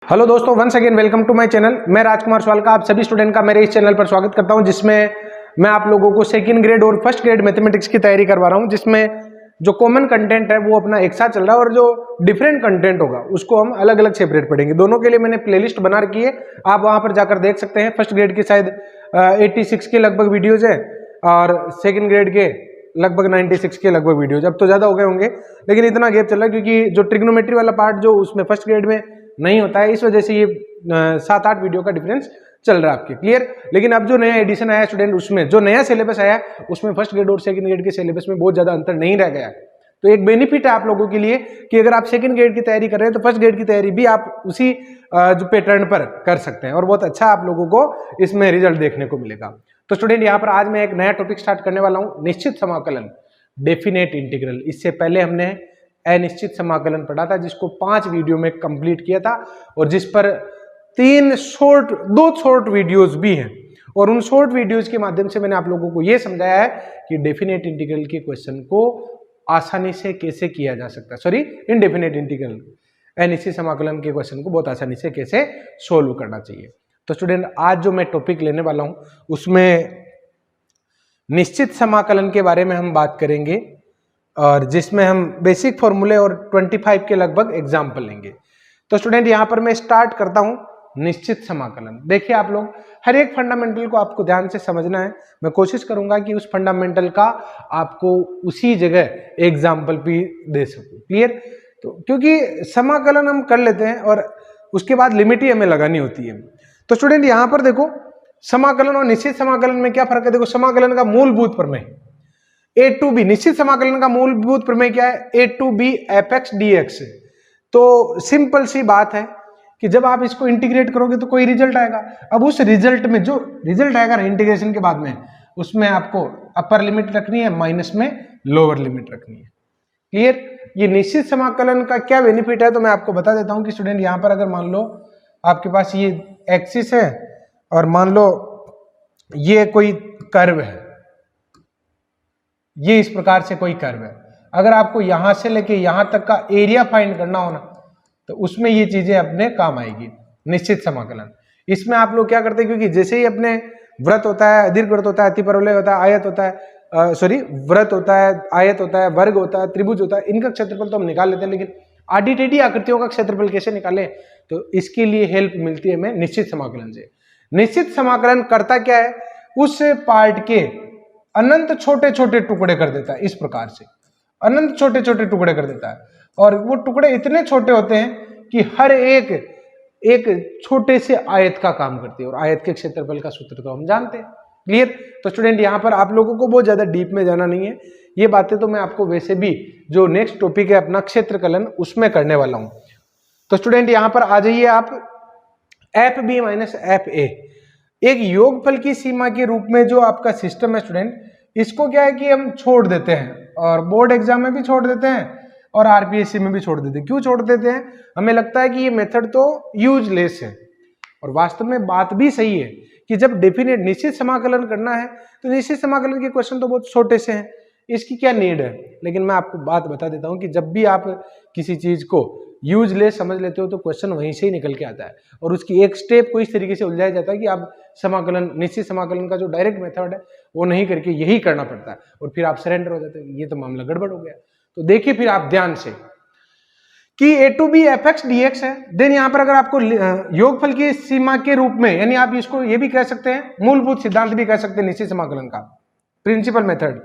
Hello दोस्तों, once again welcome to my channel. मैं राजकुमार स्वालका आप सभी स्टूडेंट का मेरे इस चैनल पर स्वागत करता हूं, जिसमें मैं आप लोगों को सेकंड ग्रेड और फर्स्ट ग्रेड मैथमेटिक्स की तैयारी करवा रहा हूं, जिसमें जो कॉमन कंटेंट है वो अपना एक साथ चल रहा है और जो डिफरेंट कंटेंट होगा उसको हम अलग अलग सेपरेट पढ़ेंगे। दोनों के लिए मैंने प्लेलिस्ट बना रखी है, आप वहां पर जाकर देख सकते हैं। फर्स्ट ग्रेड की शायद 86 के लगभग वीडियोज है और सेकेंड ग्रेड के लगभग 96 के लगभग वीडियोज। अब तो ज्यादा हो गए होंगे, लेकिन इतना गैप चल रहा है क्योंकि जो ट्रिग्नोमेट्री वाला पार्ट जो उसमें फर्स्ट ग्रेड में नहीं होता है, इस वजह से ये 7-8 वीडियो का डिफरेंस चल रहा है आपके। क्लियर? लेकिन अब जो नया एडिशन आया स्टूडेंट, उसमें जो नया सिलेबस आया उसमें फर्स्ट ग्रेड और सेकंड ग्रेड के सिलेबस में बहुत ज्यादा अंतर नहीं रह गया। तो एक बेनिफिट है आप लोगों के लिए कि अगर आप सेकंड ग्रेड की तैयारी कर रहे हैं तो फर्स्ट ग्रेड की तैयारी भी आप उसी जो पैटर्न पर कर सकते हैं और बहुत अच्छा आप लोगों को इसमें रिजल्ट देखने को मिलेगा। तो स्टूडेंट, यहाँ पर आज मैं एक नया टॉपिक स्टार्ट करने वाला हूँ, निश्चित समाकलन, डेफिनेट इंटीग्रल। इससे पहले हमने अनिश्चित समाकलन पढ़ा था, जिसको 5 वीडियो में कंप्लीट किया था और जिस पर 2 शॉर्ट वीडियोस भी हैं। और उन शॉर्ट वीडियोस के माध्यम से मैंने आप लोगों को यह समझाया है कि डेफिनेट इंटीग्रल के क्वेश्चन को आसानी से कैसे किया जा सकता है, सॉरी इनडेफिनेट इंटीग्रल, अनिश्चित समाकलन के क्वेश्चन को बहुत आसानी से कैसे सोल्व करना चाहिए। तो स्टूडेंट, आज जो मैं टॉपिक लेने वाला हूं उसमें निश्चित समाकलन के बारे में हम बात करेंगे और जिसमें हम बेसिक फॉर्मूले और 25 के लगभग एग्जाम्पल लेंगे। तो स्टूडेंट, यहां पर मैं स्टार्ट करता हूं निश्चित समाकलन। देखिए आप लोग, हर एक फंडामेंटल को आपको ध्यान से समझना है। मैं कोशिश करूंगा कि उस फंडामेंटल का आपको उसी जगह एग्जाम्पल भी दे सकूं। क्लियर? तो क्योंकि समाकलन हम कर लेते हैं और उसके बाद लिमिट ही हमें लगानी होती है। तो स्टूडेंट, यहां पर देखो, समाकलन और निश्चित समाकलन में क्या फर्क है। देखो, समाकलन का मूलभूत प्रमेय a टू बी, निश्चित समाकलन का मूलभूत प्रमेय क्या है, a to B fx dx। तो सिंपल सी बात है कि जब आप इसको इंटीग्रेट करोगे तो कोई रिजल्ट आएगा। अब उस रिजल्ट में जो रिजल्ट आएगा ना इंटीग्रेशन के बाद में, उसमें आपको अपर लिमिट रखनी है, माइनस में लोअर लिमिट रखनी है। क्लियर? ये निश्चित समाकलन का क्या बेनिफिट है तो मैं आपको बता देता हूं कि स्टूडेंट, यहां पर अगर मान लो आपके पास ये एक्सिस है और मान लो ये कोई कर्व है, ये इस प्रकार से कोई कर्व है। अगर आपको यहां से लेके यहां तक का एरिया फाइंड करना हो ना, तो उसमें ये चीजें अपने काम आएगी, निश्चित समाकलन। इसमें आप लोग क्या करते हैं, क्योंकि जैसे ही अपने वृत्त होता है, दीर्घवृत्त होता है, अतिपरवलय होता है, आयत होता है, वृत्त होता है, आयत होता है, वर्ग होता है, त्रिभुज होता है, इनका क्षेत्रफल तो हम निकाल लेते हैं, लेकिन आडी टेढ़ी आकृतियों का क्षेत्रफल कैसे निकालें, तो इसके लिए हेल्प मिलती है हमें निश्चित समाकलन से। निश्चित समाकलन करता क्या है, उस पार्ट के अनंत छोटे छोटे टुकड़े कर देता है। इस प्रकार से अनंत छोटे छोटे टुकड़े कर देता है और वो टुकड़े इतने छोटे होते हैं कि हर एक छोटे से आयत का काम करती है और आयत के क्षेत्रफल का सूत्र तो हम जानते हैं। क्लियर? तो स्टूडेंट, यहां पर आप लोगों को बहुत ज्यादा डीप में जाना नहीं है, ये बातें तो मैं आपको वैसे भी जो नेक्स्ट टॉपिक है अपना क्षेत्रकलन, उसमें करने वाला हूं। तो स्टूडेंट, यहां पर आ जाइए आप, F B minus F A एक योगफल की सीमा के रूप में जो आपका सिस्टम है स्टूडेंट, इसको क्या है कि हम छोड़ देते हैं और बोर्ड एग्जाम में भी छोड़ देते हैं और आरपीएससी में भी छोड़ देते हैं। क्यों छोड़ देते हैं? हमें लगता है कि ये मेथड तो यूजलेस है और वास्तव में बात भी सही है कि जब डेफिनेट निश्चित समाकलन करना है तो निश्चित समाकलन के क्वेश्चन तो बहुत छोटे से हैं, इसकी क्या नीड है। लेकिन मैं आपको बात बता देता हूं कि जब भी आप किसी चीज को यूजलेस समझ लेते हो तो क्वेश्चन वहीं से ही निकल के आता है और उसकी एक स्टेप को इस तरीके से उलझाया जाता है कि आप समाकलन, निश्चित समाकलन का जो डायरेक्ट मेथड है वो नहीं करके यही करना पड़ता है और फिर आप सरेंडर हो जाते हैं। ये तो मामला गड़बड़ हो गया। तो देखिए फिर आप ध्यान से कि a to B fx dx है। देन यहां पर अगर आपको योगफल की सीमा के रूप में, यानी आप इसको ये भी कह सकते हैं, मूलभूत सिद्धांत भी कह सकते हैं निश्चित समाकलन का, principle method,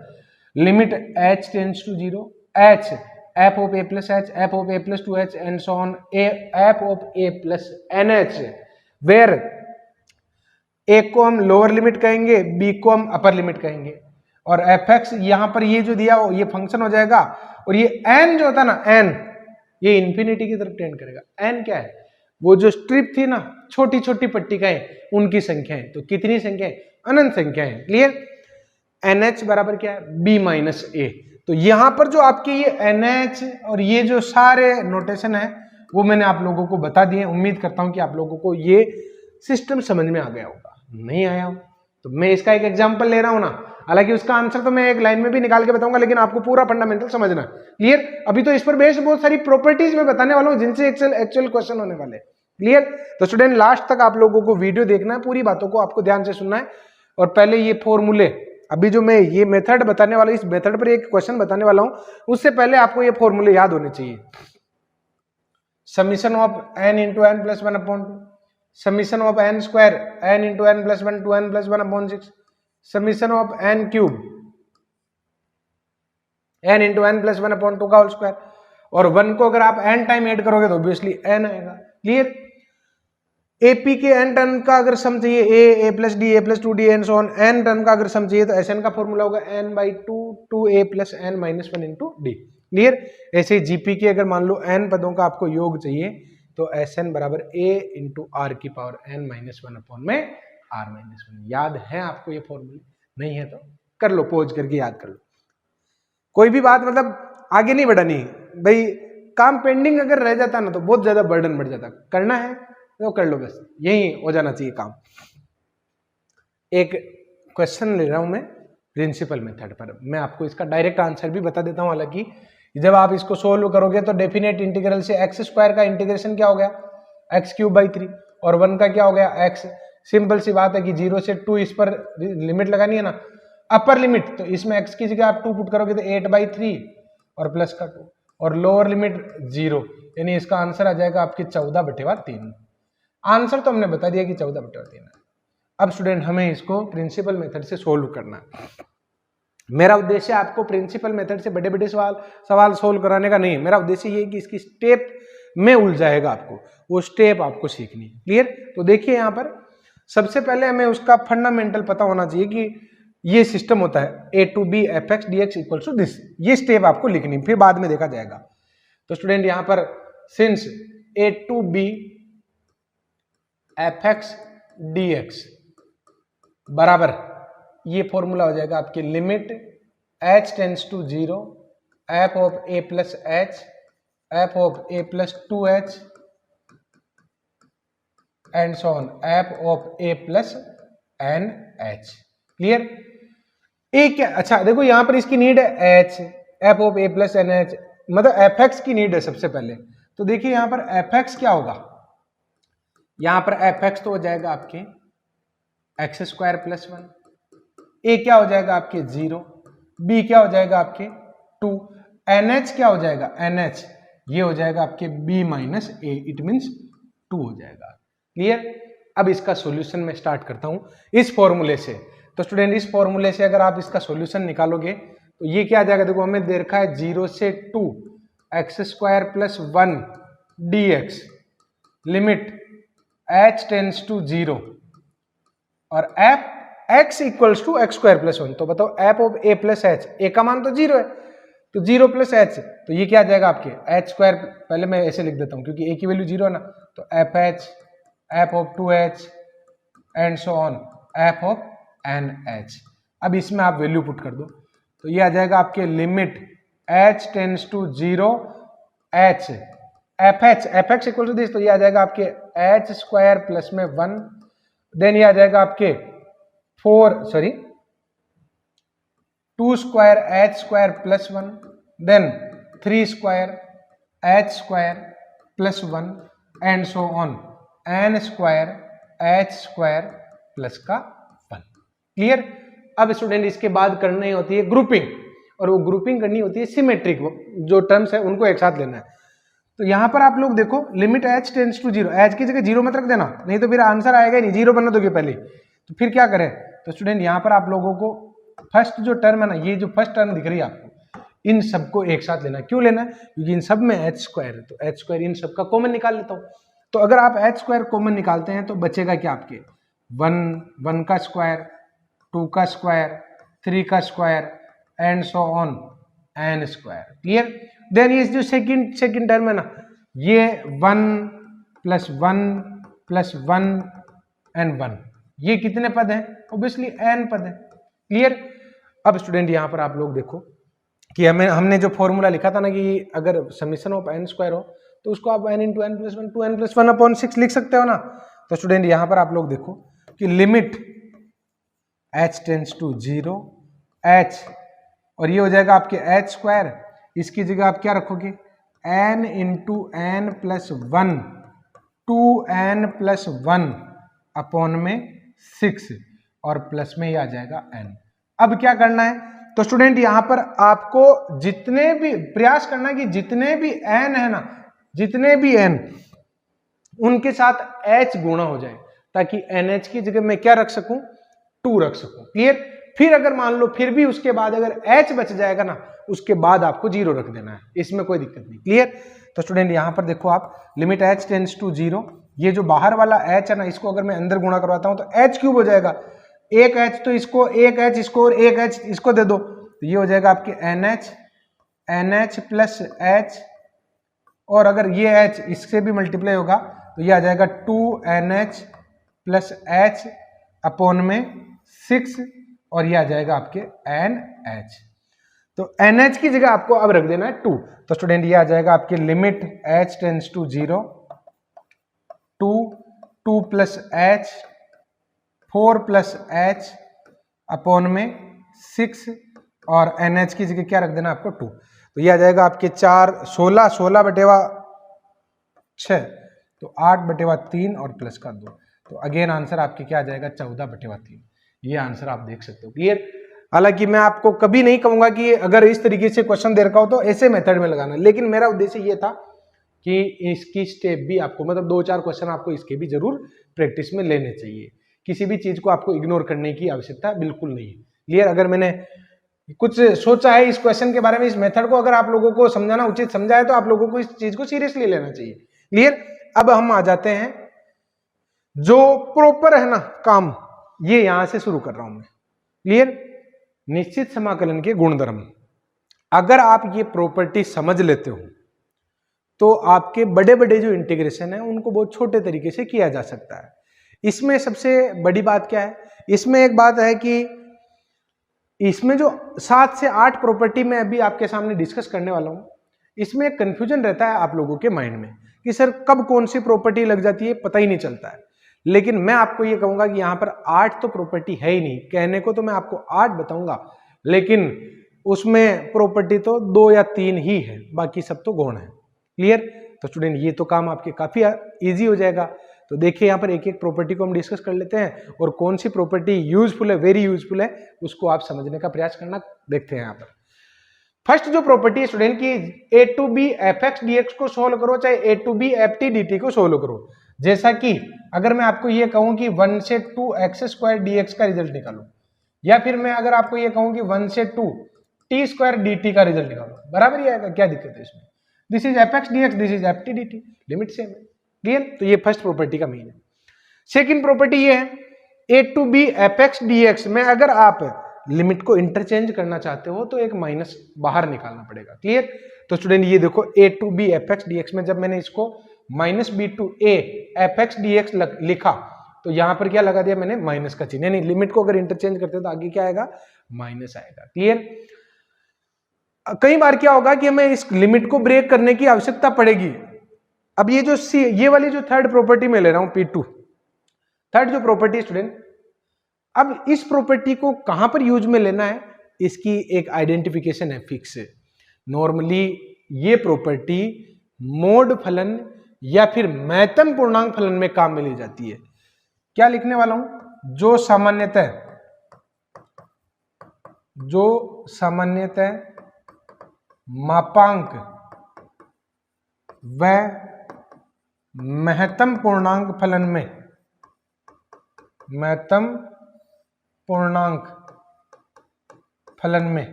limit h tends to 0, h f of a plus h, f of a plus 2h and so on, f of a plus nh, where a को हम लोअर लिमिट कहेंगे, b को हम अपर लिमिट कहेंगे और fx यहां पर ये जो दिया हो ये फंक्शन हो जाएगा और ये n जो होता है ना, n ये इंफिनिटी की तरफ टेंड करेगा। n क्या है? वो जो स्ट्रिप थी ना, छोटी छोटी पट्टिकाएं, उनकी संख्याएं। तो कितनी संख्याएं? अनंत संख्याएं। क्लियर? nh बराबर क्या है? b minus a। तो यहां पर जो आपके ये NH और ये जो सारे नोटेशन है वो मैंने आप लोगों को बता दिए। उम्मीद करता हूं कि आप लोगों को ये सिस्टम समझ में आ गया होगा। नहीं आया हो तो मैं इसका एक एग्जांपल ले रहा हूं ना, हालांकि उसका आंसर तो मैं एक लाइन में भी निकाल के बताऊंगा, लेकिन आपको पूरा फंडामेंटल समझना। क्लियर? अभी तो इस पर बेस्ड बहुत सारी प्रॉपर्टीज में बताने वाला हूं जिनसे एक्चुअल क्वेश्चन होने वाले। क्लियर? तो स्टूडेंट लास्ट तक आप लोगों को वीडियो देखना है, पूरी बातों को आपको ध्यान से सुनना है। और पहले ये फॉर्मूले, अभी जो मैं ये मेथड बताने वाला, इस मेथड पर एक क्वेश्चन बताने वाला हूं, उससे पहले आपको ये फॉर्मूले याद होने चाहिए। Summation of n into N plus one upon two, summation of n square n into N plus one two N plus one upon six, summation of n cube n into N plus one upon two का whole square. और one को अगर आप n time add करोगे तो obviously n आएगा। Clear? AP के n term का अगर सम चाहिए, a plus D, a plus to D and so on, n term का अगर सम चाहिए तो Sn का फॉर्मूला होगा n by two two a plus n minus one into D. Clear? ऐसे जीपी के अगर मान लो n पदों का आपको योग चाहिए तो Sn बराबर a इंटू आर की power n minus one upon में r माइनस वन। याद है आपको ये फॉर्मूले? नहीं है तो कर लो, पॉज करके याद कर लो। कोई भी बात मतलब आगे नहीं बढ़ानी भाई, काम पेंडिंग अगर रह जाता ना तो बहुत ज्यादा बर्डन बढ़ जाता। करना है तो कर लो, बस यही हो जाना चाहिए काम। एक क्वेश्चन ले रहा हूं मैं प्रिंसिपल मेथड पर, मैं आपको इसका डायरेक्ट आंसर भी बता देता हूं। हालांकि जब आप इसको सोल्व करोगे तो डेफिनेट इंटीग्रल से एक्स स्क्वायर का इंटीग्रेशन क्या हो गया, एक्स क्यूब बाई थ्री, और वन का क्या हो गया, एक्स। सिंपल सी बात है कि 0 से 2 इस पर लिमिट लगानी है ना, अपर लिमिट, तो इसमें x की जगह आप 2 पुट करोगे तो 8/3 और प्लस का 2, और लोअर लिमिट 0, यानी इसका आंसर आ जाएगा आपकी 14/3। आंसर तो हमने बता दिया कि 14/3 है। अब स्टूडेंट हमें इसको प्रिंसिपल मेथड से सोल्व करना है। मेरा उद्देश्य आपको प्रिंसिपल मेथड से बड़े बड़े सवाल सोल्व कराने का नहीं है। मेरा उद्देश्य ये है कि इसकी स्टेप में उलझाएगा आपको, वो स्टेप आपको सीखनी है। क्लियर? तो देखिए यहाँ पर सबसे पहले हमें उसका फंडामेंटल पता होना चाहिए कि ये सिस्टम होता है a to B F x D X equal to this. ये स्टेप आपको लिखनी, फिर बाद में देखा जाएगा। तो स्टूडेंट यहाँ पर since a to B F x D X बराबर, ये फॉर्मूला हो जाएगा आपकी limit h tends to 0 F of a plus H F of a plus 2h and so on F of a plus nh। Clear? एक क्या, अच्छा देखो यहां पर इसकी नीड है h, F of a plus nh, मतलब एफ एक्स की नीड है सबसे पहले। तो देखिए यहां पर एफ एक्स क्या होगा, यहां पर एफ एक्स तो हो जाएगा आपके एक्स स्क्वायर प्लस वन, ए क्या हो जाएगा आपके 0, बी क्या हो जाएगा आपके 2, एनएच क्या हो जाएगा, एनएच ये हो जाएगा आपके B minus A, it means 2 हो जाएगा। क्लियर? अब इसका सॉल्यूशन मैं स्टार्ट करता हूं इस फॉर्मूले से। तो स्टूडेंट इस फॉर्मूले से अगर आप इसका सॉल्यूशन निकालोगे तो ये क्या आ जाएगा, देखो हमें दे रखा है 0 से 2 x square plus 1 d x, limit h tends to 0 और f x equals to x square plus 1। तो बताओ f of a plus h, a का मान तो 0 है, तो 0 प्लस एच, तो ये क्या आ जाएगा आपके एच स्क्वायर, पहले मैं ऐसे लिख देता हूं क्योंकि a की वैल्यू 0 है ना, तो F H F of 2h and so on F of NH। अब इसमें आप वैल्यू पुट कर दो तो ये आ जाएगा आपके limit h tends to 0 h F X equal to this, तो ये आ जाएगा आपके h स्क्वायर प्लस में 1, देन ये आ जाएगा आपके 2 square h square plus 1, then 3 square h square plus 1 and so on n square h square plus का 1। क्लियर? अब स्टूडेंट इसके बाद करनी होती है ग्रुपिंग, और वो ग्रुपिंग करनी होती है सिमेट्रिक, जो टर्म्स है उनको एक साथ लेना है। तो यहां पर आप लोग देखो limit h tends to 0, h की जगह 0 मत रख देना, नहीं तो फिर आंसर आएगा ही नहीं, 0 बनना दोगे पहले। तो फिर क्या करें, तो स्टूडेंट यहां पर आप लोगों को फर्स्ट जो टर्म है ना, ये जो फर्स्ट टर्म दिख रही है आपको, इन सबको एक साथ लेना। क्यों लेना है, क्योंकि इन सब में h स्क्वायर है, तो h स्क्वायर इन सब का कॉमन निकाल लेता हूं। तो अगर आप h स्क्वायर कॉमन निकालते हैं तो बचेगा क्या आपके 1 का स्क्वायर, 2 का स्क्वायर, 3 का square and so on n square. Clear? Then ये जो सेकंड टर्म है ना, ये 1 प्लस 1 प्लस 1 एंड 1, ये कितने पद हैं, ऑब्वियसली n पद है। क्लियर? अब स्टूडेंट यहां पर आप लोग देखो कि हमने जो फॉर्मूला लिखा था ना कि अगर समीशन ऑफ n स्क्वायर हो तो उसको आप n into N plus 1 2n plus 1 upon 6 लिख सकते हो ना। तो स्टूडेंट यहां पर आप लोग देखो कि limit h tends to 0 h, और ये हो जाएगा आपके h स्क्वायर, इसकी जगह आप क्या रखोगे n into N plus 1 2n plus 1 upon में 6 और प्लस में ये आ जाएगा n। अब क्या करना है, तो स्टूडेंट यहां पर आपको जितने भी प्रयास करना है कि जितने भी n है ना, जितने भी n उनके साथ h गुणा हो जाए, ताकि NH की जगह मैं क्या रख सकूं, 2 रख सकूं। क्लियर। फिर अगर मान लो फिर भी उसके बाद अगर h बच जाएगा ना, उसके बाद आपको 0 रख देना है, इसमें कोई दिक्कत नहीं। क्लियर। तो स्टूडेंट यहां पर देखो आप, लिमिट h टेंड्स टू 0, ये जो बाहर वाला h है ना, इसको अगर मैं अंदर गुणा करवाता हूं तो h क्यूब हो जाएगा, एक h तो इसको, एक h इसको और एक h इसको दे दो, तो ये हो जाएगा आपके NH प्लस h, और अगर ये h इससे भी मल्टीप्लाई होगा तो ये आ जाएगा 2NH प्लस h अपॉन में 6, और ये आ जाएगा आपके NH। तो NH की जगह आपको अब रख देना है 2। तो स्टूडेंट ये आ जाएगा आपके limit h tends to 0, 2 plus h, 4 plus h upon में 6, और NH की जगह क्या रख देना आपको 2। तो ये आ जाएगा आपके 16 बटेवा 6, तो 8 बटेवा 3 और प्लस का 2, तो अगेन आंसर आपके क्या आ जाएगा 14 बटेवा 3। ये आंसर आप देख सकते हो। क्लियर। हालांकि मैं आपको कभी नहीं कहूंगा कि अगर इस तरीके से क्वेश्चन दे रखा हो तो ऐसे मेथड में लगाना, लेकिन मेरा उद्देश्य ये था कि इसकी स्टेप भी आपको, मतलब 2-4 क्वेश्चन आपको इसके भी जरूर प्रैक्टिस में लेने चाहिए। किसी भी चीज को आपको इग्नोर करने की आवश्यकता बिल्कुल नहीं है। क्लियर। अगर मैंने कुछ सोचा है इस क्वेश्चन के बारे में, इस मेथड को अगर आप लोगों को समझाना उचित समझा है, तो आप लोगों को इस चीज को सीरियसली लेना चाहिए। क्लियर। अब हम आ जाते हैं जो प्रॉपर है ना काम, ये यहां से शुरू कर रहा हूं मैं। क्लियर। निश्चित समाकलन के गुणधर्म, अगर आप ये प्रॉपर्टी समझ लेते हो तो आपके बड़े बड़े जो इंटीग्रेशन है उनको बहुत छोटे तरीके से किया जा सकता है। इसमें सबसे बड़ी बात क्या है, इसमें एक बात है कि इसमें जो 7 से 8 प्रॉपर्टी मैं अभी आपके सामने डिस्कस करने वाला हूं, इसमें एक कंफ्यूजन रहता है आप लोगों के माइंड में कि सर कब कौन सी प्रॉपर्टी लग जाती है, पता ही नहीं चलता है। लेकिन मैं आपको ये कहूंगा कि यहां पर 8 तो प्रॉपर्टी है ही नहीं, कहने को तो मैं आपको 8 बताऊंगा, लेकिन उसमें प्रॉपर्टी तो 2 या 3 ही है, बाकी सब तो गौण है। क्लियर। तो स्टूडेंट ये तो काम आपके काफी इजी हो जाएगा। तो देखिए यहाँ पर एक एक प्रॉपर्टी को हम डिस्कस कर लेते हैं, और कौन सी प्रॉपर्टी यूजफुल है, वेरी यूजफुल है, उसको आप समझने का प्रयास करना। देखते हैं यहाँ पर फर्स्ट जो प्रॉपर्टी है स्टूडेंट की, a to B F x D X को सोल्व करो, चाहे a to B F T D T को सोल्व करो। जैसा कि अगर मैं आपको ये कहूं कि 1 से 2 एक्स स्क्वायर डी एक्स का रिजल्ट निकालो, या फिर मैं अगर आपको ये कहूं कि 1 से 2 टी स्क्वायर डी टी का रिजल्ट निकालो, बराबर ही आएगा, क्या दिक्कत है इसमें। This is f x D x, this is f T D t, limit same है। क्लियर। तो ये फर्स्ट प्रॉपर्टी का मीन है। सेकेंड प्रॉपर्टी ये है, a to B F x D x में अगर आप लिमिट को इंटरचेंज करना चाहते हो तो एक माइनस बाहर निकालना पड़ेगा। क्लियर। तो स्टूडेंट ये देखो, a to B F x D x में जब मैंने इसको minus b to a f x D x लिखा, तो यहां पर क्या लगा दिया मैंने, माइनस का चिन्ह, यानी लिमिट को अगर इंटरचेंज करते हो तो आगे क्या आएगा, माइनस आएगा। क्लियर। कई बार क्या होगा कि हमें इस लिमिट को ब्रेक करने की आवश्यकता पड़ेगी। अब ये जो सी, ये वाली जो थर्ड प्रॉपर्टी में ले रहा हूं P2, थर्ड जो प्रॉपर्टी स्टूडेंट, अब इस प्रॉपर्टी को कहां पर यूज में लेना है, इसकी एक आइडेंटिफिकेशन है फिक्स। नॉर्मली ये प्रॉपर्टी मोड फलन या फिर महत्तम पूर्णांक फलन में काम में ली जाती है। क्या लिखने वाला हूं, जो सामान्यतः मापांक व महत्तम पूर्णांक फलन में, महत्तम पूर्णांक फलन में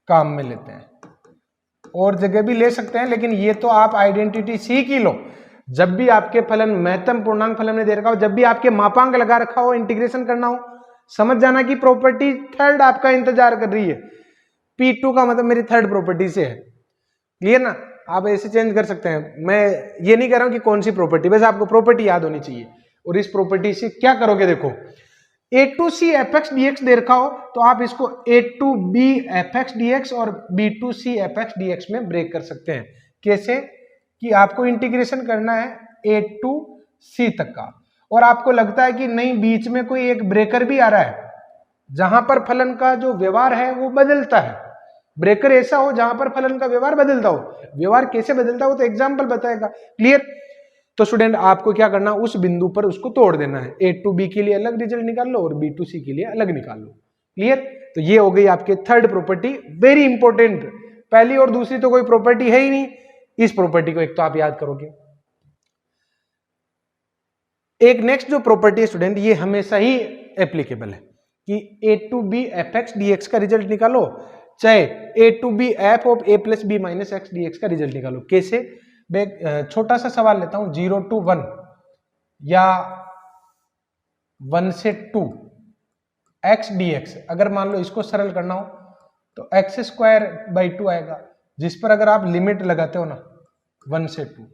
काम में लेते हैं। और जगह भी ले सकते हैं, लेकिन ये तो आप आइडेंटिटी सीख ही लो। जब भी आपके फलन महत्तम पूर्णांक फलन में दे रखा हो, जब भी आपके मापांक लगा रखा हो, इंटीग्रेशन करना हो, समझ जाना कि प्रॉपर्टी थर्ड आपका इंतजार कर रही है। P2 का मतलब मेरी थर्ड प्रॉपर्टी से है। क्लियर ना। आप ऐसे चेंज कर सकते हैं, मैं ये नहीं कह रहा हूं कि कौन सी प्रॉपर्टी, वैसे आपको प्रॉपर्टी याद होनी चाहिए। और इस प्रॉपर्टी से क्या करोगे, देखो a to c f x D x दे रखा हो तो आप इसको a to B F x D x और b to c f x D x में ब्रेक कर सकते हैं। कैसे कि आपको इंटीग्रेशन करना है ए टू सी तक का, और आपको लगता है कि नहीं बीच में कोई एक ब्रेकर भी आ रहा है जहां पर फलन का जो व्यवहार है वो बदलता है। ब्रेकर ऐसा हो जहां पर फलन का व्यवहार बदलता हो। व्यवहार कैसे बदलता हो तो एग्जाम्पल बताएगा। क्लियर। तो स्टूडेंट आपको क्या करना, उस बिंदु पर उसको तोड़ देना है। ए टू बी के लिए अलग रिजल्ट निकाल लो और बी टू सी के लिए अलग निकाल लो। क्लियर? तो ये हो गई आपके थर्ड प्रॉपर्टी, वेरी इंपॉर्टेंट। पहली और दूसरी तो कोई प्रॉपर्टी है ही नहीं, इस प्रॉपर्टी को एक तो आप याद करोगे। एक नेक्स्ट जो प्रॉपर्टी है स्टूडेंट, ये हमेशा ही एप्लीकेबल है कि a to B F x D x का रिजल्ट निकालो, चाहे a to B f of a plus B minus x D x का रिजल्ट निकालो। कैसे? मैं छोटा सा सवाल लेता हूं, 0 to 1 या 1 से 2 एक्स डी एक्स, अगर मान लो इसको सरल करना हो तो एक्स स्क्वायर बाई 2 आएगा, जिस पर अगर आप लिमिट लगाते हो ना 1 से 2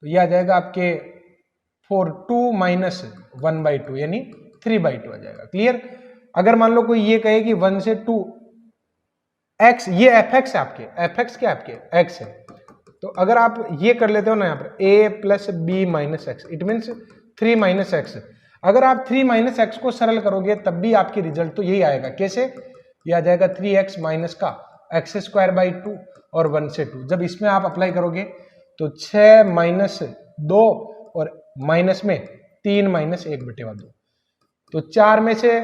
तो ये आ जाएगा आपके 4 2 माइनस 1 बाई 2 यानी 3 बाई 2 आ जाएगा। क्लियर? अगर मान लो कोई ये कहे कि 1 से 2 एक्स, ये एफ एक्स है आपके, एफ एक्स क्या आपके एक्स है, तो अगर आप ये कर लेते हो ना यहाँ पर a plus B minus x, it means 3 minus X. अगर आप 3 माइनस एक्स को सरल करोगे तब भी आपकी रिजल्ट तो यही आएगा। कैसे? ये आ जाएगा 3x माइनस का एक्स स्क्वायर बाई 2 और 1 से 2। जब इसमें आप अप्लाई करोगे तो 6 माइनस 2 और माइनस में 3 माइनस 1/2, तो 4 में से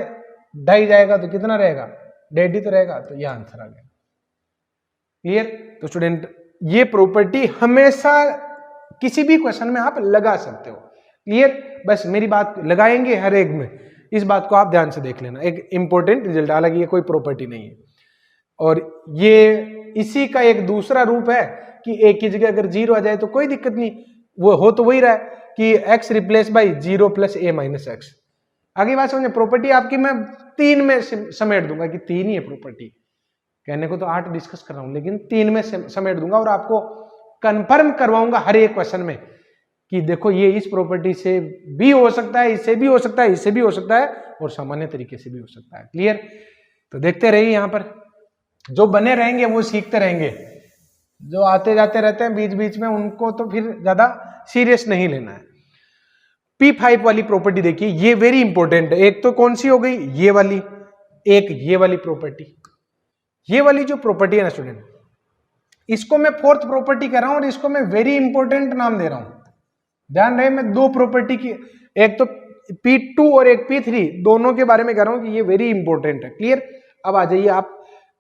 2.5 जाएगा तो कितना रहेगा, 1.5 ही तो रहेगा, तो यह आंसर आ गया। क्लियर? तो स्टूडेंट ये प्रॉपर्टी हमेशा किसी भी क्वेश्चन में आप लगा सकते हो। क्लियर? बस मेरी बात लगाएंगे हर एक में, इस बात को आप ध्यान से देख लेना, एक इंपॉर्टेंट रिजल्ट, हालांकि ये कोई प्रॉपर्टी नहीं है। और ये इसी का एक दूसरा रूप है कि एक की जगह अगर 0 आ जाए तो कोई दिक्कत नहीं, वो हो तो वही रहा है कि x replace by 0 plus a minus x. आगे बात समझे? प्रॉपर्टी आपकी मैं 3 में समेट दूंगा कि 3 ही है प्रॉपर्टी, कहने को तो 8 डिस्कस कर रहा हूं लेकिन 3 में समेट दूंगा और आपको कंफर्म करवाऊंगा हर एक क्वेश्चन में कि देखो ये इस प्रॉपर्टी से भी हो सकता है, इससे भी हो सकता है, इससे भी हो सकता है और सामान्य तरीके से भी हो सकता है। क्लियर? तो देखते रहिए, यहां पर जो बने रहेंगे वो सीखते रहेंगे, जो आते जाते रहते हैं बीच बीच में उनको तो फिर ज्यादा सीरियस नहीं लेना है। P5 वाली प्रॉपर्टी देखिए, ये वेरी इंपॉर्टेंट है। एक तो कौन सी हो गई, ये वाली, एक ये वाली प्रॉपर्टी। ये वाली जो प्रॉपर्टी है ना स्टूडेंट, इसको मैं फोर्थ प्रॉपर्टी कह रहा हूं और इसको मैं वेरी इंपॉर्टेंट नाम दे रहा हूं। ध्यान रहे, मैं दो प्रॉपर्टी की, एक तो P2 और एक P3 दोनों के बारे में कह रहा हूं कि ये वेरी इंपॉर्टेंट है। क्लियर? अब आ जाइए आप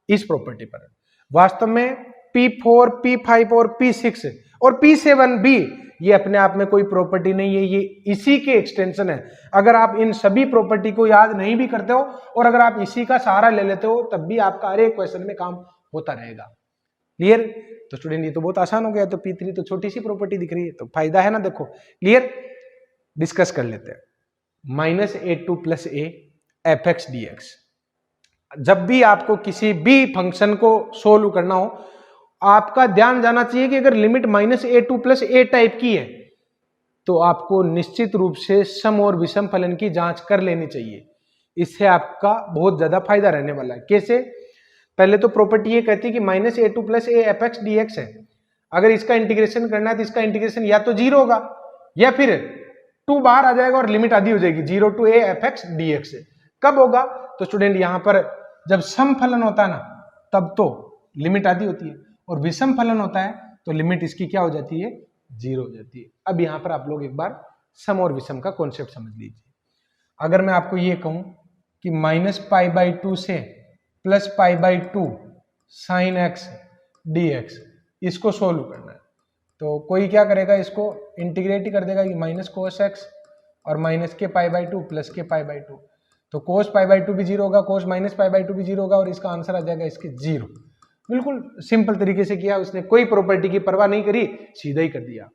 इस प्रॉपर्टी पर। वास्तव में P4, P5 और P6 और P7 भी ये अपने आप में कोई प्रॉपर्टी नहीं है, ये इसी के एक्सटेंशन है। अगर आप इन सभी प्रॉपर्टी को याद नहीं भी करते हो और अगर आप इसी का सहारा ले लेते हो तब भी आपका हर एक क्वेश्चन में काम होता रहेगा। क्लियर? तो स्टूडेंट ये तो बहुत आसान हो गया, तो P3 तो छोटी सी प्रॉपर्टी दिख रही है, तो फायदा है ना। देखो क्लियर, डिस्कस कर लेते हैं। Minus a2 plus a F x D x. जब भी आपको किसी भी फंक्शन को सोल्व करना हो, आपका ध्यान जाना चाहिए कि अगर limit minus a2 plus a type की है तो आपको निश्चित रूप से सम और विषम फलन की जांच कर लेनी चाहिए। इससे आपका बहुत ज्यादा फायदा रहने वाला है। कैसे? पहले तो प्रॉपर्टी ये कहती है कि minus a2 plus a F x D x है। अगर इसका इंटीग्रेशन करना है तो इसका इंटीग्रेशन या तो 0 होगा या फिर 2 बाहर आ जाएगा और लिमिट आधी हो जाएगी 0 to a F x D X. कब होगा? तो स्टूडेंट यहां पर जब सम फलन होता है ना तब तो लिमिट आधी होती है, और विषम फलन होता है तो लिमिट इसकी क्या हो जाती है, 0 हो जाती है। अब यहां पर आप लोग एक बार सम और विषम का कॉन्सेप्ट समझ लीजिए। अगर मैं आपको ये कहूं कि माइनस पाई बाई 2 से plus pi by 2 sine x D x, इसको सोल्व करना है, तो कोई क्या करेगा, इसको इंटीग्रेट ही कर देगा कि माइनस कोस एक्स और माइनस के पाई बाई 2 प्लस के पाई बाई 2, तो कोस पाई बाई 2 भी 0 होगा, कोस माइनस पाई बाई 2 भी 0 होगा और इसका आंसर आ जाएगा इसके 0। बिल्कुल सिंपल तरीके से किया, उसने कोई प्रॉपर्टी की परवाह नहीं करी, सीधा ही कर दिया।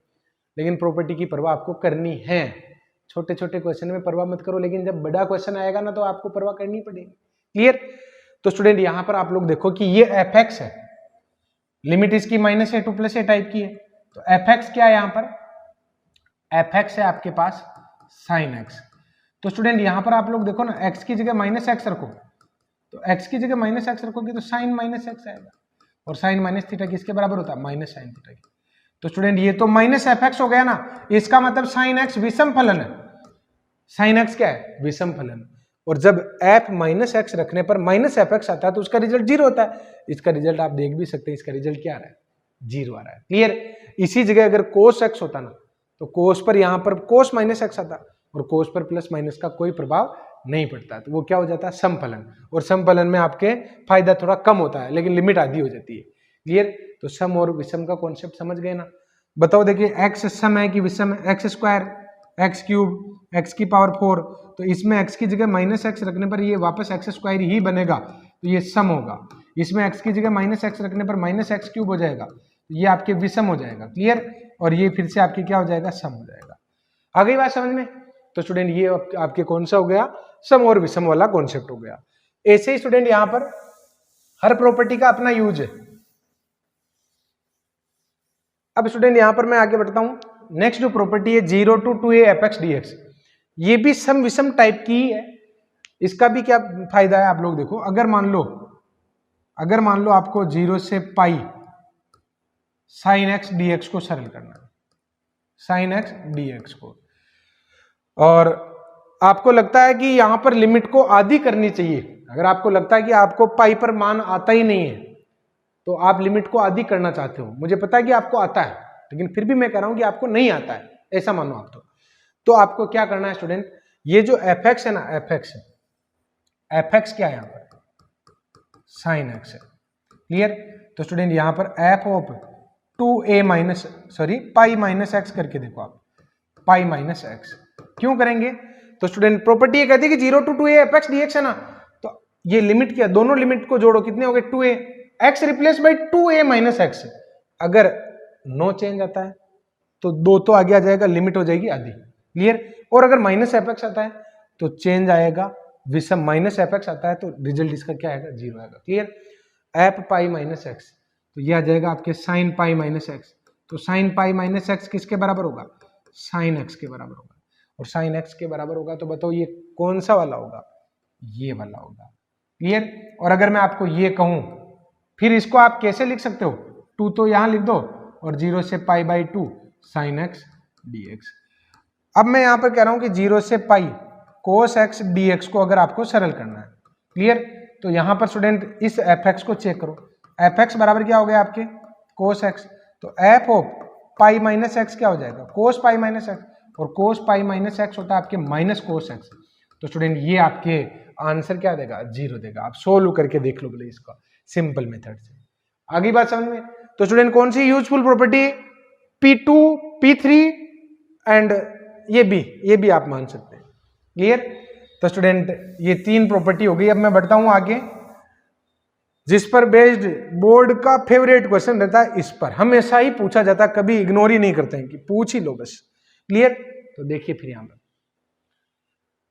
लेकिन प्रॉपर्टी की परवाह आपको करनी है। छोटे छोटे क्वेश्चन में परवाह मत करो, लेकिन जब बड़ा क्वेश्चन आएगा ना तो आपको परवाह करनी पड़ेगी। क्लियर? तो स्टूडेंट यहां पर आप लोग देखो कि ये एफ एक्स है, लिमिट इसकी minus a2 plus a type की है, तो एफ एक्स क्या है यहां पर, एफ एक्स है आपके पास साइन एक्स। तो स्टूडेंट यहां पर आप लोग देखो ना, x की जगह माइनस एक्स रखो, तो x की जगह माइनस एक्स रखोगे तो साइन माइनस एक्स आएगा, और साइन माइनस थीटा किसके बराबर होता है, माइनस साइन थीटा की। तो स्टूडेंट ये तो माइनस एफ एक्स हो गया ना, इसका मतलब साइन एक्स विषम फलन है। साइन एक्स क्या है, विषम फलन। और जब f माइनस एक्स रखने पर माइनस एफ एक्स आता है तो उसका रिजल्ट 0 होता है। इसका रिजल्ट आप देख भी सकते हैं, इसका रिजल्ट क्या आ रहा है, 0 आ रहा है। क्लियर? इसी जगह अगर कोस एक्स होता ना तो कोस पर यहाँ पर कोस माइनस एक्स आता और कोस पर प्लस माइनस का कोई प्रभाव नहीं पड़ता, तो वो क्या हो जाता है समफलन, और समफलन में आपके फायदा थोड़ा कम होता है लेकिन लिमिट आधी हो जाती है। क्लियर? तो सम और विषम का कॉन्सेप्ट समझ गए ना। बताओ देखिए एक्स सम है कि विषम है? X square x cube x की पावर 4, तो इसमें एक्स की जगह माइनस एक्स रखने पर ये वापस एक्स स्क्वायर ही बनेगा, तो ये सम होगा। इसमें एक्स की जगह माइनस एक्स रखने पर माइनस एक्स क्यूब हो जाएगा, तो ये आपके विषम हो जाएगा। क्लियर? और ये फिर से आपके क्या हो जाएगा सम हो जाएगा। आ गई बात समझ में? तो स्टूडेंट ये आपके कौन सा हो गया सम और विषम वाला कॉन्सेप्ट हो गया। ऐसे ही स्टूडेंट यहां पर हर प्रॉपर्टी का अपना यूज है। अब स्टूडेंट यहां पर मैं आगे बढ़ता हूं। नेक्स्ट जो प्रॉपर्टी है 0 to 2a fx dx, ये भी सम विषम टाइप की ही है। इसका भी क्या फायदा है आप लोग देखो, अगर मान लो आपको 0 से पाई साइन एक्स dx को सरल करना है, साइन एक्स dx को, और आपको लगता है कि यहां पर लिमिट को आधी करनी चाहिए, अगर आपको लगता है कि आपको पाई पर मान आता ही नहीं है तो आप लिमिट को आधी करना चाहते हो, मुझे पता है कि आपको आता है लेकिन फिर भी मैं कह रहा हूं कि आपको नहीं आता है, ऐसा मानो आप तो आपको क्या करना है स्टूडेंट, ये जो fx है ना, fx क्या है यहां पर साइन x है। क्लियर? तो स्टूडेंट यहां पर f of 2a minus pi minus x करके देखो आप, पाई माइनस एक्स क्यों करेंगे? तो स्टूडेंट प्रॉपर्टी ये कहती है कि 0 to 2a fx dx है ना, तो ये लिमिट क्या, दोनों लिमिट को जोड़ो कितने हो गए 2a, x replace by 2a minus X, अगर नो चेंज आता है तो 2 तो आगे आ जाएगा, लिमिट हो जाएगी आधी। क्लियर? और अगर माइनस fx आता है तो चेंज आएगा विषम, माइनस fx आता है तो रिजल्ट इसका क्या आएगा 0 आएगा। क्लियर? f पाई माइनस एक्स, तो ये आ जाएगा आपके साइन पाई माइनस एक्स, तो साइन पाई माइनस एक्स किसके बराबर होगा साइन एक्स के बराबर होगा, और साइन एक्स के बराबर होगा तो बताओ ये कौन सा वाला होगा, ये वाला होगा। क्लियर? और अगर मैं आपको ये कहूं फिर इसको आप कैसे लिख सकते हो, 2 तो यहां लिख दो और 0 से पाई बाई 2 साइन एक्स dx। अब मैं यहां पर कह रहा हूं कि 0 से पाई कोस एक्स dx को अगर आपको सरल करना है। क्लियर? तो यहां पर स्टूडेंट इस fx को चेक करो, fx बराबर क्या हो गया आपके कोस एक्स, तो f of pi minus x क्या हो जाएगा कोस पाई माइनस एक्स, और कोस पाई माइनस एक्स होता है आपके माइनस कोस एक्स, तो स्टूडेंट ये आपके आंसर क्या देगा 0 देगा। आप सोल्व करके देख लो बोले इसका सिंपल मेथड से। आगे बात समझ में? तो स्टूडेंट कौन सी useful property P2 P3 and ये भी आप मान सकते हैं। क्लियर? तो स्टूडेंट ये 3 प्रॉपर्टी हो गई। अब मैं बढ़ता हूं आगे, जिस पर बेस्ड बोर्ड का फेवरेट क्वेश्चन रहता है, इस पर हमेशा ही पूछा जाता है, कभी इग्नोर ही नहीं करते हैं कि पूछ ही लो बस। क्लियर? तो देखिए फिर यहां पर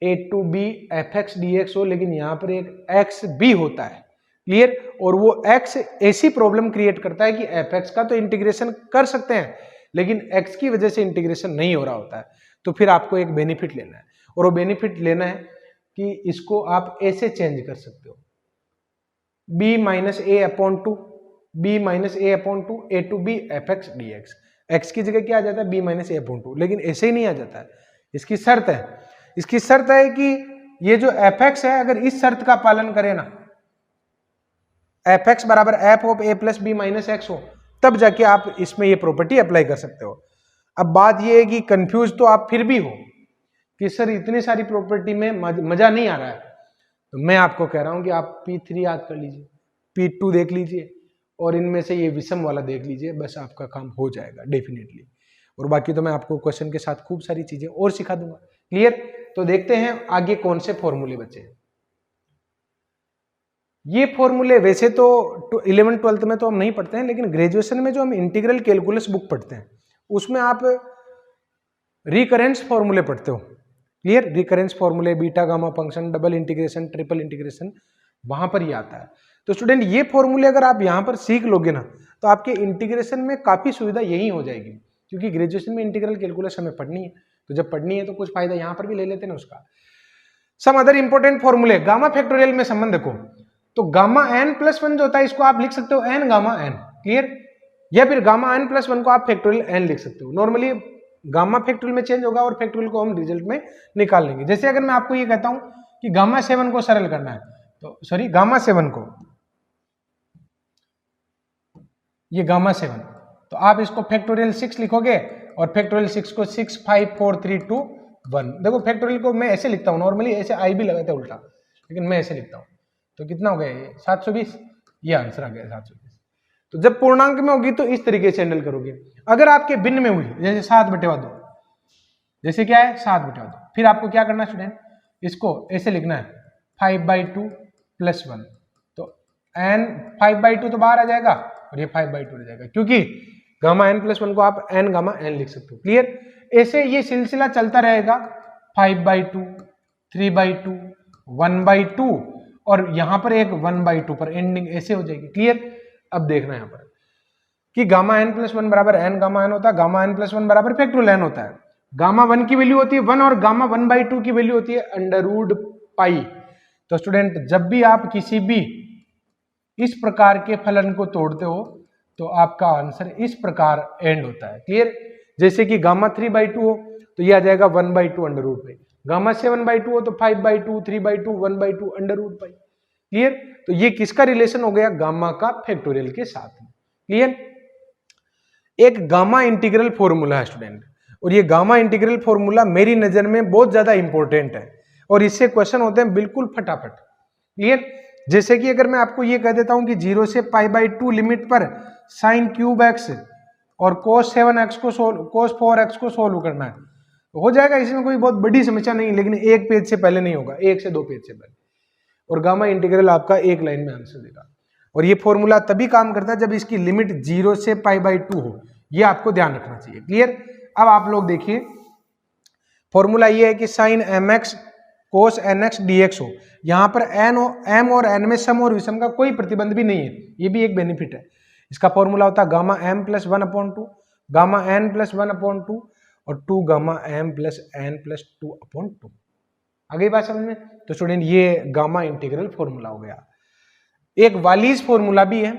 a to b fx dx हो, लेकिन यहां पर एक x भी होता है। क्लियर? और वो x ऐसी प्रॉब्लम क्रिएट करता है कि fx का तो इंटीग्रेशन कर सकते हैं लेकिन x की वजह से इंटीग्रेशन नहीं हो रहा होता है, तो फिर आपको एक बेनिफिट लेना है, और वो बेनिफिट लेना है कि इसको आप ऐसे चेंज कर सकते हो, b minus A upon two a to b fx dx, x की जगह क्या आ जाता है b माइनस ए अपॉन टू, लेकिन ऐसे ही नहीं आ जाता है, इसकी शर्त है कि ये जो fx है अगर इस शर्त का पालन करे ना, fx बराबर f of a plus B minus X हो, तब जाके आप इसमें ये प्रॉपर्टी अप्लाई कर सकते हो। अब बात ये है कि कंफ्यूज तो आप फिर भी हो कि सर इतनी सारी प्रॉपर्टी में मजा नहीं आ रहा है, तो मैं आपको कह रहा हूं कि आप P3 याद कर लीजिए, P2 देख लीजिए, और इनमें से ये विषम वाला देख लीजिए, बस आपका काम हो जाएगा डेफिनेटली। और बाकी तो मैं आपको क्वेश्चन के साथ खूब सारी चीजें और सिखा दूंगा। क्लियर? तो देखते हैं आगे कौन से फॉर्मूले बचे हैं। ये फॉर्मूले वैसे तो 11th 12th में तो हम नहीं पढ़ते हैं, लेकिन ग्रेजुएशन में जो हम इंटीग्रल कैलकुलस बुक पढ़ते हैं उसमें आप रिकरेंस फॉर्मूले पढ़ते हो। क्लियर? रिकरेंस फॉर्मूले, beta gamma function, double integration, triple integration, वहां पर ही आता है। तो स्टूडेंट ये फॉर्मूले अगर आप यहां पर सीख लोगे ना तो आपके इंटीग्रेशन में काफी सुविधा यही हो जाएगी, क्योंकि ग्रेजुएशन में इंटीग्रल कैलकुलस हमें पढ़नी है, तो जब पढ़नी है तो कुछ फायदा यहां पर भी ले लेते हैं ना उसका। सम अदर इंपॉर्टेंट फॉर्मूले, गामा फैक्टोरियल में संबंध देखो, तो गामा n प्लस 1 जो होता है इसको आप लिख सकते हो n गामा n। क्लियर? या फिर गामा n प्लस 1 को आप फैक्टोरियल n लिख सकते हो। नॉर्मली गामा फैक्टोरियल में चेंज होगा और फैक्टोरियल को हम रिजल्ट में निकाल लेंगे। जैसे अगर मैं आपको ये कहता हूं कि गामा 7 को सरल करना है, तो सॉरी गामा 7 को, ये गामा 7, तो आप इसको फैक्टोरियल 6 लिखोगे और फैक्टोरियल 6 को 6 5 4 3 2 1। देखो फैक्टोरियल को मैं ऐसे लिखता हूँ, नॉर्मली ऐसे आई भी लगाते हैं उल्टा, लेकिन मैं ऐसे लिखता हूँ। तो कितना हो गया ये 720, ये आंसर आ गया 720। तो जब पूर्णांक में होगी तो इस तरीके से हैंडल करोगे। अगर आपके भिन्न में हुई, जैसे 7/2, जैसे क्या है 7/2, फिर आपको क्या करना है स्टूडेंट, इसको ऐसे लिखना है 5/2 + 1। तो n 5/2 तो बाहर आ जाएगा और ये 5/2 रह जाएगा, क्योंकि गामा n + 1 को आप n गामा n लिख सकते हो। क्लियर? ऐसे ये सिलसिला चलता रहेगा 5/2, 3/2, 1/2 और यहां पर एक 1/2 पर एंडिंग ऐसे हो जाएगी। क्लियर? अब देखना यहाँ पर कि गामा n + 1 बराबर n गामा n होता है, गामा n + 1 बराबर फैक्टोरियल n होता है। गामा 1 की वैल्यू होती है 1 और गामा 1/2 की वैल्यू होती है √π। तो स्टूडेंट जब भी आप किसी भी इस प्रकार के फलन को तोड़ते हो तो आपका आंसर इस प्रकार एंड होता है। क्लियर? जैसे कि गामा 3/2 हो तो ये आ जाएगा 1/2 √π, गामा 7/2 हो तो 5/2, 3/2, 1/2 √π। क्लियर? तो ये किसका रिलेशन हो गया, गामा का फैक्टोरियल के साथ। क्लियर? एक गामा इंटीग्रल फॉर्मूला है स्टूडेंट, और ये गामा इंटीग्रल फॉर्मूला मेरी नजर में बहुत ज्यादा इंपॉर्टेंट है और इससे क्वेश्चन होते हैं बिल्कुल फटाफट। क्लियर? जैसे कि अगर मैं आपको ये कह देता हूं कि 0 से π/2 लिमिट पर sin³ और cos 7x को cos 4x को सोल्व करना है, तो हो जाएगा, इसमें कोई बहुत बड़ी समस्या नहीं, लेकिन एक पेज से पहले नहीं होगा, 1 से 2 पेज से पहले। और गामा इंटीग्रल आपका एक लाइन में आंसर देगा। और ये फॉर्मूला तभी काम करता है जब इसकी लिमिट 0 से π/2 हो, ये आपको ध्यान रखना चाहिए। क्लियर? अब आप लोग देखिए, फॉर्मूला ये है कि sin mx cos nx dx हो, यहां पर m और n में सम और विषम का कोई प्रतिबंध भी नहीं है, ये भी एक बेनिफिट है। इसका फॉर्मूला होता है गामा m + 1/2, गामा n + 1/2 और 2 गामा m + n + 2/2। आ गई बात समझ में? तो स्टूडेंट ये गामा इंटीग्रल फॉर्मूला हो गया। एक वालीज फॉर्मूला भी है,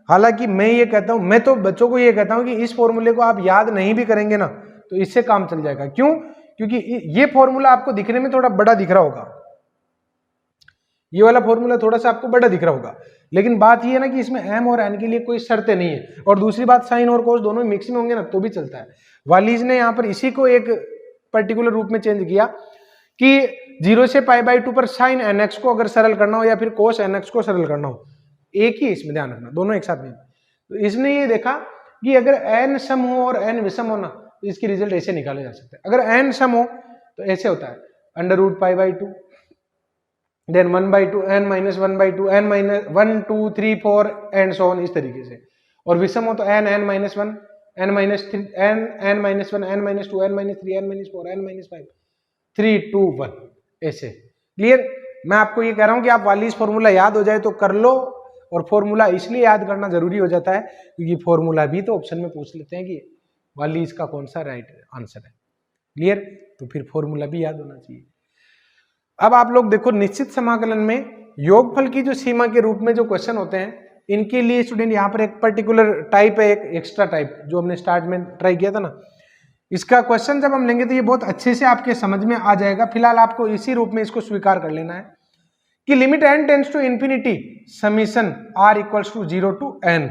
हालांकि मैं ये कहता हूं, मैं तो बच्चों को ये कहता हूं कि इस फॉर्मूले को आप याद नहीं भी करेंगे ना तो इससे काम चल जाएगा। क्यों? क्योंकि ये फॉर्मूला आपको दिखने में थोड़ा बड़ा दिख रहा होगा, ये वाला फॉर्मूला थोड़ा सा आपको बड़ा दिख रहा होगा, लेकिन बात ये है ना कि इसमें m और n के लिए कोई शर्तें नहीं है। और दूसरी बात, साइन और कोस दोनों मिक्स में होंगे ना तो भी चलता है। वालीज ने यहाँ पर इसी को एक पर्टिकुलर रूप में चेंज किया कि 0 से π/2 पर sin nx को अगर सरल करना हो या फिर cos nx को सरल करना हो, एक ही इसमें ध्यान रखना, दोनों एक साथ नहीं। तो इसने ये देखा कि अगर n सम हो और n विषम हो ना तो इसकी रिजल्ट ऐसे निकाले जा सकते हैं। अगर n सम हो तो ऐसे होता है √π/2, then 1/2, n - 1/2, n - 1 2 3 4 and so on, इस तरीके से। और विषम हो तो n - 1, n - 3, n - 1, n - 2, n - 3, n - 4, n - 5, 3 2 1, ऐसे। क्लियर? मैं आपको ये कह रहा हूं कि आप वालीज फॉर्मूला याद हो जाए तो कर लो, और फॉर्मूला इसलिए याद करना जरूरी हो जाता है क्योंकि फॉर्मूला भी तो ऑप्शन में पूछ लेते हैं कि वालीज का कौन सा राइट आंसर है। क्लियर? तो फिर फॉर्मूला भी याद होना चाहिए। अब आप लोग देखो, निश्चित समाकलन में योगफल की जो सीमा के रूप में जो क्वेश्चन होते हैं, इनके लिए स्टूडेंट यहाँ पर एक पर्टिकुलर टाइप है, एक एक्स्ट्रा टाइप जो हमने स्टार्ट में ट्राई किया था ना, इसका क्वेश्चन जब हम लेंगे तो ये बहुत अच्छे से आपके समझ में आ जाएगा। फिलहाल आपको इसी रूप में इसको स्वीकार कर लेना है कि limit n tends to infinity summation r = 0 to n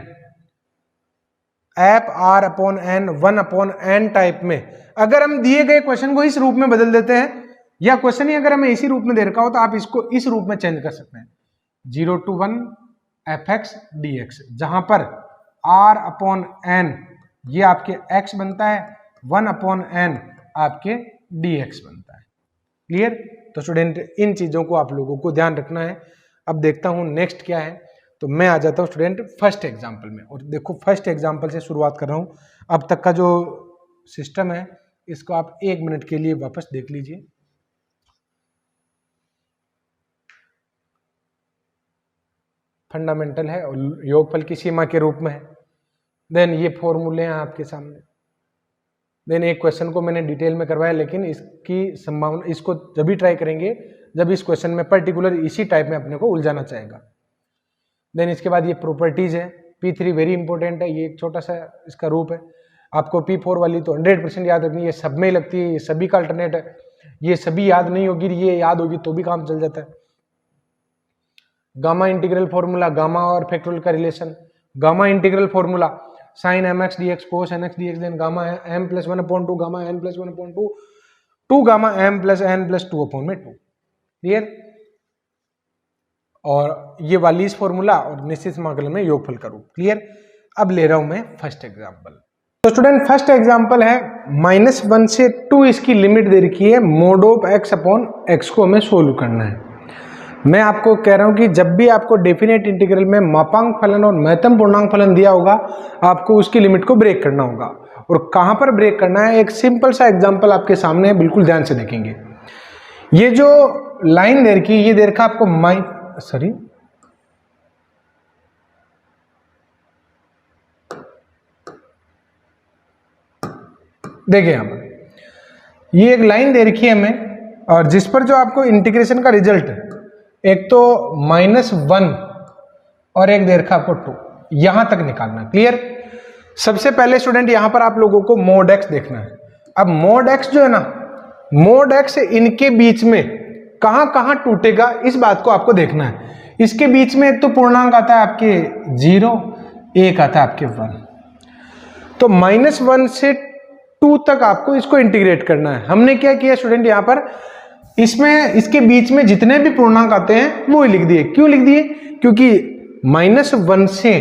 एप r/n 1/n टाइप में अगर हम दिए गए क्वेश्चन को इस रूप में बदल देते हैं, या क्वेश्चन ही अगर हमें इसी रूप में दे रखा हो तो आप इसको इस रूप में चेंज कर सकते हैं 0 to 1 fx dx, जहां पर r/n ये आपके x बनता है, 1/n आपके dx बनता है। क्लियर? तो स्टूडेंट इन चीजों को आप लोगों को ध्यान रखना है। अब देखता हूं नेक्स्ट क्या है, तो मैं आ जाता हूं स्टूडेंट फर्स्ट एग्जाम्पल में। और देखो फर्स्ट एग्जाम्पल से शुरुआत कर रहा हूं। अब तक का जो सिस्टम है इसको आप 1 मिनट के लिए वापस देख लीजिए। फंडामेंटल है और योगफल की सीमा के रूप में है। देन ये फॉर्मूले हैं आपके सामने। देन एक क्वेश्चन को मैंने डिटेल में करवाया, लेकिन इसकी संभावना, इसको जब भी ट्राई करेंगे जब इस क्वेश्चन में पर्टिकुलर इसी टाइप में अपने को उलझाना चाहेगा। देन इसके बाद ये प्रॉपर्टीज है, P3 वेरी इंपॉर्टेंट है, ये एक छोटा सा इसका रूप है। आपको P4 वाली तो 100% याद रखनी है, सब में लगती है, ये सभी का अल्टरनेट है, ये सभी याद नहीं होगी, ये याद होगी तो भी काम चल जाता है। गामा इंटीग्रल फॉर्मूला, गामा और फैक्टोरियल का relation. Gamma integral formula sine m x D x cos n x D x then gamma m plus 1/2 gamma n plus 1/2 2 gamma m plus n plus 2/2 clear. और ये वाली इस formula और निश्चित समाकलन में योगफल का रूप क्लियर। अब ले रहा हूं मैं फर्स्ट एग्जांपल। तो स्टूडेंट फर्स्ट एग्जांपल है -1 से 2 इसकी लिमिट दे रखी है, mode of x upon x को हमें सोल्व करना है। मैं आपको कह रहा हूं कि जब भी आपको डेफिनेट इंटीग्रल में मापांक फलन और महत्तम पूर्णांक फलन दिया होगा आपको उसकी लिमिट को ब्रेक करना होगा। और कहां पर ब्रेक करना है, एक सिंपल सा एग्जाम्पल आपके सामने है, बिल्कुल ध्यान से देखेंगे। ये जो लाइन दे रखी ये दे रखा आपको देखिए यहां पर ये एक लाइन दे रखी है हमें, और जिस पर जो आपको इंटीग्रेशन का रिजल्ट एक तो -1 और एक दे रखा आपको 2 यहां तक निकालना क्लियर। सबसे पहले स्टूडेंट यहां पर आप लोगों को मोड x देखना है। अब मोड x जो है ना, मोड x इनके बीच में कहां कहां टूटेगा इस बात को आपको देखना है। इसके बीच में एक तो पूर्णांक आता है आपके 0, एक आता है आपके 1। तो -1 से 2 तक आपको इसको इंटीग्रेट करना है। हमने क्या किया स्टूडेंट, यहां पर इसमें इसके बीच में जितने भी पूर्णांक आते हैं वो ही लिख दिए। क्यों लिख दिए, क्योंकि -1 से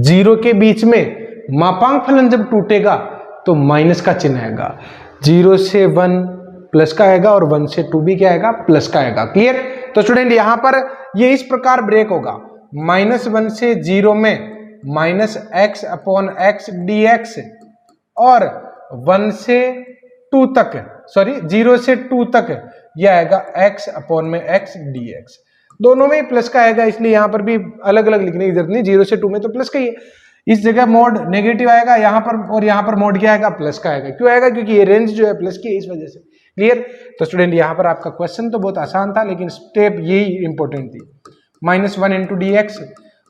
0 के बीच में मापांक फलन जब टूटेगा तो माइनस का चिन्ह आएगा। 0 से 1 प्लस का आएगा और 1 से 2 भी क्या आएगा, प्लस का आएगा क्लियर। तो स्टूडेंट यहां पर ये इस प्रकार ब्रेक होगा, -1 से 0 में -x अपॉन x dx और 1 से 2 तक, सॉरी 0 से 2 तक यह आएगा x अपॉन में x dx। दोनों में प्लस का आएगा, इसलिए यहां पर भी अलग अलग लिखने की जरूरत नहीं, 0 से 2 में तो प्लस का ही है। इस जगह मोड नेगेटिव आएगा यहां पर, और यहां पर मोड क्या आएगा, प्लस का आएगा। क्यों आएगा, क्योंकि ये रेंज जो है प्लस की है, इस वजह से क्लियर। तो स्टूडेंट यहां पर आपका क्वेश्चन तो बहुत आसान था, लेकिन स्टेप यही इंपॉर्टेंट थी, -1 इंटू डी एक्स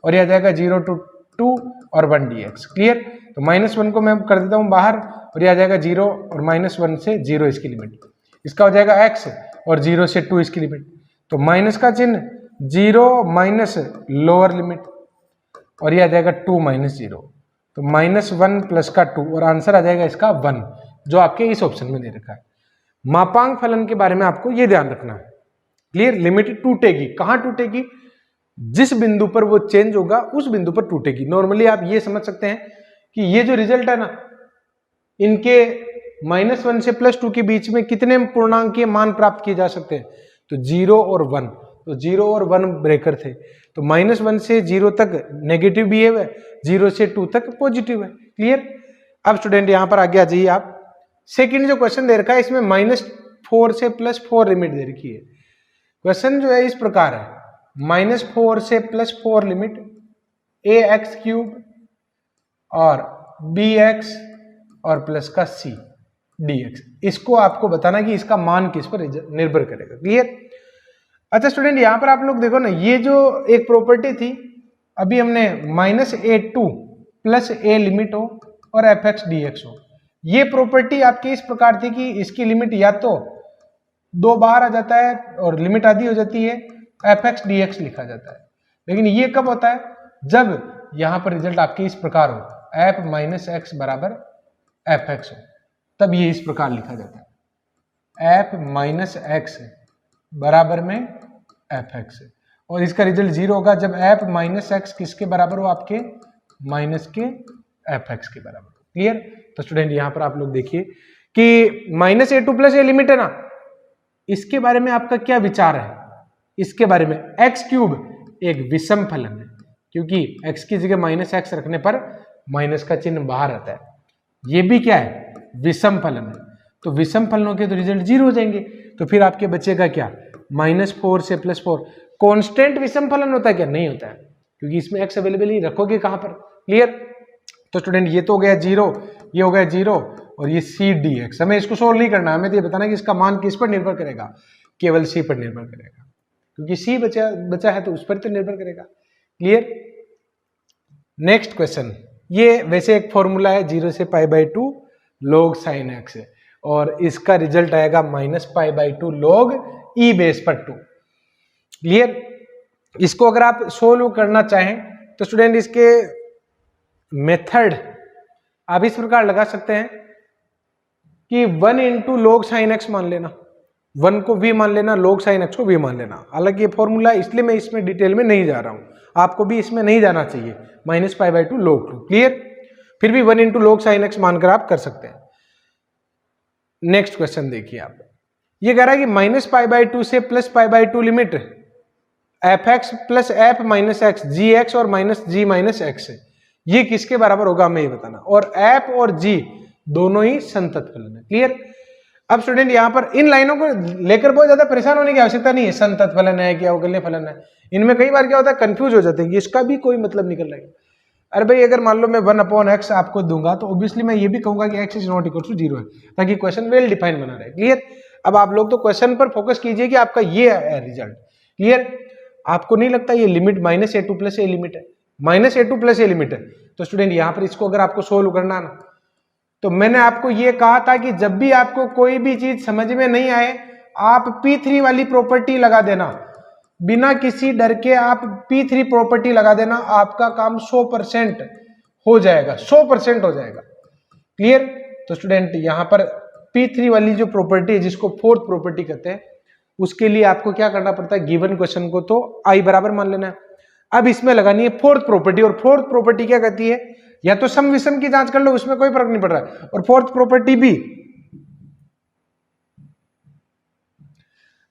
और यह आ जाएगा 0 to 2 और 1 dx क्लियर। तो -1 को मैं कर देता हूं बाहर और यह आ जाएगा 0 और -1 से 0 इसकी लिमिट, इसका हो जाएगा x और 0 से 2 इसकी लिमिट। तो माइनस का चिन्ह 0 माइनस लोअर लिमिट और यह आ जाएगा 2 - 0। तो -1 प्लस का 2 और आंसर आ जाएगा इसका 1, जो आपके इस ऑप्शन में दे रखा है। मापांक फलन के बारे में आपको यह ध्यान रखना है क्लियर। लिमिट टूटेगी, कहां टूटेगी, जिस बिंदु पर वो चेंज होगा उस बिंदु पर टूटेगी। नॉर्मली आप ये समझ सकते हैं कि ये जो रिजल्ट है ना, इनके -1 से +2 के बीच में कितने पूर्णांक के मान प्राप्त किए जा सकते हैं, तो 0 और 1। तो 0 और 1 ब्रेकर थे, तो -1 से 0 तक नेगेटिव बिहेव है, 0 से 2 तक पॉजिटिव है क्लियर। अब स्टूडेंट यहां पर आगे आ जाइए आप। सेकंड जो क्वेश्चन दे रखा है इसमें -4 से +4 लिमिट दे रखी है। क्वेश्चन जो है इस प्रकार है, -4 से +4 लिमिट ax³ और bx और प्लस का c dx। इसको आपको बताना कि इसका मान किस पर निर्भर करेगा क्लियर। अच्छा स्टूडेंट यहां पर आप लोग देखो ना, ये जो एक प्रॉपर्टी थी अभी हमने -a2 + a लिमिट हो और fx dx हो, ये प्रॉपर्टी आपकी इस प्रकार थी कि इसकी लिमिट या तो 2 बाहर आ जाता है और लिमिट आधी हो जाती है, fx dx लिखा जाता है। लेकिन ये कब होता है, जब यहां पर रिजल्ट आपके इस प्रकार हो, f - x बराबर fx हो, तब ये इस प्रकार लिखा जाता है, f - x बराबर में fx। और इसका रिजल्ट 0 होगा जब f - x किसके बराबर हो, आपके माइनस के fx के बराबर क्लियर। तो स्टूडेंट यहां पर आप लोग देखिए कि -a2 + a लिमिट है ना, इसके बारे में आपका क्या विचार है। इसके बारे में x³ एक विषम फलन है, क्योंकि x की जगह -x रखने पर माइनस का चिन्ह बाहर आता है। ये भी क्या है, विषम फलन है। तो विषम फलनों के तो रिजल्ट 0 हो जाएंगे, तो फिर आपके बचेगा क्या, -4 से +4। कांस्टेंट विषम फलन होता है क्या, नहीं होता है, क्योंकि इसमें x अवेलेबल ही रखोगे कहां पर क्लियर। तो स्टूडेंट ये तो हो गया 0, ये हो गया 0 और ये c dx। हमें इसको सोल्व नहीं करना, हमें तो ये बताना कि इसका मान किस पर निर्भर करेगा, केवल c पर निर्भर करेगा, क्योंकि c बचा है तो उस पर तो निर्भर करेगा क्लियर। नेक्स्ट क्वेश्चन, ये वैसे एक फॉर्मूला है 0 से π/2 log sin x है, और इसका रिजल्ट आएगा -π/2 log e⁻²। क्लियर। इसको अगर आप सोल्व करना चाहें तो स्टूडेंट इसके मेथड आप इस प्रकार लगा सकते हैं कि 1 इंटू log sin x मान लेना, 1 को v मान लेना, log sin x को v मान लेना। हालांकि ये फॉर्मूला इसलिए मैं इसमें डिटेल में नहीं जा रहा हूं, आपको भी इसमें नहीं जाना चाहिए, -π/2 log 2, क्लियर। फिर भी 1 इंटू log sin x मानकर आप कर सकते हैं। नेक्स्ट क्वेश्चन देखिए आप, ये कह रहा है कि -π/2 से +π/2 limit fx plus f minus x gx और -g-x, ये किसके बराबर होगा हमें ये बताना, और f और g दोनों ही संतत फलन है, क्लियर। अब स्टूडेंट यहाँ पर इन लाइनों को लेकर बहुत ज्यादा परेशान होने की आवश्यकता नहीं है, संतत फलन है क्या अवकलनीय फलन है, इनमें कई बार क्या होता है कंफ्यूज हो जाते हैं, इसका भी कोई मतलब निकल रहा है। अरे भाई अगर मान लो मैं 1/x आपको दूंगा तो ऑब्वियसली मैं ये भी कहूंगा कि x is not equal to 0 है, ताकि क्वेश्चन वेल डिफाइन बना रहे, क्लियर। अब आप लोग तो क्वेश्चन पर फोकस कीजिए कि आपका ये है रिजल्ट, क्लियर। आपको नहीं लगता ये लिमिट -a2 + a लिमिट है, -a2 + a लिमिट है, तो स्टूडेंट यहाँ पर इसको अगर आपको सोल्व करना है ना, तो मैंने आपको ये कहा था कि जब भी आपको कोई भी चीज समझ में नहीं आए आप P3 वाली प्रॉपर्टी लगा देना, बिना किसी डर के आप P3 प्रॉपर्टी लगा देना, आपका काम 100% हो जाएगा, 100% हो जाएगा, क्लियर। तो स्टूडेंट यहाँ पर P3 वाली जो प्रॉपर्टी है जिसको फोर्थ प्रॉपर्टी कहते हैं, उसके लिए आपको क्या करना पड़ता है, गिवन क्वेश्चन को तो I बराबर मान लेना है। अब इसमें लगानी है फोर्थ प्रॉपर्टी, और फोर्थ प्रॉपर्टी क्या कहती है, या तो सम विषम की जांच कर लो, उसमें कोई फर्क नहीं पड़ रहा है, और फोर्थ प्रॉपर्टी भी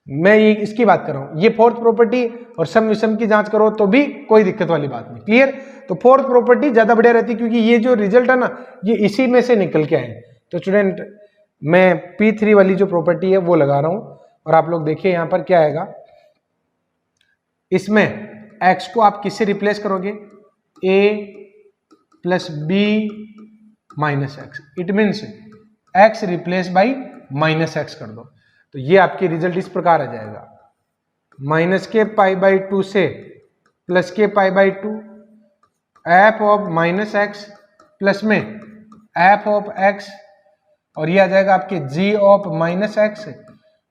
मैं ये इसकी बात कर रहा हूं, ये फोर्थ प्रॉपर्टी और सम विषम की जांच करो तो भी कोई दिक्कत वाली बात नहीं, क्लियर। तो फोर्थ प्रॉपर्टी ज्यादा बढ़िया रहती है, क्योंकि ये जो रिजल्ट है ना ये इसी में से निकल के आए। तो स्टूडेंट मैं P3 वाली जो प्रॉपर्टी है वो लगा रहा हूं, और आप लोग देखिए यहां पर क्या आएगा, इसमें x को आप किससे रिप्लेस करोगे, a plus b minus x, it means x replace by -x कर दो, तो ये आपके रिजल्ट इस प्रकार आ जाएगा, -k π/2 से +k π/2 f of -x plus में f ऑफ x, और ये आ जाएगा आपके g ऑफ -x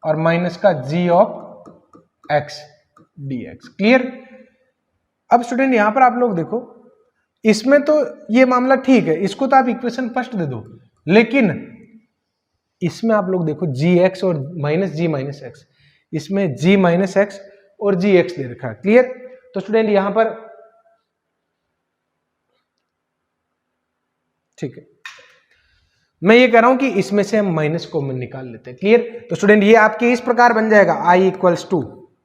और माइनस का g of x dx, clear. अब स्टूडेंट यहां पर आप लोग देखो, इसमें तो ये मामला ठीक है, इसको तो आप इक्वेशन फर्स्ट दे दो, लेकिन इसमें आप लोग देखो gx और -g-x, इसमें g-x और gx दे रखा है, क्लियर। तो स्टूडेंट यहां पर ठीक है, मैं ये कह रहा हूं कि इसमें से हम माइनस कॉमन निकाल लेते हैं, क्लियर। तो स्टूडेंट ये आपके इस प्रकार बन जाएगा, I इक्वल्स टू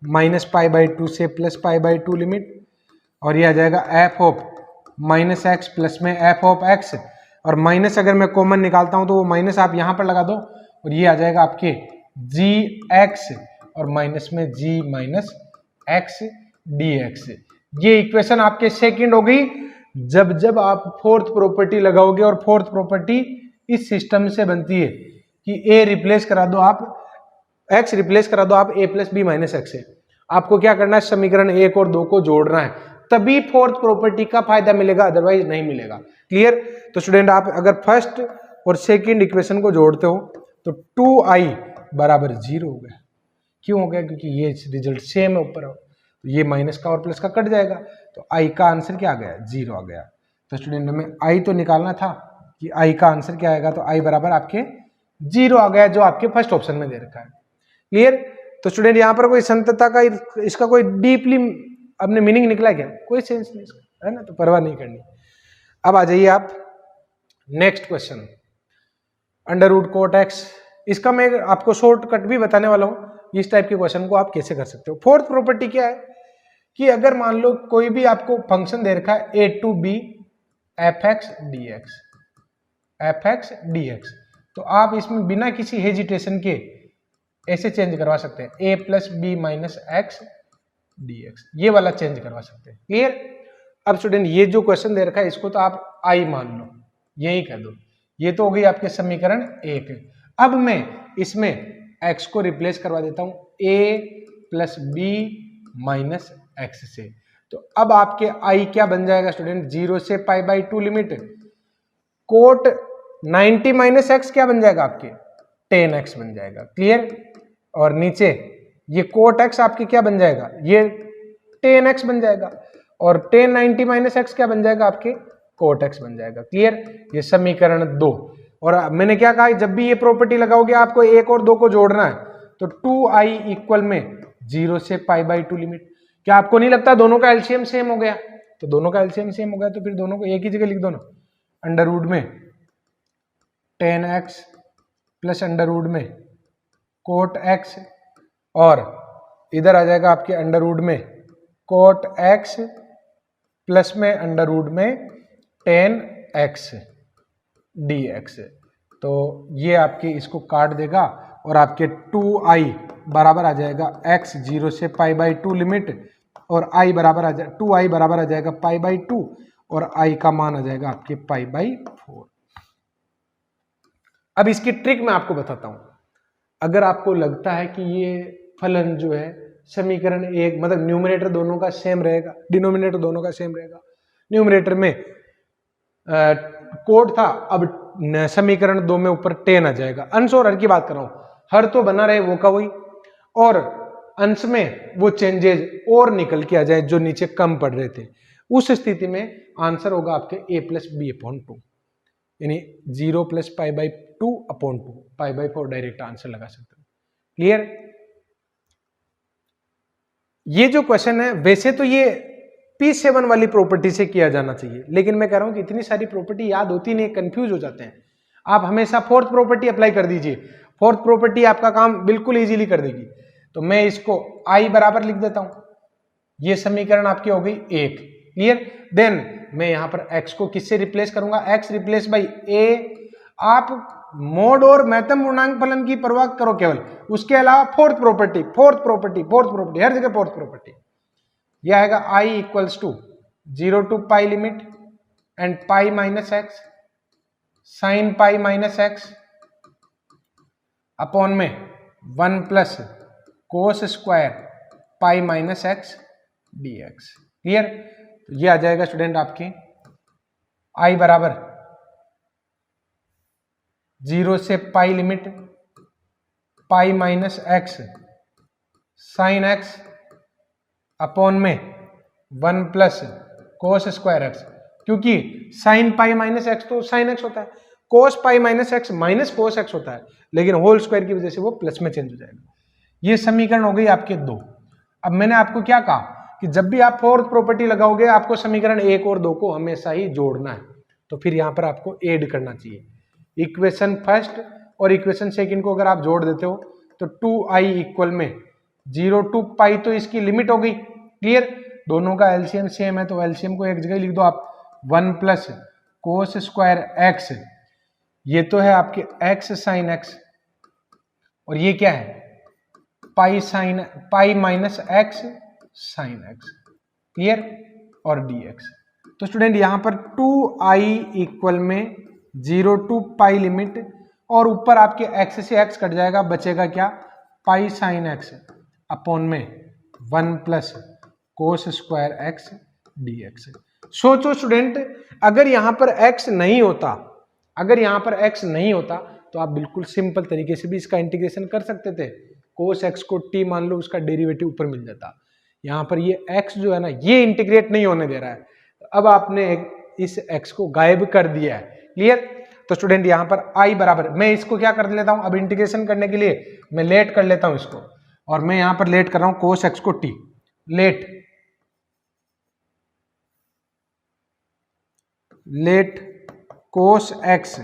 -π/2 से +π/2 लिमिट, और ये आ जाएगा f ऑफ -x प्लस में f ऑफ x, और माइनस अगर मैं कॉमन निकालता हूं तो वो माइनस आप यहां पर लगा दो, और ये आ जाएगा आपके gx और माइनस में g-x dx। ये इक्वेशन आपके सेकंड हो गई। जब जब आप फोर्थ प्रॉपर्टी लगाओगे, और फोर्थ प्रॉपर्टी इस सिस्टम से बनती है कि a रिप्लेस करा दो आप, x रिप्लेस करा दो आप a plus b minus x से, आपको क्या करना है, समीकरण 1 और 2 को जोड़ना है, तभी फोर्थ प्रॉपर्टी का फायदा मिलेगा, अदरवाइज नहीं मिलेगा, क्लियर। तो स्टूडेंट आप अगर फर्स्ट और सेकंड इक्वेशन को जोड़ते हो तो 2i बराबर 0 हो गया, क्यों हो गया, क्योंकि ये रिजल्ट सेम है ऊपर, तो ये माइनस का और प्लस का कट जाएगा, तो i का आंसर क्या आ गया, 0 आ गया। तो स्टूडेंट हमें i तो निकालना था कि i का आंसर क्या आएगा, तो i बराबर आपके 0 आ गया, जो आपके फर्स्ट ऑप्शन में दे रखा है, क्लियर। तो स्टूडेंट यहाँ पर कोई संतता का इसका कोई डीपली अपने मीनिंग निकला क्या, कोई सेंस नहीं इसका, है ना, तो परवाह नहीं करनी। अब आ जाइए आप नेक्स्ट क्वेश्चन, √cot x, इसका मैं आपको शॉर्टकट भी बताने वाला हूं, इस टाइप के क्वेश्चन को आप कैसे कर सकते हो। फोर्थ प्रॉपर्टी क्या है कि अगर मान लो कोई भी आपको फंक्शन दे रखा है a to b fx dx, तो आप इसमें बिना किसी हेजिटेशन के ऐसे चेंज करवा सकते हैं, a plus B minus x dx, ये वाला चेंज करवा सकते हैं, क्लियर। अब स्टूडेंट ये जो क्वेश्चन दे रखा है इसको तो आप i मान लो, यही कह दो, ये तो हो गई आपके समीकरण 1। अब मैं इसमें x को रिप्लेस करवा देता हूं a plus B minus x से, तो अब आपके i क्या बन जाएगा स्टूडेंट, 0 से π/2 लिमिट, कोट 90 माइनस एक्स क्या बन जाएगा आपके 10x बन जाएगा, क्लियर। और नीचे ये कोट x आपके क्या बन जाएगा, ये 10x बन जाएगा, और 10 90 माइनस एक्स क्या बन जाएगा आपके कोट एक्स बन जाएगा। क्लियर, ये समीकरण 2। और मैंने क्या कहा, जब भी ये प्रॉपर्टी लगाओगे आपको 1 और 2 को जोड़ना है, तो 2i इक्वल में 0 से π/2 लिमिट। क्या आपको नहीं लगता दोनों का एलसीएम सेम हो गया? तो दोनों का एलसीएम सेम हो गया तो फिर दोनों को एक ही जगह लिख दो ना, अंडर रूट में tan x plus under root में कोट x, और इधर आ जाएगा आपके अंडर रूट में कोट x प्लस में अंडर रूट में tan x dx। तो ये आपके इसको काट देगा और आपके 2i बराबर आ जाएगा x 0 से π/2 लिमिट, और i बराबर आ जाएगा 2i बराबर आ जाएगा π/2, और i का मान आ जाएगा आपके π/4। अब इसकी ट्रिक मैं आपको बताता हूं। अगर आपको लगता है कि ये फलन जो है समीकरण एक मतलब न्यूमरेटर दोनों का सेम रहेगा, डिनोमिनेटर दोनों का सेम रहेगा, न्यूमरेटर में कोड था, अब समीकरण 2 में ऊपर tan आ जाएगा। अंश और हर की बात कर रहा हूं, हर तो बना रहे वो का वही, और अंश में वो चेंजेस और निकल के आ जाए जो नीचे कम पड़ रहे थे, उस स्थिति में आंसर होगा आपके a प्लस बी अपॉन 2, यानी 0 प्लस π/2 अपॉन 2, π/4 डायरेक्ट आंसर लगा सकते हो। क्लियर? ये जो क्वेश्चन है वैसे तो ये P7 वाली प्रॉपर्टी से किया जाना चाहिए, लेकिन मैं कह रहा हूं कि इतनी सारी प्रॉपर्टी याद होती नहीं, कंफ्यूज हो जाते हैं। आप हमेशा फोर्थ प्रॉपर्टी अप्लाई कर दीजिए, फोर्थ प्रॉपर्टी आपका काम बिल्कुल इजीली कर देगी। तो मैं इसको i बराबर लिख देता हूं, ये समीकरण आपकी हो गई 1। क्लियर? देन मैं यहां पर x को किससे रिप्लेस करूंगा, x रिप्लेस बाई a। आप मोड और महत्तम पूर्णांक फलन की परवाह करो केवल, उसके अलावा फोर्थ प्रॉपर्टी हर जगह फोर्थ प्रॉपर्टी। यह आएगा i equals to 0 to pi limit and pi minus x sine pi minus X upon में 1 plus cos square pi minus x dx। Clear? तो ये आ जाएगा स्टूडेंट आपकी i बराबर 0 से pi limit pi minus x sine x upon में 1 plus cos square x, क्योंकि साइन पाई माइनस एक्स तो साइन एक्स होता है, cos pi minus x minus cos x होता है, लेकिन होल स्क्वायर की वजह से वो प्लस में चेंज हो जाएगा। ये समीकरण हो गई आपके 2। अब मैंने आपको क्या कहा कि जब भी आप फोर्थ प्रॉपर्टी लगाओगे आपको समीकरण 1 और 2 को हमेशा ही जोड़ना है, तो फिर यहां पर आपको ऐड करना चाहिए। इक्वेशन फर्स्ट और इक्वेशन सेकंड को अगर आप जोड़ देते हो तो 2i इक्वल में 0 टू पाई, तो इसकी लिमिट हो गई। क्लियर? दोनों का एलसीएम सेम है तो एलसीएम को एक जगह लिख दो आप, 1 प्लस कोस स्क्वायर एक्स, ये तो है आपके एक्स साइन एक्स, और ये क्या है पाई minus x sine x. Clear? और dx। तो स्टूडेंट यहां पर 2i इक्वल में 0 टू पाई लिमिट, और ऊपर आपके x से x कट जाएगा, बचेगा क्या पाई साइन एक्स अपॉन में 1 plus cos square x dx। सोचो स्टूडेंट, अगर यहां पर x नहीं होता, तो आप बिल्कुल सिंपल तरीके से भी इसका इंटीग्रेशन कर सकते थे। कोस x को t मान लो, उसका डेरिवेटिव ऊपर मिल जाता। यहां पर ये x जो है ना, ये इंटीग्रेट नहीं होने दे रहा है, अब आपने इस x को गायब कर दिया है। क्लियर? तो स्टूडेंट यहां पर i बराबर, मैं इसको क्या कर लेता हूं, अब इंटीग्रेशन करने के लिए मैं लेट कर लेता हूं इसको, और मैं यहां पर लेट कर रहा हूं कोस x को t, लेट कोस x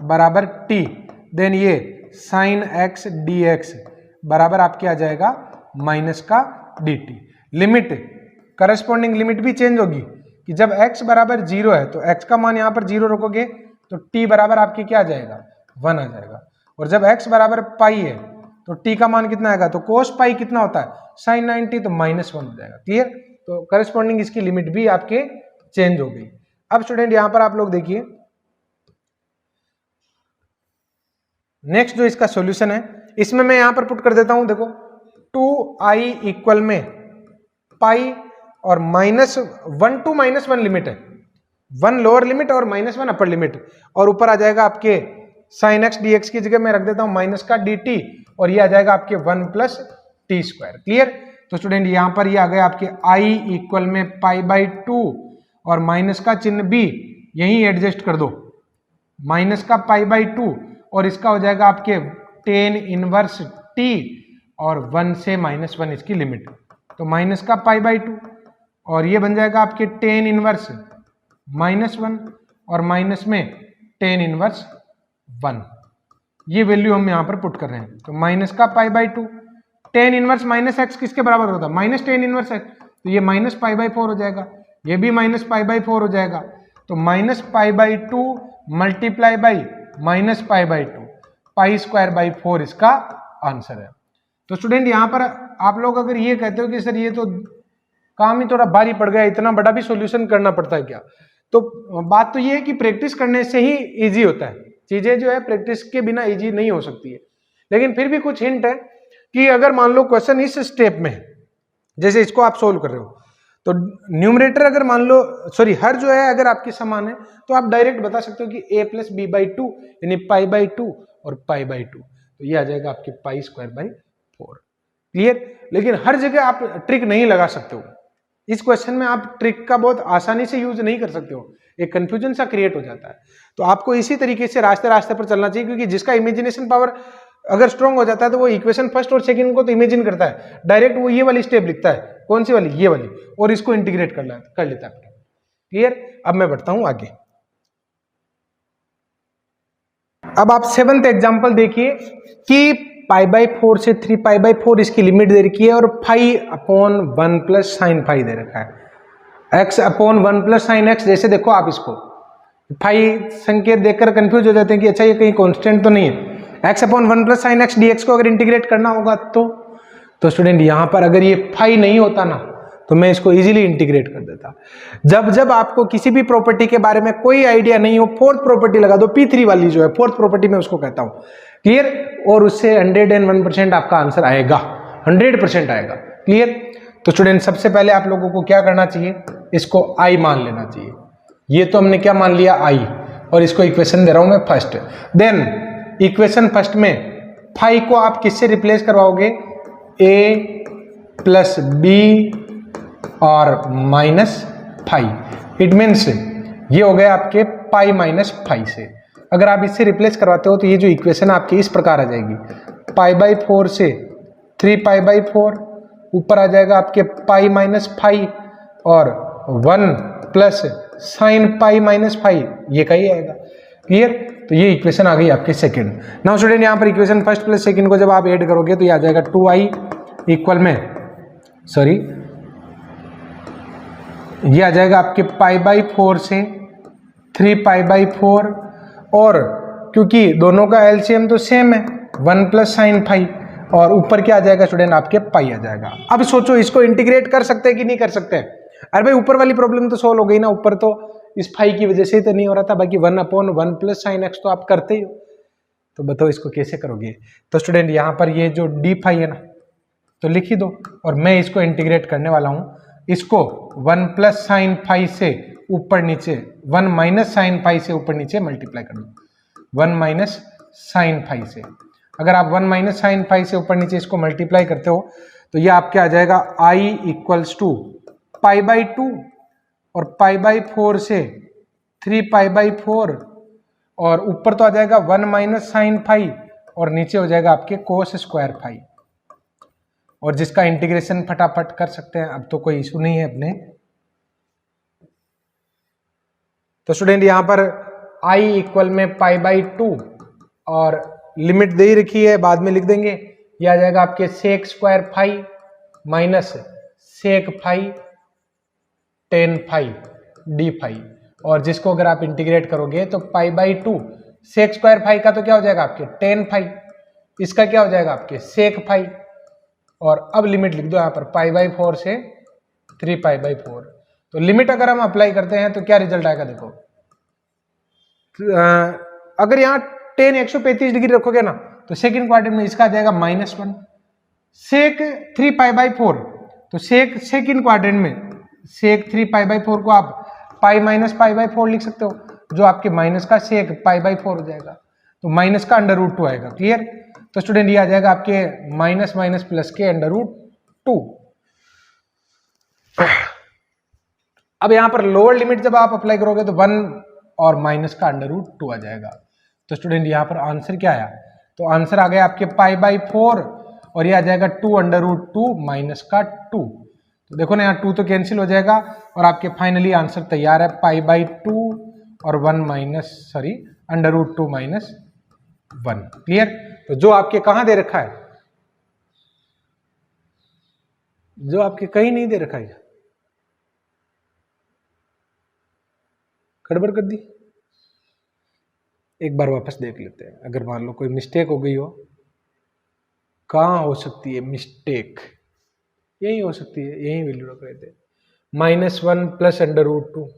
बराबर t, देन ये साइन x dx बराबर आपके आ जाएगा माइनस का dt। लिमिट, करस्पॉन्डिंग लिमिट भी चेंज होगी कि जब x बराबर 0 है तो x का मान यहां पर 0 रखोगे तो t बराबर आपके क्या आ जाएगा 1 आ जाएगा, और जब x बराबर पाई है तो t का मान कितना आएगा, तो कोस पाई कितना होता है साइन 90, तो -1 हो जाएगा। क्लियर? तो करस्पॉन्डिंग इसकी लिमिट भी आपके चेंज हो गई। अब स्टूडेंट यहां पर आप लोग देखिए, नेक्स्ट जो इसका सॉल्यूशन है, इसमें मैं यहां पर पुट कर देता हूं, देखो 2i इक्वल में पाई और -1 टू -1 लिमिट है, 1 लोअर लिमिट और -1 अपर लिमिट, और ऊपर आ जाएगा आपके साइन x dx की जगह मैं रख देता हूं माइनस का dt, और ये आ जाएगा आपके 1 प्लस टी स्क्वायर। क्लियर? तो स्टूडेंट यहां पर ये आ गया आपके i इक्वल में पाई बाई 2 और माइनस का चिन्ह b, यहीं एडजस्ट कर दो, माइनस का पाई बाई 2 और इसका हो जाएगा आपके टेन इनवर्स टी और 1 से -1 इसकी लिमिट, तो माइनस का पाई बाई 2 और ये बन जाएगा आपके टेन इनवर्स -1 और माइनस में टेन इनवर्स 1। ये वैल्यू हम यहाँ पर पुट कर रहे हैं, तो माइनस का पाई by 2 tan inverse minus x किसके बराबर होता है, माइनस टेन इनवर्स एक्स, तो ये माइनस पाई बाई 4 हो जाएगा, ये भी माइनस पाई बाई 4 हो जाएगा, तो minus pi by 2 multiply by minus pi by 2 pi square by 4 इसका आंसर है। तो स्टूडेंट यहाँ पर आप लोग अगर ये कहते हो कि सर ये तो काम ही थोड़ा भारी पड़ गया, इतना बड़ा भी सॉल्यूशन करना पड़ता है क्या, तो बात तो ये है कि प्रैक्टिस करने से ही इजी होता है, चीजें जो है प्रैक्टिस के बिना इजी नहीं हो सकती है। लेकिन फिर भी कुछ हिंट है कि अगर मान लो क्वेश्चन इस स्टेप में है, जैसे इसको आप सोल्व कर रहे हो, तो न्यूमरेटर अगर मान लो सॉरी हर जो है अगर आपकी समान है तो आप डायरेक्ट बता सकते हो कि a प्लस बी बाई 2 यानी पाई बाई 2 और पाई बाई 2, तो ये आ जाएगा आपके पाई स्क्वायर बाई 4। क्लियर। लेकिन हर जगह आप ट्रिक नहीं लगा सकते हो, इस क्वेश्चन में आप ट्रिक का बहुत आसानी से यूज नहीं कर सकते हो, एक कंफ्यूजन सा क्रिएट हो जाता है। तो आपको इसी तरीके से रास्ते रास्ते पर चलना चाहिए, क्योंकि जिसका इमेजिनेशन पावर अगर स्ट्रॉन्ग हो जाता है तो वो इक्वेशन फर्स्ट और सेकंड को तो इमेजिन करता है, डायरेक्ट वो ये वाली स्टेप लिखता है, कौन सी वाली, ये वाली, और इसको इंटीग्रेट कर लेता है। क्लियर। अब मैं बढ़ता हूं आगे। अब आप 7th एग्जांपल देखिए कि पाई बाई 4 से 3 पाई बाई 4 इसकी लिमिट दे रखी है और phi upon 1 plus sine phi दे रखा है, x upon 1 plus sine x. जैसे देखो आप इसको फाई संकेत देखकर कंफ्यूज हो जाते हैं कि अच्छा ये कहीं कांस्टेंट तो नहीं है, x upon 1 plus sine x dx को अगर इंटीग्रेट करना होगा तो स्टूडेंट यहां पर अगर ये फाई नहीं होता ना तो मैं इसको इजीली इंटीग्रेट कर देता। जब आपको किसी भी प्रॉपर्टी के बारे में कोई आइडिया नहीं हो, फोर्थ प्रॉपर्टी लगा दो, P3 वाली जो है फोर्थ प्रॉपर्टी में उसको कहता हूं। क्लियर। और उससे 101% आपका आंसर आएगा, 100% आएगा। क्लियर। तो स्टूडेंट सबसे पहले आप लोगों को क्या करना चाहिए, इसको आई मान लेना चाहिए। ये तो हमने क्या मान लिया, आई, और इसको इक्वेशन दे रहा हूं मैं फर्स्ट। देन इक्वेशन फर्स्ट में फाई को आप किससे रिप्लेस करवाओगे, ए प्लस बी और माइनस फाई। इट मीन्स ये हो गए आपके पाई माइनस फाई से। अगर आप इससे रिप्लेस करवाते हो तो ये जो इक्वेशन आपकी इस प्रकार आ जाएगी, पाई बाई 4 से 3 पाई बाई 4, ऊपर आ जाएगा आपके पाई माइनस फाई और 1 plus sine pi minus phi, ये का ही आएगा। क्लियर। तो ये इक्वेशन आ गई आपके सेकंड। नाउ स्टूडेंट यहाँ पर इक्वेशन फर्स्ट प्लस सेकंड को जब आप ऐड करोगे तो ये आ जाएगा 2i इक्वल में सॉरी ये आ जाएगा आपके पाई बाई 4 से 3 पाई बाई 4, और क्योंकि दोनों का एलसीएम तो सेम है 1 प्लस साइन फाई, और ऊपर क्या आ जाएगा स्टूडेंट आपके पाई आ जाएगा। अब सोचो इसको इंटीग्रेट कर सकते हैं कि नहीं कर सकते। अरे भाई ऊपर वाली प्रॉब्लम तो सोल्व हो गई ना, ऊपर तो इस फाई की वजह से ही तो नहीं हो रहा था, बाकी 1 अपॉन 1 प्लस साइन एक्स तो आप करते ही हो। तो बताओ इसको कैसे करोगे। तो स्टूडेंट यहाँ पर ये जो डी फाई है ना तो लिख ही दो, और मैं इसको इंटीग्रेट करने वाला हूँ, इसको 1 प्लस साइन फाई से ऊपर नीचे 1 माइनस साइन फाई से ऊपर नीचे मल्टीप्लाई कर दो 1 माइनस साइन फाई से। अगर आप 1 माइनस साइन फाई से ऊपर नीचे इसको मल्टीप्लाई करते हो तो ये आपके आ जाएगा I equals to pi by 2 और पाई बाई 4 से 3 पाई बाई 4, और ऊपर तो आ जाएगा 1 माइनस साइन फाई और नीचे हो जाएगा आपके कोस स्क्वायर फाई, और जिसका इंटीग्रेशन फटाफट कर सकते हैं, अब तो कोई इशू नहीं है अपने। तो स्टूडेंट यहां पर i इक्वल में पाई बाई 2 और लिमिट दे ही रखी है, बाद में लिख देंगे। यह आ जाएगा आपके sec square phi minus sec phi tan phi d phi, और जिसको अगर आप इंटीग्रेट करोगे तो pi by 2 sec square phi का तो क्या हो जाएगा आपके टेन फाई, इसका क्या हो जाएगा आपके सेक फाई, और अब लिमिट लिख दो यहाँ पर पाई बाई 4 से 3 पाई बाई 4। तो लिमिट अगर हम अप्लाई करते हैं तो क्या रिजल्ट आएगा देखो, अगर यहाँ टेन 135 डिग्री रखोगे ना तो सेकंड क्वाड्रेंट में इसका आ जाएगा -1। सेक 3 पाई बाई 4, तो सेक सेकंड क्वाड्रेंट में सेक 3 पाई बाई 4 को आप पाई माइनस पाई बाई 4 लिख सकते हो, जो आपके माइनस का सेक पाई बाई 4 हो जाएगा, तो माइनस का √2 आएगा। क्लियर। तो स्टूडेंट ये आ जाएगा आपके माइनस माइनस प्लस के √2। अब यहां पर लोअर लिमिट जब आप अप्लाई करोगे तो 1 और माइनस का अंडर रूट 2 आ जाएगा। तो स्टूडेंट यहाँ पर आंसर क्या आया? तो आंसर आ गया आपके π/4 और ये आ जाएगा 2√2 माइनस का 2। तो देखो ना यहाँ 2 तो कैंसिल हो जाएगा और आपके फाइनली आंसर तैयार है π/2 और अंडर रूट 2 माइनस 1। क्लियर? तो जो आपके कहाँ दे रखा है, जो आपके कहीं नहीं दे रखा है, गड़बड़ कर दी। एक बार वापस देख लेते हैं, अगर मान लो कोई मिस्टेक हो गई हो। कहाँ हो सकती है मिस्टेक? यही हो सकती है, यही वैल्यू रख रहे थे। -1 प्लस अंडर रूट 2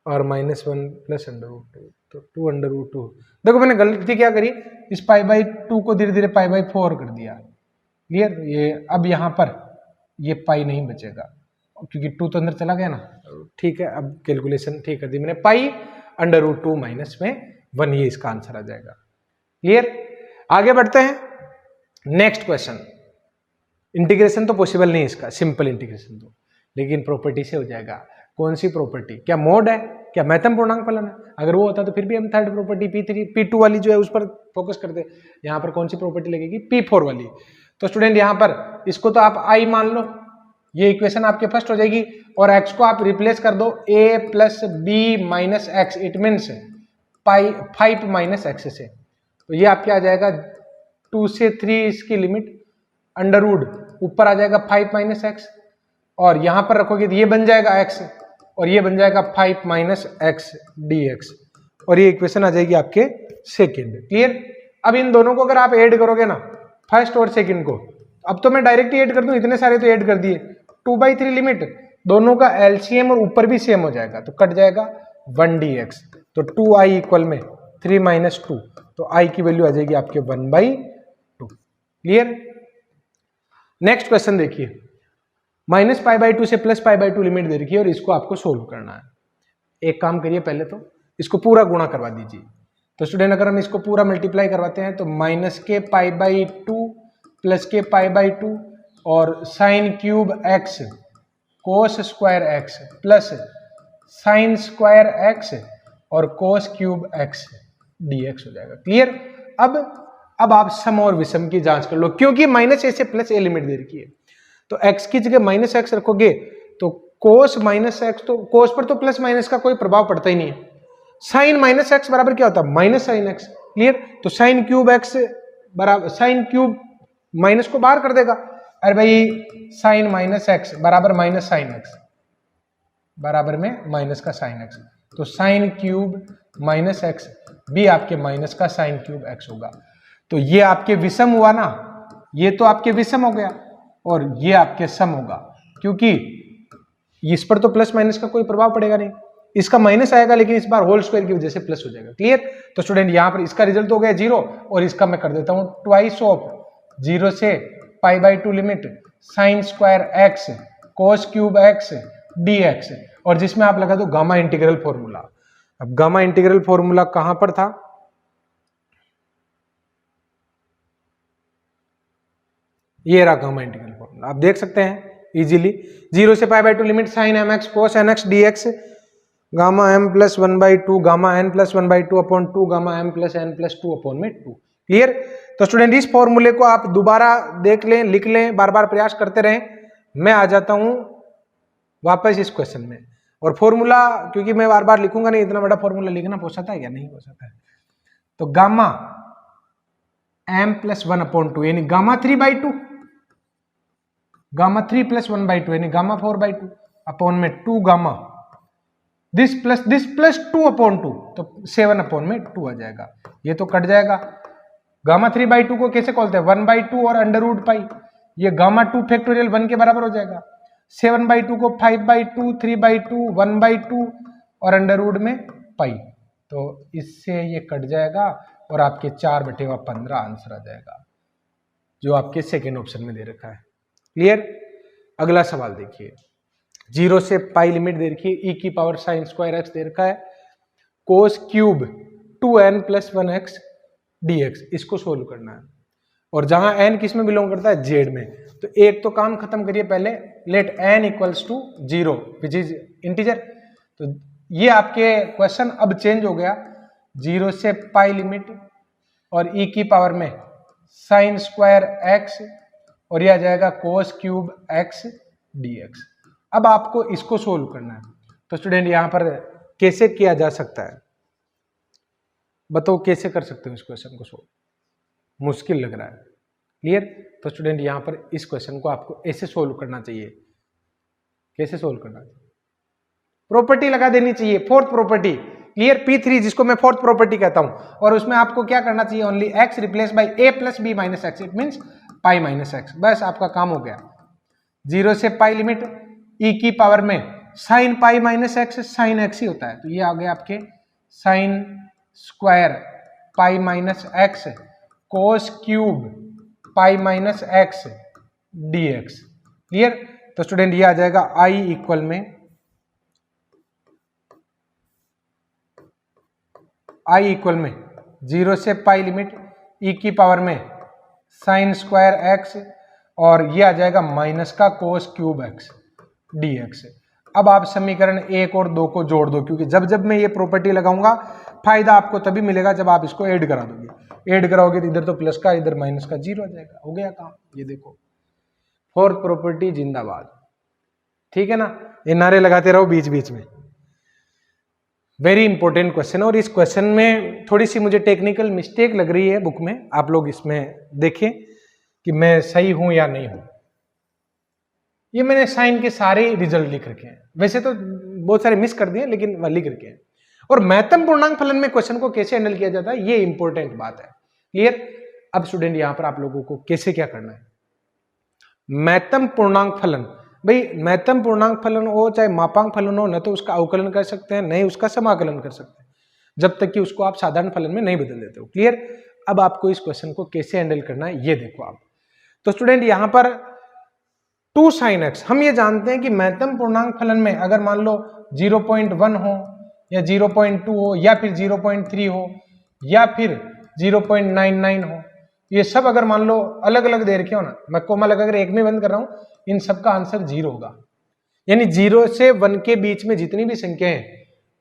और -1 प्लस अंडर रूट 2, तो 2√2। देखो मैंने गलती क्या करी, इस π/2 को धीरे धीरे π/4 कर दिया। क्लियर? ये अब यहाँ पर ये पाई नहीं बचेगा क्योंकि 2 तो अंदर चला गया ना। ठीक है, अब कैलकुलेशन ठीक कर दी मैंने। π√2 माइनस में 1, ये इसका आंसर आ जाएगा। क्लियर? आगे बढ़ते हैं, नेक्स्ट क्वेश्चन। इंटीग्रेशन तो पॉसिबल नहीं इसका, सिंपल इंटीग्रेशन तो, लेकिन प्रॉपर्टी से हो जाएगा। कौन सी प्रॉपर्टी? क्या मोड है, क्या महत्तम पूर्णांक फलन है? अगर वो होता तो फिर भी हम थर्ड प्रॉपर्टी P2 वाली जो है उस पर फोकस करते। यहाँ पर कौन सी प्रॉपर्टी लगेगी? P4 वाली। तो स्टूडेंट यहाँ पर इसको तो आप I मान लो, ये इक्वेशन आपके फर्स्ट हो जाएगी और x को आप रिप्लेस कर दो a plus B minus x, it means 5 minus x से। तो ये आपके आ जाएगा 2 से 3 इसकी लिमिट, अंडर रूट ऊपर आ जाएगा 5 माइनस एक्स और यहां पर रखोगे तो ये बन जाएगा x और ये बन जाएगा 5 माइनस एक्स dx और ये इक्वेशन आ जाएगी आपके सेकेंड। क्लियर? अब इन दोनों को अगर आप ऐड करोगे ना, फर्स्ट और सेकेंड को, अब तो मैं डायरेक्ट ही ऐड कर दूं, इतने सारे तो ऐड कर दिए। 2/3 लिमिट, दोनों का एलसीएम और ऊपर भी सेम हो जाएगा तो कट जाएगा 1 dx। तो 2i इक्वल में 3 माइनस 2, तो i की वैल्यू आ जाएगी आपके 1/2। क्लियर? नेक्स्ट क्वेश्चन देखिए, -π/2 से +π/2 लिमिट दे रखी है और इसको आपको सोल्व करना है। एक काम करिए, पहले तो इसको पूरा गुणा करवा दीजिए। तो स्टूडेंट अगर हम इसको पूरा मल्टीप्लाई करवाते हैं तो -k π/2 + k π/2 और sign cube x cos square x plus sign square x और कोस क्यूब x dx हो जाएगा। क्लियर? अब आप सम और विषम की जांच कर लो, क्योंकि -a से +a लिमिट दे रखी है तो x की जगह -x रखोगे तो कोस -x, तो कोस पर तो प्लस माइनस का कोई प्रभाव पड़ता ही नहीं है। साइन -x बराबर क्या होता है? Minus sine x। क्लियर? तो साइन क्यूब x बराबर साइन क्यूब माइनस को बाहर कर देगा। अरे भाई साइन -x बराबर माइनस साइन x बराबर में माइनस का साइन x, तो साइन क्यूब -x भी आपके माइनस का साइन क्यूब x होगा। तो ये आपके विषम हुआ ना, ये तो आपके विषम हो गया और ये आपके सम होगा, क्योंकि इस पर तो प्लस माइनस का कोई प्रभाव पड़ेगा नहीं, इसका माइनस आएगा लेकिन इस बार होल स्क्वायर की वजह से प्लस हो जाएगा। क्लियर? तो स्टूडेंट यहाँ पर इसका रिजल्ट हो गया 0 और इसका मैं कर देता हूं ट्वाइस ऑफ 0 से π/2 limit sine square x cos cube x dx, और जिसमें आप लगा दो गामा इंटीग्रल फॉर्मूला। अब गामा इंटीग्रल फॉर्मूला कहां पर था? ये रहा गामा इंटीग्रल फॉर्मूला, आप देख सकते हैं इजीली। 0 से π/2 लिमिट साइन mx कोस nx dx gamma m + 1/2 gamma n + 1/2 upon 2 gamma m + n + 2 upon में 2। क्लियर? तो स्टूडेंट इस फॉर्मूले को आप दोबारा देख लें, लिख लें, बार बार प्रयास करते रहें। मैं आ जाता हूं वापस इस क्वेश्चन में, और फॉर्मूला क्योंकि मैं बार बार लिखूंगा नहीं, इतना बड़ा फॉर्मूला लिखना पोसाता है क्या? नहीं पोसाता है। तो गामा m + 1/2 यानी गामा 3/2, गामा 3 + 1/2 यानी गामा 4/2 अपॉन में 2 गामा दिस प्लस 2/2, तो 7/2 आ जाएगा। ये तो कट जाएगा। गामा 3/2 को कैसे खोलते हैं? 1/2 और √π, ये गामा 2 फैक्टोरियल 1 के बराबर हो जाएगा। 7/2 को 5/2 3/2 1/2 और अंडर रूट में पाई, तो इससे ये कट जाएगा और आपके 4/15 आंसर आ जाएगा, जो आपके सेकेंड ऑप्शन में दे रखा है। क्लियर? अगला सवाल देखिए, 0 से पाई लिमिट दे रखी है, e की पावर साइन स्क्वायर x दे रखा है, cos cube 2n + 1x dx, इसको सोल्व करना है। और जहां n किस में बिलोंग करता है? z में। तो एक तो काम खत्म करिए पहले, let n = 0 which is integer. तो ये आपके क्वेश्चन अब चेंज हो गया, 0 से पाई लिमिट और e की पावर में साइन स्क्वायर x और यह आ जाएगा कोस क्यूब x dx। अब आपको इसको सोल्व करना है। तो स्टूडेंट यहां पर कैसे किया जा सकता है, बताओ कैसे कर सकते हो इस क्वेश्चन को सोल्व? मुश्किल लग रहा है, क्लियर? तो स्टूडेंट यहां पर इस क्वेश्चन को आपको ऐसे सोल्व करना चाहिए। कैसे सोल्व करना चाहिए? प्रॉपर्टी लगा देनी चाहिए, फोर्थ प्रॉपर्टी, क्लियर? P3 जिसको मैं फोर्थ प्रॉपर्टी कहता हूं, और उसमें आपको क्या करना चाहिए? Only x replace by a plus b minus x, it means pi minus x. बस आपका काम हो गया। 0 से पाई लिमिट e की पावर में sine pi minus x, sine x ही होता है, तो ये आ गया आपके sine square pi minus x cos cube pi minus x dx, clear? तो स्टूडेंट ये आ जाएगा i इक्वल में i इक्वल में 0 से पाई लिमिट e की पावर में साइन स्क्वायर एक्स और ये आ जाएगा माइनस का कोस क्यूब एक्स dx। अब आप समीकरण 1 और 2 को जोड़ दो, क्योंकि जब जब मैं ये प्रॉपर्टी लगाऊंगा फायदा आपको तभी मिलेगा जब आप इसको ऐड करा दोगे। ऐड कराओगे तो इधर तो प्लस का इधर माइनस का 0 आ जाएगा। हो गया काम। ये देखो, फोर्थ प्रॉपर्टी जिंदाबाद, ठीक है ना? ये नारे लगाते रहो बीच बीच में। वेरी इंपॉर्टेंट क्वेश्चन, और इस क्वेश्चन में थोड़ी सी मुझे टेक्निकल मिस्टेक लग रही है बुक में, आप लोग इसमें देखें कि मैं सही हूं या नहीं हूं। ये मैंने साइन के सारे रिजल्ट लिख रखे हैं, वैसे तो बहुत सारे मिस कर दिए लेकिन वह लिख रखे हैं। और महत्तम पूर्णांक फलन में क्वेश्चन को कैसे हैंडल किया जाता है, ये इंपॉर्टेंट बात है, क्लियर? अब स्टूडेंट यहां पर आप लोगों को कैसे क्या करना है, महत्तम पूर्णांक फलन, भाई महत्तम पूर्णांक फलन हो चाहे मापांक फलन हो, न तो उसका अवकलन कर सकते हैं, नहीं उसका समाकलन कर सकते हैं, जब तक कि उसको आप साधारण फलन में नहीं बदल देते हो, क्लियर? अब आपको इस क्वेश्चन को कैसे हैंडल करना है ये देखो आप। तो स्टूडेंट यहां पर 2 sin x, हम ये जानते हैं कि महत्तम पूर्णांक फलन में अगर मान लो 0.1 हो या 0.2 हो या फिर 0.3 हो या फिर 0.99 हो, ये सब अगर मान लो अलग अलग दे रखे हो ना, मैं कोमा लगाकर एक में बंद कर रहा हूं, इन सब का आंसर 0 होगा। यानी 0 से 1 के बीच में जितनी भी संख्या है,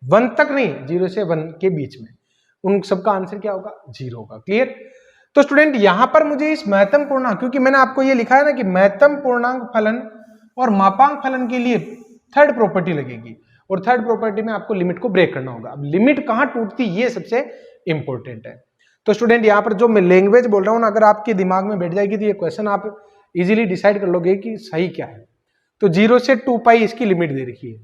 1 तक नहीं, 0 से 1 के बीच में, उन सब का आंसर क्या होगा? 0 होगा, क्लियर? तो स्टूडेंट यहां पर मुझे इस महत्तम पूर्णांक, क्योंकि मैंने आपको ये लिखा है ना कि महत्तम पूर्णांक फलन और मापांक फलन के लिए थर्ड प्रॉपर्टी लगेगी, और थर्ड प्रॉपर्टी में आपको लिमिट को ब्रेक करना होगा। अब लिमिट कहां टूटती, ये सबसे इंपॉर्टेंट है। तो स्टूडेंट यहां पर जो मैं लैंग्वेज बोल रहा हूं ना, अगर आपके दिमाग में बैठ जाएगी तो ये क्वेश्चन आप इजीली डिसाइड कर लोगे कि सही क्या है। तो 0 से 2 पाई इसकी लिमिट दे रखी है,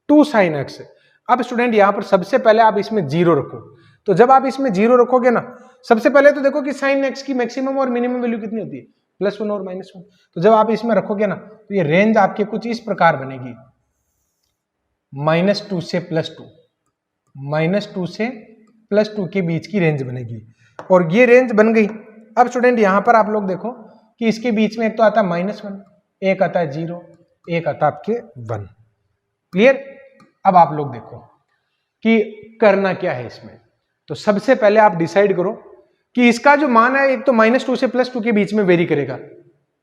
2 sin x। अब स्टूडेंट यहां पर सबसे पहले आप इसमें 0 रखो, तो जब आप इसमें 0 रखोगे ना, सबसे पहले तो देखो कि sin x की मैक्सिमम और मिनिमम वैल्यू कितनी होती है, +1 और -1। तो जब आप इसमें रखोगे ना, तो ये रेंज आपके कुछ इस प्रकार बनेगी, -2 से +2, -2 से +2 के बीच की रेंज बनेगी, और ये रेंज बन गई। अब स्टूडेंट यहां पर आप लोग देखो कि इसके बीच में एक तो आता है -1, एक आता है 0, एक आता है आपके 1, क्लियर? अब आप लोग देखो कि करना क्या है इसमें। तो सबसे पहले आप डिसाइड करो कि इसका जो मान है, एक तो -2 से +2 के बीच में वेरी करेगा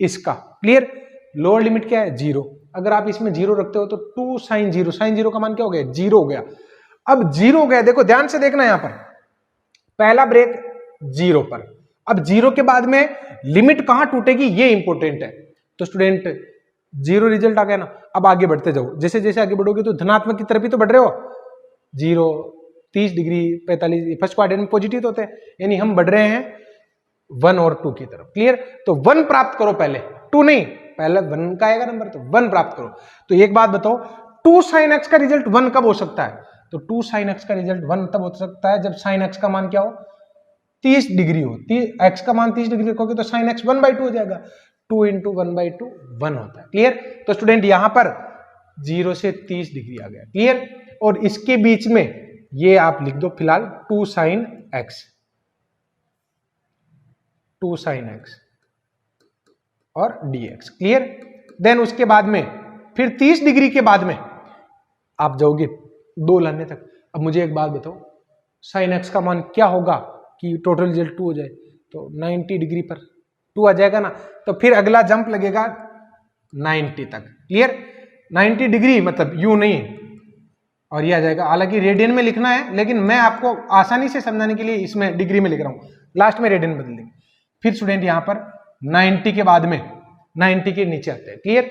इसका, क्लियर? लोअर लिमिट क्या है? 0। अगर आप इसमें 0 रखते हो तो 2 sin 0, sin 0 का मान क्या हो गया? 0 हो गया। अब 0 हो गया, देखो ध्यान से देखना, यहां पर पहला ब्रेक 0 पर। अब 0 के बाद में लिमिट कहां टूटेगी, ये इंपॉर्टेंट है। तो स्टूडेंट 0 रिजल्ट आ गया ना, अब आगे बढ़ते जाओ, जैसे जैसे आगे बढ़ोगे तो धनात्मक की तरफ ही तो बढ़ रहे हो। 0, 30 डिग्री, 45, फर्स्ट क्वाड्रेंट में पॉजिटिव होते हैं, यानी हम बढ़ रहे हैं 1 और 2 की तरफ, क्लियर? तो 1 प्राप्त करो पहले, 2 नहीं, पहले 1 का आएगा नंबर, तो 1 प्राप्त करो। तो एक बात बताओ, 2 sin x का रिजल्ट 1 कब हो सकता है? तो 2 sin x का रिजल्ट 1 तब हो सकता है जब sin x का मान क्या हो? 30 डिग्री हो। x का मान 30 डिग्री रखोगे तो sin x 1/2 हो जाएगा। 2 × 1/2 1 होता है, क्लियर? तो स्टूडेंट यहां पर 0 से 30 डिग्री आ गया, क्लियर? और इसके बीच में ये आप लिख दो फिलहाल 2 sin x, 2 sin x और dx, क्लियर? देन उसके बाद में फिर 30 डिग्री के बाद में आप जाओगे 2 लाने तक। अब मुझे एक बात बताओ, sin x का मान क्या होगा कि टोटल रिजल्ट 2 हो जाए? तो 90 डिग्री पर 2 आ जाएगा ना, तो फिर अगला जंप लगेगा 90 तक, क्लियर? 90 डिग्री मतलब यू नहीं, और ये आ जाएगा, हालांकि रेडियन में लिखना है लेकिन मैं आपको आसानी से समझाने के लिए इसमें डिग्री में लिख रहा हूँ, लास्ट में रेडियन बदल देंगे। फिर स्टूडेंट यहाँ पर 90 के बाद में 90 के नीचे आते हैं, क्लियर।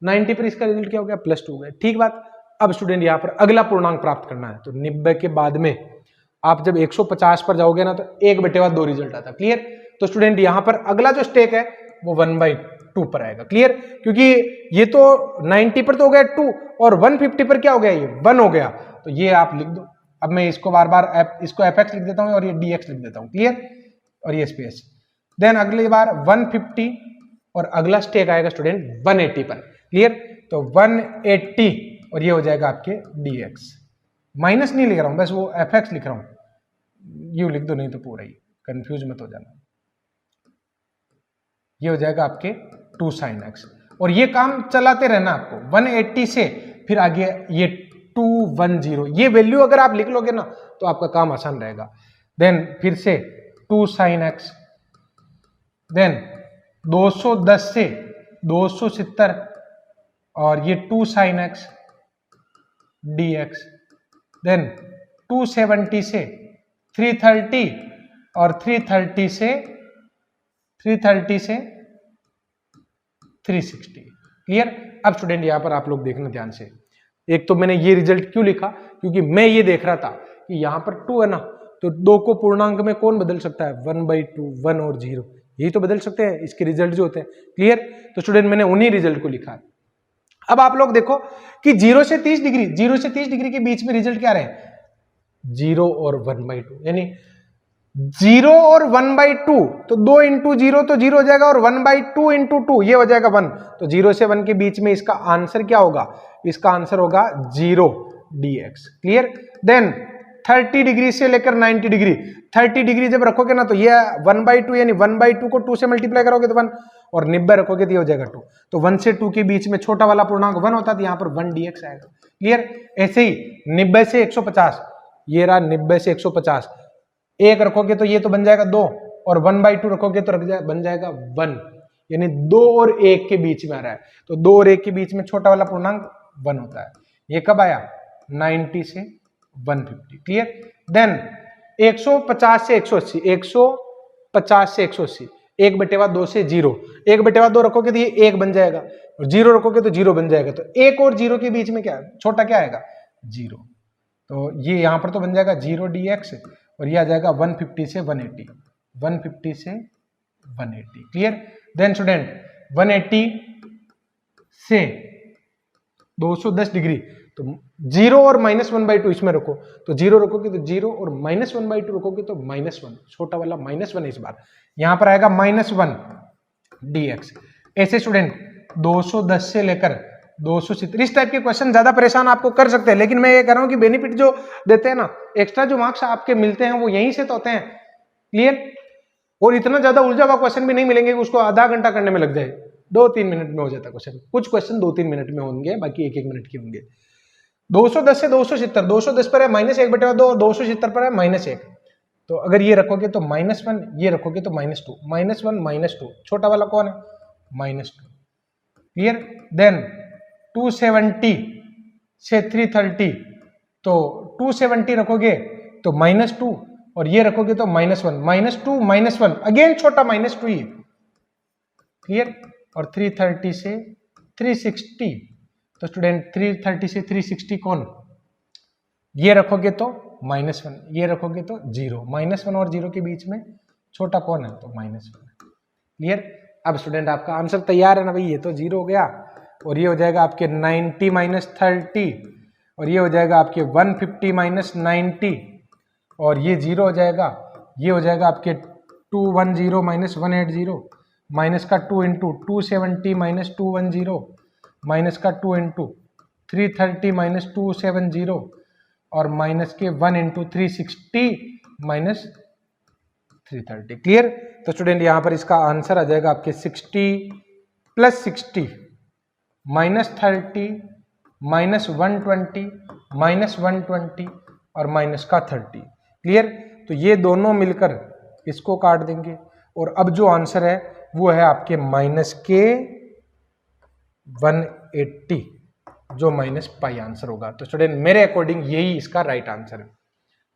90 पर इसका रिजल्ट क्या हो गया, +2 हो गया, ठीक बात। अब स्टूडेंट यहाँ पर अगला पूर्णांक प्राप्त करना है, तो 90 के बाद में आप जब 150 पर जाओगे ना तो 1/2 रिजल्ट आता है, क्लियर। तो स्टूडेंट यहाँ पर अगला जो स्टेक है वो 1/2 पर आएगा, क्लियर। क्योंकि ये तो 90 पर तो हो गया 2 और 150 पर क्या हो गया, ये 1 हो गया, तो ये आप लिख दो। अब मैं इसको बार बार इसको fx लिख देता हूँ और ये dx लिख देता हूँ, क्लियर, और ये स्पेस। देन अगली बार 150 और अगला स्टेक आएगा स्टूडेंट 180 पर, क्लियर। तो 180 और ये हो जाएगा आपके dx, माइनस नहीं लिख रहा हूं, बस वो fx लिख रहा हूं, यू लिख दो नहीं तो पूरा ही, कंफ्यूज मत हो जाना। ये हो जाएगा आपके 2 sin x, और ये काम चलाते रहना आपको 180 से फिर आगे ये 210, ये वैल्यू अगर आप लिख लोगे ना तो आपका काम आसान रहेगा। देन फिर से 2 sin x, देन 210 से 270 और ये 2 sin x dx, देन 270 से 330 और 330 से 360, क्लियर। अब स्टूडेंट यहां पर आप लोग देखना ध्यान से, एक तो मैंने ये रिजल्ट क्यों लिखा, क्योंकि मैं ये देख रहा था कि यहां पर 2 है ना, तो 2 को पूर्णांक में कौन बदल सकता है, 1/2, 1 और 0, यही तो बदल सकते हैं इसके रिजल्ट जो होते हैं, क्लियर। तो स्टूडेंट मैंने उन्हीं रिजल्ट को लिखा। अब आप लोग देखो कि 0 से 30 डिग्री के बीच में रिजल्ट क्या रहे, 0 और 1/2, यानी 0 और 1/2, तो 2 × 0 तो 0 हो जाएगा, और 1/2 × 2 ये हो जाएगा 1, तो 0 से 1 के बीच में इसका आंसर क्या होगा, इसका आंसर होगा 0 dx, क्लियर। देन 30 डिग्री से लेकर 90 डिग्री, 30 डिग्री जब रखोगे ना तो ये 1/2, यानी 1/2 को 2 से मल्टीप्लाई करोगे तो 1, और 90 रखोगे तो ये हो जाएगा 2, तो 1 से 2 के बीच में छोटा वाला पूर्णांक 1 होता है, यहाँ पर 1 dx आएगा, क्लियर। ऐसे ही 90 से 150, ये रहा 90 से 150, 1 रखोगे तो ये तो बन जाएगा 2, और 1/2 रखोगे तो बन जाएगा 1, यानी 2 और 1 के बीच में आ रहा है, तो 2 और 1 के बीच में छोटा वाला पूर्णांक 1 होता है। ये कब आया, 90 से 150, क्लियर। देन 150 से 180, 150 से 180, 1/2 से 0, 1/2 रखोगे तो ये 1 बन जाएगा, और 0 रखोगे तो 0 बन जाएगा, तो 1 और 0 के बीच में क्या छोटा क्या आएगा, 0, तो ये यहां पर तो बन जाएगा 0 dx, और ये आ जाएगा 150 से 180, 150 से 180, क्लियर। देन स्टूडेंट 180 से 210 डिग्री, तो 0 और -1/2 इसमें रखो, तो 0 रखोगे तो 0, और -1/2 रखोगे तो -1, छोटा वाला -1 इस बार, यहां पर आएगा -1 dx। ऐसे स्टूडेंट 210 से लेकर 270, इस टाइप के क्वेश्चन ज्यादा परेशान आपको कर सकते हैं, लेकिन मैं ये कह रहा हूं कि बेनिफिट जो देते हैं ना, एक्स्ट्रा जो मार्क्स आपके मिलते हैं वो यहीं से तो होते हैं, क्लियर। और इतना ज्यादा उलझा हुआ क्वेश्चन भी नहीं मिलेंगे उसको आधा घंटा करने में लग जाए, 2-3 मिनट में हो जाता है क्वेश्चन, कुछ क्वेश्चन 2-3 मिनट में होंगे, बाकी 1-1 मिनट के होंगे। 210 से 270, 210 पर है -1/2 और 270 पर है -1, तो अगर ये रखोगे तो -1, ये रखोगे तो -2, -1 -2, छोटा वाला कौन है, -2, क्लियर। देन 270 से 330, तो 270 रखोगे तो -2, और ये रखोगे तो -1, -2 -1, अगेन छोटा -2 ही, क्लियर। और 330 से 360, तो स्टूडेंट 330 से 360 कौन, ये रखोगे तो -1, ये रखोगे तो 0, -1 और 0 के बीच में छोटा कौन है, तो -1, क्लियर। अब स्टूडेंट आपका आंसर तैयार है ना भाई, ये तो 0 हो गया, और ये हो जाएगा आपके 90 - 30, और ये हो जाएगा आपके 150 - 90, और ये 0 हो जाएगा, ये हो जाएगा आपके 210 - 180, माइनस का 2 × 270 - 210, माइनस का 2 × 330 - 270, और माइनस के 1 × 360 - 330, क्लियर। तो स्टूडेंट यहां पर इसका आंसर आ जाएगा आपके 60 + 60 -30 -120 -120 और माइनस का 30, क्लियर। तो ये दोनों मिलकर इसको काट देंगे, और अब जो आंसर है वो है आपके -180, जो माइनस पाई आंसर होगा। तो स्टूडेंट मेरे अकॉर्डिंग यही इसका राइट आंसर है।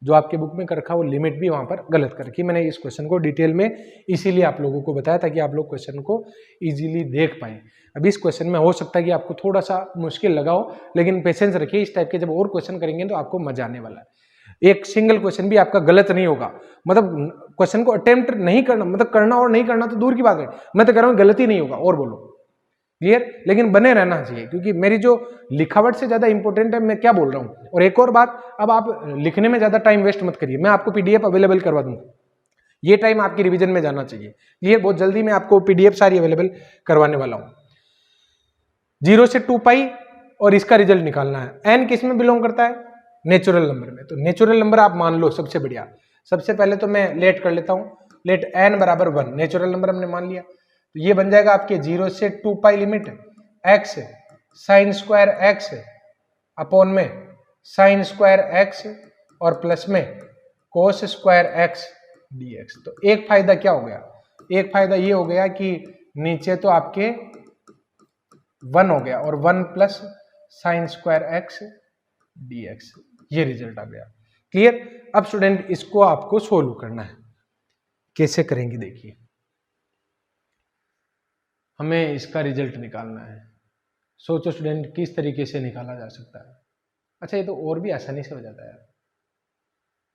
जो आपके बुक में कर रखा है वो लिमिट भी वहां पर गलत कर रखी। मैंने इस क्वेश्चन को डिटेल में इसीलिए आप लोगों को बताया ताकि आप लोग क्वेश्चन को इजीली देख पाए। अभी इस क्वेश्चन में हो सकता है कि आपको थोड़ा सा मुश्किल लगा हो, लेकिन पेशेंस रखिए, इस टाइप के जब और क्वेश्चन करेंगे तो आपको मजा आने वाला है। एक सिंगल क्वेश्चन भी आपका गलत नहीं होगा, मतलब क्वेश्चन को अटेम्प्ट नहीं करना, मतलब करना और नहीं करना तो दूर की बात है, मैं तो कह रहा हूँ गलती नहीं होगा। और बोलो क्लियर, लेकिन बने रहना चाहिए क्योंकि मेरी जो लिखावट से ज्यादा इंपॉर्टेंट है मैं क्या बोल रहा हूं। और एक और बात, अब आप लिखने में ज्यादा टाइम वेस्ट मत करिए, मैं आपको पीडीएफ अवेलेबल करवा दूंगा, ये टाइम आपकी रिवीजन में जाना चाहिए। क्लियर, बहुत जल्दी मैं आपको पीडीएफ सारी अवेलेबल करवाने वाला हूं। 0 से 2 पाई और इसका रिजल्ट निकालना है। एन किस में बिलोंग करता है? नेचुरल नंबर में। तो नेचुरल नंबर आप मान लो सबसे बढ़िया। सबसे पहले तो मैं लेट कर लेता हूं, लेट एन बराबर 1, नेचुरल नंबर हमने मान लिया। तो ये बन जाएगा आपके 0 से 2 पाई limit x sign square x upon में साइन स्क्वायर x और प्लस में कोस स्क्वायर x dx। तो एक फायदा क्या हो गया? एक फायदा ये हो गया कि नीचे तो आपके 1 हो गया और 1 plus sign square x dx, ये रिजल्ट आ गया। क्लियर। अब स्टूडेंट इसको आपको सोल्व करना है। कैसे करेंगे देखिए, हमें इसका रिजल्ट निकालना है। सोचो स्टूडेंट किस तरीके से निकाला जा सकता है। अच्छा, ये तो और भी आसानी से हो जाता है।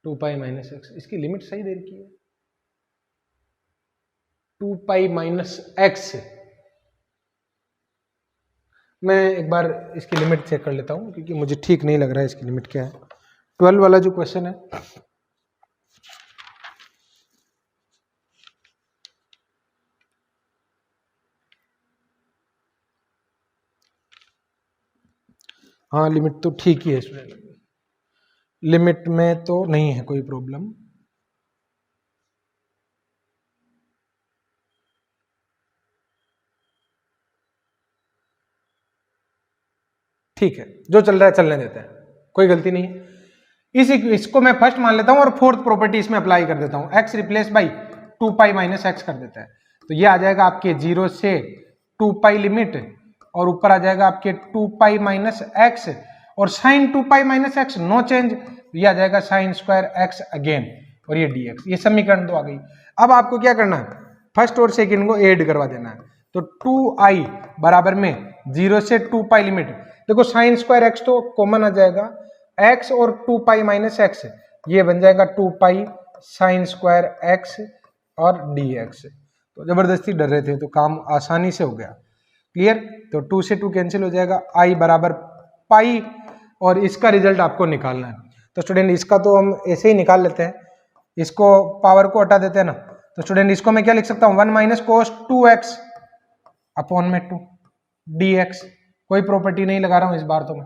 2 पाई माइनस एक्स, इसकी लिमिट सही दे रखी है, 2 पाई माइनस एक्स। मैं एक बार इसकी लिमिट चेक कर लेता हूं क्योंकि मुझे ठीक नहीं लग रहा है इसकी लिमिट क्या है। 12 वाला जो क्वेश्चन है, हाँ लिमिट तो ठीक ही है स्टूडेंट, लिमिट में तो नहीं है कोई प्रॉब्लम। ठीक है, जो चल रहा है चलने देते हैं, कोई गलती नहीं है। इसको मैं फर्स्ट मान लेता हूं और फोर्थ प्रॉपर्टी इसमें अप्लाई कर देता हूं, x replace by 2 pi minus x कर देता है। तो ये आ जाएगा आपके 0 से 2 पाई लिमिट और ऊपर आ जाएगा आपके 2 पाई माइनस एक्स और sine 2 pi minus x no change, ये आ जाएगा साइन स्क्वायर एक्स अगेन और ये dx। ये समीकरण तो आ गई। अब आपको क्या करना है, फर्स्ट और सेकंड को ऐड करवा देना है। तो 2i बराबर में 0 से 2 पाई लिमिट, देखो साइन स्क्वायर एक्स तो कॉमन आ जाएगा, x और 2 पाई माइनस एक्स, ये बन जाएगा 2 पाई साइन स्क्वायर एक्स और dx। तो जबरदस्ती डर रहे थे तो काम आसानी से हो गया। क्लियर। तो 2 से 2 कैंसिल हो जाएगा, i बराबर पाई और इसका रिजल्ट आपको निकालना है। तो स्टूडेंट इसका तो हम ऐसे ही निकाल लेते हैं, इसको पावर को हटा देते हैं ना। तो स्टूडेंट इसको मैं क्या लिख सकता हूँ, 1 माइनस कोस 2x अपॉन में 2 dx। कोई प्रॉपर्टी नहीं लगा रहा हूं इस बार तो मैं।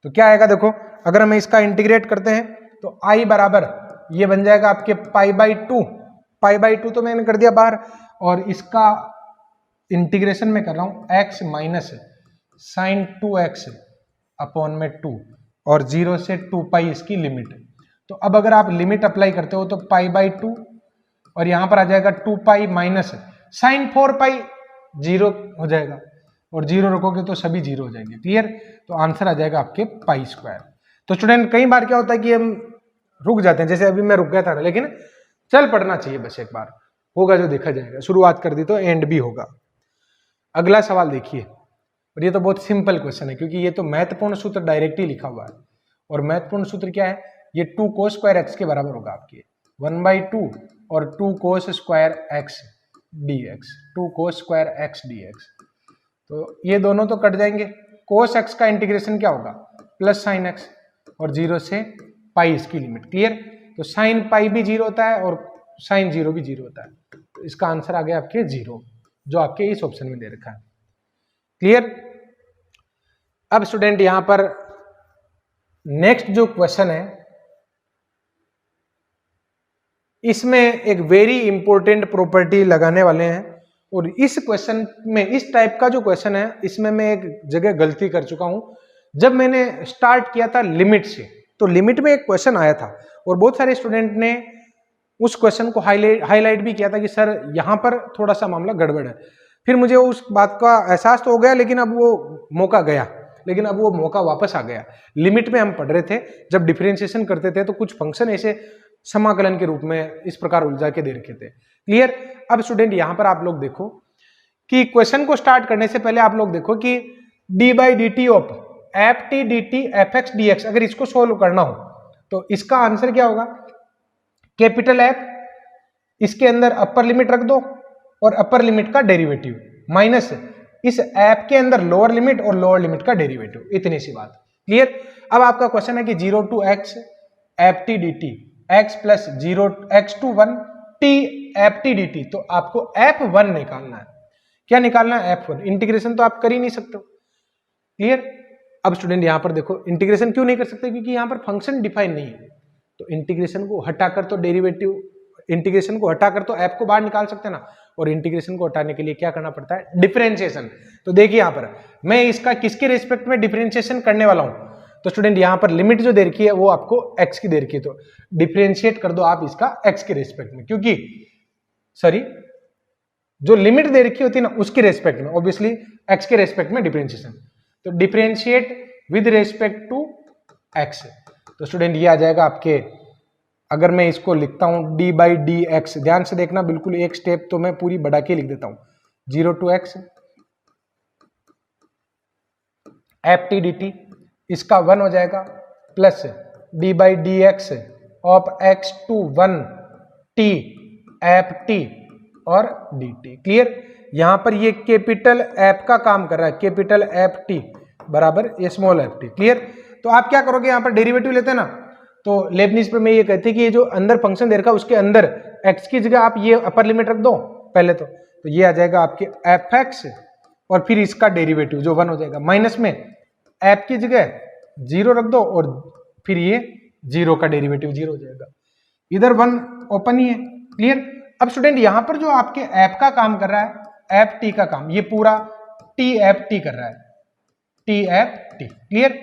तो क्या आएगा देखो, अगर हम इसका इंटीग्रेट करते हैं तो i बराबर ये बन जाएगा आपके पाई बाई 2, पाई बाई 2 तो मैंने कर दिया बाहर, और इसका इंटीग्रेशन में कर रहा हूं x minus sign 2x upon में 2 और 0 से 2 पाई इसकी लिमिट। तो अब अगर आप लिमिट अप्लाई करते हो तो पाई बाई 2 और यहां पर आ जाएगा 2 पाई माइनस साइन 4 पाई, 0 हो जाएगा और 0 रखोगे तो सभी 0 हो जाएंगे। क्लियर। तो आंसर आ जाएगा आपके पाई स्क्वायर। तो स्टूडेंट कई बार क्या होता है कि हम रुक जाते हैं, जैसे अभी मैं रुक गया था, लेकिन चल पड़ना चाहिए बस, एक बार होगा जो देखा जाएगा। शुरुआत कर दी तो एंड भी होगा। अगला सवाल देखिए, और ये तो बहुत सिंपल क्वेश्चन है क्योंकि ये तो महत्वपूर्ण सूत्र डायरेक्ट ही लिखा हुआ है। और महत्वपूर्ण सूत्र क्या है, ये 2 कोस स्क्वायर एक्स के बराबर होगा आपके 1/2 और 2 कोस स्क्वायर एक्स dx, 2 कोस स्क्वायर एक्स dx। तो ये दोनों तो कट जाएंगे, कोस एक्स का इंटीग्रेशन क्या होगा, प्लस साइन एक्स और 0 से पाई इसकी लिमिट। क्लियर। तो साइन पाई भी 0 होता है और साइन 0 भी 0 होता है। तो इसका आंसर आ गया आपके 0, जो आपके इस ऑप्शन में दे रखा है। क्लियर। अब स्टूडेंट यहां पर नेक्स्ट जो क्वेश्चन है, इसमें एक वेरी इंपॉर्टेंट प्रॉपर्टी लगाने वाले हैं। और इस क्वेश्चन में, इस टाइप का जो क्वेश्चन है, इसमें मैं एक जगह गलती कर चुका हूं। जब मैंने स्टार्ट किया था लिमिट से, तो लिमिट में एक क्वेश्चन आया था और बहुत सारे स्टूडेंट ने उस क्वेश्चन को हाईलाइट भी किया था कि सर यहां पर थोड़ा सा मामला गड़बड़ है। फिर मुझे उस बात का एहसास तो हो गया, लेकिन अब वो मौका गया, लेकिन अब वो मौका वापस आ गया। लिमिट में हम पढ़ रहे थे, जब डिफरेंशिएशन करते थे तो कुछ फंक्शन ऐसे समाकलन के रूप में इस प्रकार उलझा के दे रखे थे। क्लियर। अब स्टूडेंट यहां पर आप लोग देखो कि क्वेश्चन को स्टार्ट करने से पहले आप लोग देखो कि D by D T of F T D T F x D x, अगर इसको सोल्व करना हो तो इसका आंसर क्या होगा? कैपिटल एफ, इसके अंदर अपर लिमिट रख दो और अपर लिमिट का डेरिवेटिव माइनस इस एफ के अंदर लोअर लिमिट और लोअर लिमिट का डेरिवेटिव, इतनी सी बात। क्लियर। अब आपका क्वेश्चन है कि 0 to x f T D t x plus 0 x to 1 t f T D t, तो आपको F1 निकालना है। क्या निकालना है? F1। इंटीग्रेशन तो आप कर ही नहीं सकते। क्लियर। अब स्टूडेंट यहां पर देखो, इंटीग्रेशन क्यों नहीं कर सकते? क्योंकि यहां पर फंक्शन डिफाइन नहीं है, तो इंटीग्रेशन को हटाकर तो डेरिवेटिव, इंटीग्रेशन को हटाकर तो एफ को बाहर निकाल सकते हैं ना, और इंटीग्रेशन को हटाने के लिए क्या करना पड़ता है? डिफरेंशिएशन। तो देखिए यहां पर मैं इसका किसके रेस्पेक्ट में डिफरेंशिएशन करने वाला हूं, तो स्टूडेंट यहां पर लिमिट जो दे रखी है वो आपको x की दे रखी है, तो डिफरेंशिएट कर दो आप इसका x के रेस्पेक्ट में, क्योंकि सॉरी जो लिमिट दे रखी होती है ना उसके रेस्पेक्ट में, ऑब्वियसली x के रेस्पेक्ट में डिफरेंशिएशन, तो differentiate with respect to x। तो स्टूडेंट ये आ जाएगा आपके, अगर मैं इसको लिखता हूं d बाई डी एक्स, ध्यान से देखना, बिल्कुल एक स्टेप तो मैं पूरी बढ़ा के लिख देता हूं, 0 to x f T D t, इसका 1 हो जाएगा, plus d by d x of x to 1 t f t और डी टी। क्लियर। यहां पर ये कैपिटल एफ का काम कर रहा है, कैपिटल एफ टी बराबर ये स्मॉल एफ टी। क्लियर। तो आप क्या करोगे, यहां पर डेरिवेटिव लेते हैं ना, तो लेबनिज पे मैं ये कहती कि ये जो अंदर फंक्शन दे रखा है उसके अंदर x की जगह आप ये अपर लिमिट रख दो पहले, तो ये आ जाएगा आपके एफ एक्स और फिर इसका डेरिवेटिव जो 1 हो जाएगा, माइनस में एफ की जगह 0 रख दो और फिर ये 0 का डेरिवेटिव 0 हो जाएगा, इधर 1 ओपन ही है। क्लियर। अब स्टूडेंट यहां पर जो आपके एफ का काम कर रहा है, एफ टी का काम, ये पूरा टी एफ टी कर रहा है, टी एफ टी। क्लियर।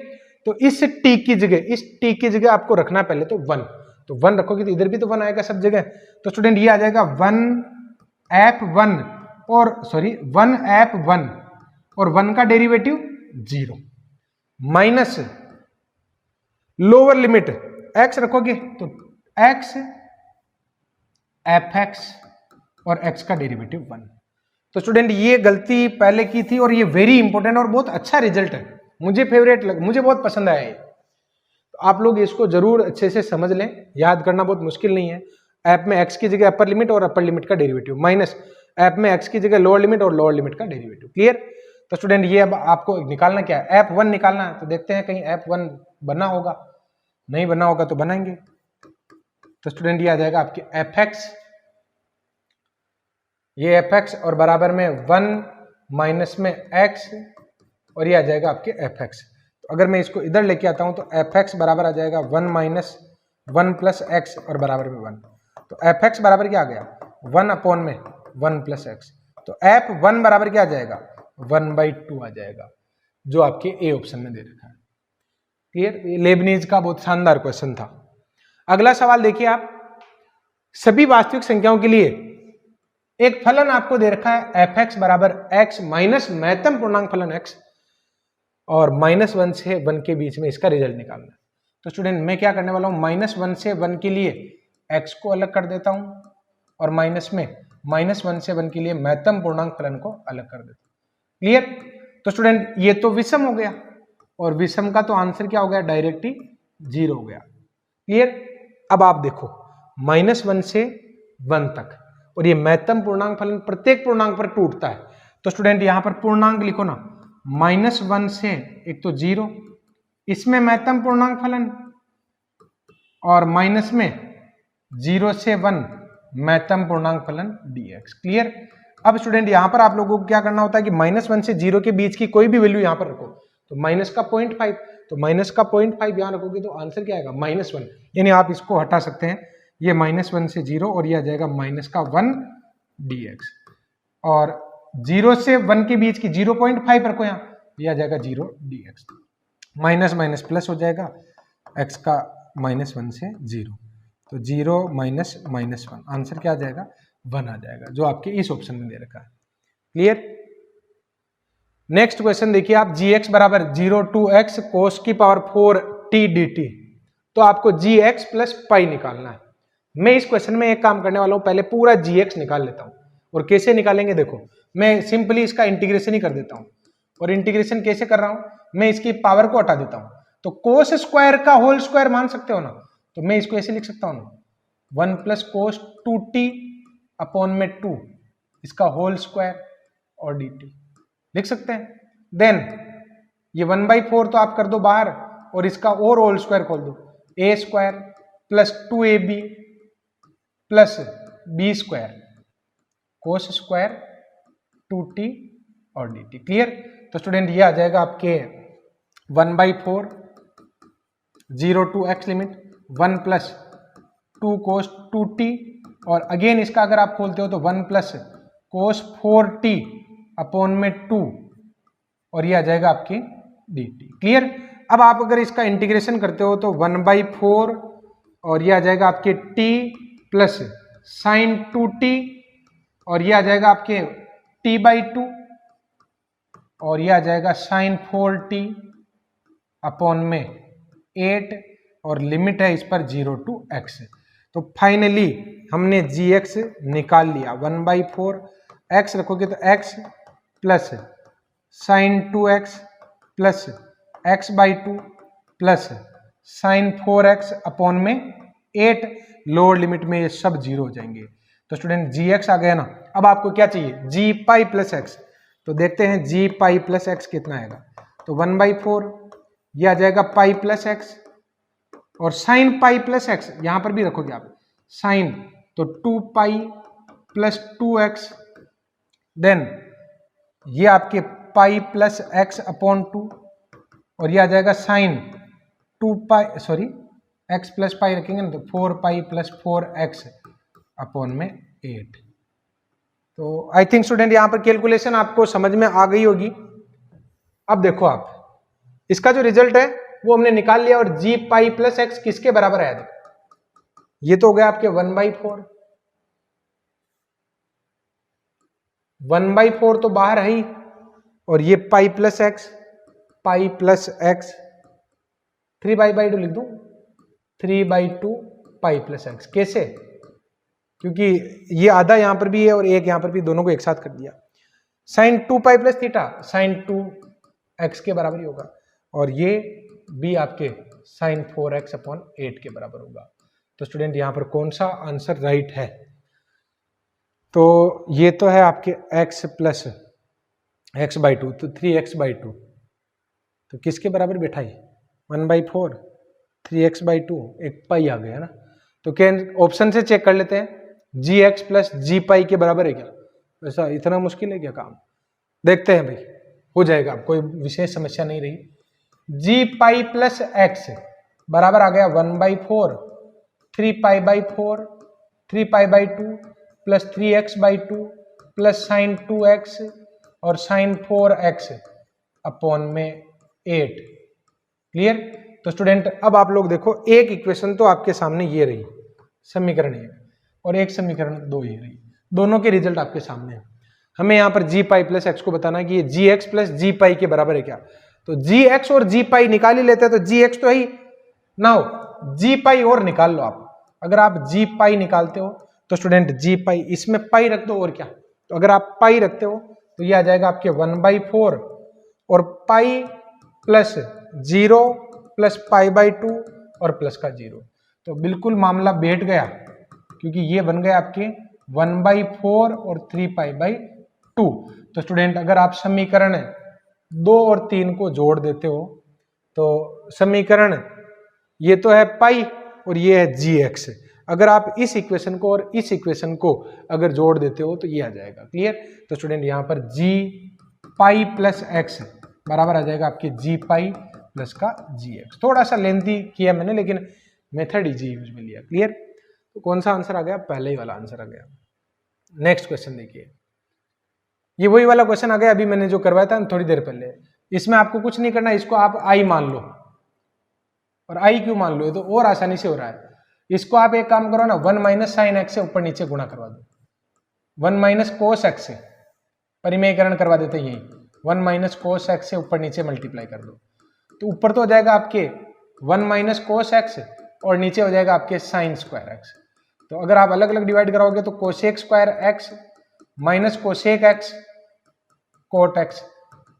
तो इस टी की जगह, इस टी की जगह आपको रखना पहले तो 1, तो 1 रखोगे तो इधर भी तो 1 आएगा सब जगह, तो स्टूडेंट ये आ जाएगा 1 F1 और सॉरी 1 F1 और 1 का derivative 0 minus lower limit x रखोगे तो x fx और x का डेरिवेटिव 1। तो स्टूडेंट ये गलती पहले की थी और ये वेरी इंपॉर्टेंट और बहुत अच्छा रिजल्ट है, मुझे फेवरेट मुझे बहुत पसंद आया ये, तो आप लोग इसको जरूर अच्छे से समझ लें, याद करना बहुत मुश्किल नहीं है। ऐप में x की जगह अपर लिमिट और अपर लिमिट का डेरिवेटिव माइनस ऐप में x की जगह लोअर लिमिट और लोअर लिमिट का डेरिवेटिव। क्लियर। तो स्टूडेंट ये अब आपको निकालना क्या है, F1 निकालना है, तो देखते हैं कहीं F1 बना होगा, नहीं बना होगा तो बनाएंगे। तो स्टूडेंट ये आ जाएगा आपके fx, ये fx और बराबर में 1 माइनस में x और ये आ जाएगा आपके fx। तो अगर मैं इसको इधर लेके आता हूं तो fx बराबर आ जाएगा 1 माइनस 1 प्लस x और बराबर में 1, तो fx बराबर क्या आ गया 1 अपॉन में 1 प्लस x, तो f1 बराबर क्या आ जाएगा 1/2 आ जाएगा, जो आपके ए ऑप्शन में दे रखा है। क्लियर। लेबनीज का बहुत शानदार क्वेश्चन था। अगला सवाल देखिए आप, सभी वास्तविक संख्याओं के लिए एक फलन आपको दे रखा है fx बराबर x माइनस महत्तम पूर्णांक फलन x और -1 से 1 के बीच में इसका रिजल्ट निकालना है। तो स्टूडेंट मैं क्या करने वाला हूं, -1 से 1 के लिए x को अलग कर देता हूं और माइनस में -1 से 1 के लिए महत्तम पूर्णांक फलन को अलग कर देता हूं। क्लियर। तो स्टूडेंट ये तो विषम हो गया और विषम का तो आंसर क्या हो गया, डायरेक्ट ही 0 हो गया। क्लियर। अब आप देखो -1 से 1 तक और ये महत्तम पूर्णांक फलन प्रत्येक पूर्णांक पर टूटता है, तो स्टूडेंट यहां पर पूर्णांक लिखो ना, -1 से एक तो 0, इसमें महत्तम पूर्णांक फलन और माइनस में 0 से 1 महत्तम पूर्णांक फलन dx। क्लियर। अब स्टूडेंट यहां पर आप लोगों को क्या करना होता है कि -1 से 0 के बीच की कोई भी वैल्यू यहां पर रखो, तो माइनस का 0.5, तो माइनस का 0.5 यहां रखोगे तो आंसर क्या आएगा -1, यानी आप इसको हटा सकते हैं, ये -1 से 0 और ये आ जाएगा -1 dx, और 0 से 1 के बीच की 0.5 रखो यहाँ, ये आ जाएगा 0 dx, माइनस माइनस प्लस हो जाएगा, x का -1 से 0, तो 0 माइनस -1, आंसर क्या आ जाएगा 1 आ जाएगा, जो आपके इस ऑप्शन में दे रखा है। क्लियर। नेक्स्ट क्वेश्चन देखिए आप, gx बराबर 0 to x cos की पावर 4 t dt, तो आपको gx प्लस पाई निकालना है। मैं इस क्वेश्चन में एक काम करने वाला हूं, पहले पूरा gx निकाल लेता हूं। और कैसे निकालेंगे देखो, मैं सिंपली इसका इंटीग्रेशन ही कर देता हूं। और इंटीग्रेशन कैसे कर रहा हूं, मैं इसकी पावर को हटा देता हूं, तो कोस स्क्वायर का होल स्क्वायर मान सकते हो ना, तो मैं इसको ऐसे लिख सकता हूं ना, 1 प्लस कोस 2t अपॉन में 2 इसका होल स्क्वायर और dt लिख सकते हैं। देन ये 1/4 तो आप कर दो बाहर, और इसका और होल स्क्वायर खोल दो, a square plus 2ab plus b square cos square 2t और dt। क्लियर। तो स्टूडेंट ये आ जाएगा आपके 1/4 0 to x limit 1 plus 2 cos 2t, और अगेन इसका अगर आप खोलते हो तो 1 प्लस कोस 4t अपॉन में 2, और ये आ जाएगा आपकी dt। क्लियर। अब आप अगर इसका इंटीग्रेशन करते हो तो 1/4 और ये आ जाएगा आपके t प्लस साइन 2t, और ये आ जाएगा आपके t/2, और ये आ जाएगा साइन 4t अपॉन में 8, और लिमिट है इस पर 0 to x। तो फाइनली हमने gx निकाल लिया, 1/4 x रखोगे तो x plus sign 2x plus x/2 plus sign 4x upon में 8, लोअर लिमिट में ये सब 0 हो जाएंगे। तो स्टूडेंट gx आ गया ना। अब आपको क्या चाहिए, g पाई प्लस x, तो देखते हैं g पाई प्लस x कितना आएगा, तो 1/4 ये आ जाएगा पाई प्लस x, और साइन पाई प्लस x यहां पर भी रखोगे आप साइन, तो 2 पाई प्लस 2x, देन ये आपके पाई प्लस x अपॉन 2, और ये आ जाएगा साइन 2 पाई, सॉरी x प्लस पाई रखेंगे ना, तो 4 पाई प्लस 4x अपॉन में 8। तो आई थिंक स्टूडेंट यहां पर कैलकुलेशन आपको समझ में आ गई होगी। अब देखो आप, इसका जो रिजल्ट है वो हमने निकाल लिया, और g पाई प्लस x किसके बराबर है, देखो ये तो हो गया आपके 1/4, 1/4 तो बाहर है ही, और ये pi plus x, pi plus x 3/2 लिख दूं, 3/2 पाई प्लस x। कैसे, क्योंकि ये आधा यहां पर भी है और एक यहां पर भी, दोनों को एक साथ कर दिया। Sine 2 pi plus theta sine 2x के बराबर ही होगा, और ये भी आपके साइन 4x अपॉन 8 के बराबर होगा। तो स्टूडेंट यहां पर कौन सा आंसर राइट है, तो ये तो है आपके x प्लस x/2, तो 3x/2, तो किसके बराबर बैठाई, 1/4 3x/2, एक पाई आ गया ना। तो क्या ऑप्शन से चेक कर लेते हैं, gx प्लस जी पाई के बराबर है क्या, ऐसा इतना मुश्किल है क्या काम, देखते हैं भाई, हो जाएगा, कोई विशेष समस्या नहीं रही। जी पाई प्लस एक्स बराबर आ गया 1/4 3π/4 3π/2 plus 3x/2 plus sign 2x और साइन 4x अपॉन में 8। क्लियर। तो स्टूडेंट अब आप लोग देखो, एक इक्वेशन तो आपके सामने ये रही, समीकरण 1, और एक समीकरण 2 ये रही, दोनों के रिजल्ट आपके सामने है। हमें यहाँ पर जी पाई प्लस एक्स को बताना है कि ये जी एक्स प्लस जी पाई के बराबर है क्या, तो जी एक्स और जी पाई निकाल ही लेते हैं, तो जी एक्स तो ही ना हो, जी पाई और निकाल लो आप। अगर आप जी पाई निकालते हो तो स्टूडेंट जी पाई, इसमें पाई रख दो और क्या, तो अगर आप पाई रखते हो तो ये आ जाएगा आपके 1/4 और पाई प्लस 0 प्लस π/2 और प्लस का 0, तो बिल्कुल मामला बैठ गया, क्योंकि ये बन गया आपके 1/4 और 3π/2। तो स्टूडेंट अगर आप समीकरण 2 और 3 को जोड़ देते हो तो समीकरण ये तो है पाई और ये है जी एक्स, अगर आप इस इक्वेशन को और इस इक्वेशन को अगर जोड़ देते हो तो ये आ जाएगा। क्लियर। तो स्टूडेंट यहाँ पर जी पाई प्लस एक्स बराबर आ जाएगा आपके जी पाई प्लस का जी एक्स। थोड़ा सा लेंथी किया मैंने, लेकिन मेथड इजी यूज में लिया। क्लियर। तो कौन सा आंसर आ गया, पहले ही वाला आंसर आ गया। नेक्स्ट क्वेश्चन देखिए, ये वही वाला क्वेश्चन आ गया अभी मैंने जो करवाया था थोड़ी देर पहले। इसमें आपको कुछ नहीं करना, इसको आप आई मान लो, और आई क्यों मान लो, ये तो और आसानी से हो रहा है। इसको आप एक काम करो ना, 1 माइनस साइन एक्स से ऊपर नीचे गुणा करवा दो, 1 माइनस कोस एक्स से, परिमेयकरण करवा देते हैं यही, 1 माइनस कोस एक्स से ऊपर नीचे मल्टीप्लाई कर दो, तो ऊपर तो हो जाएगा आपके 1 माइनस कोस एक्स और नीचे हो जाएगा आपके साइन स्क्वायर एक्स। तो अगर आप अलग अलग डिवाइड कराओगे तो cosec square x minus cosec x cot x,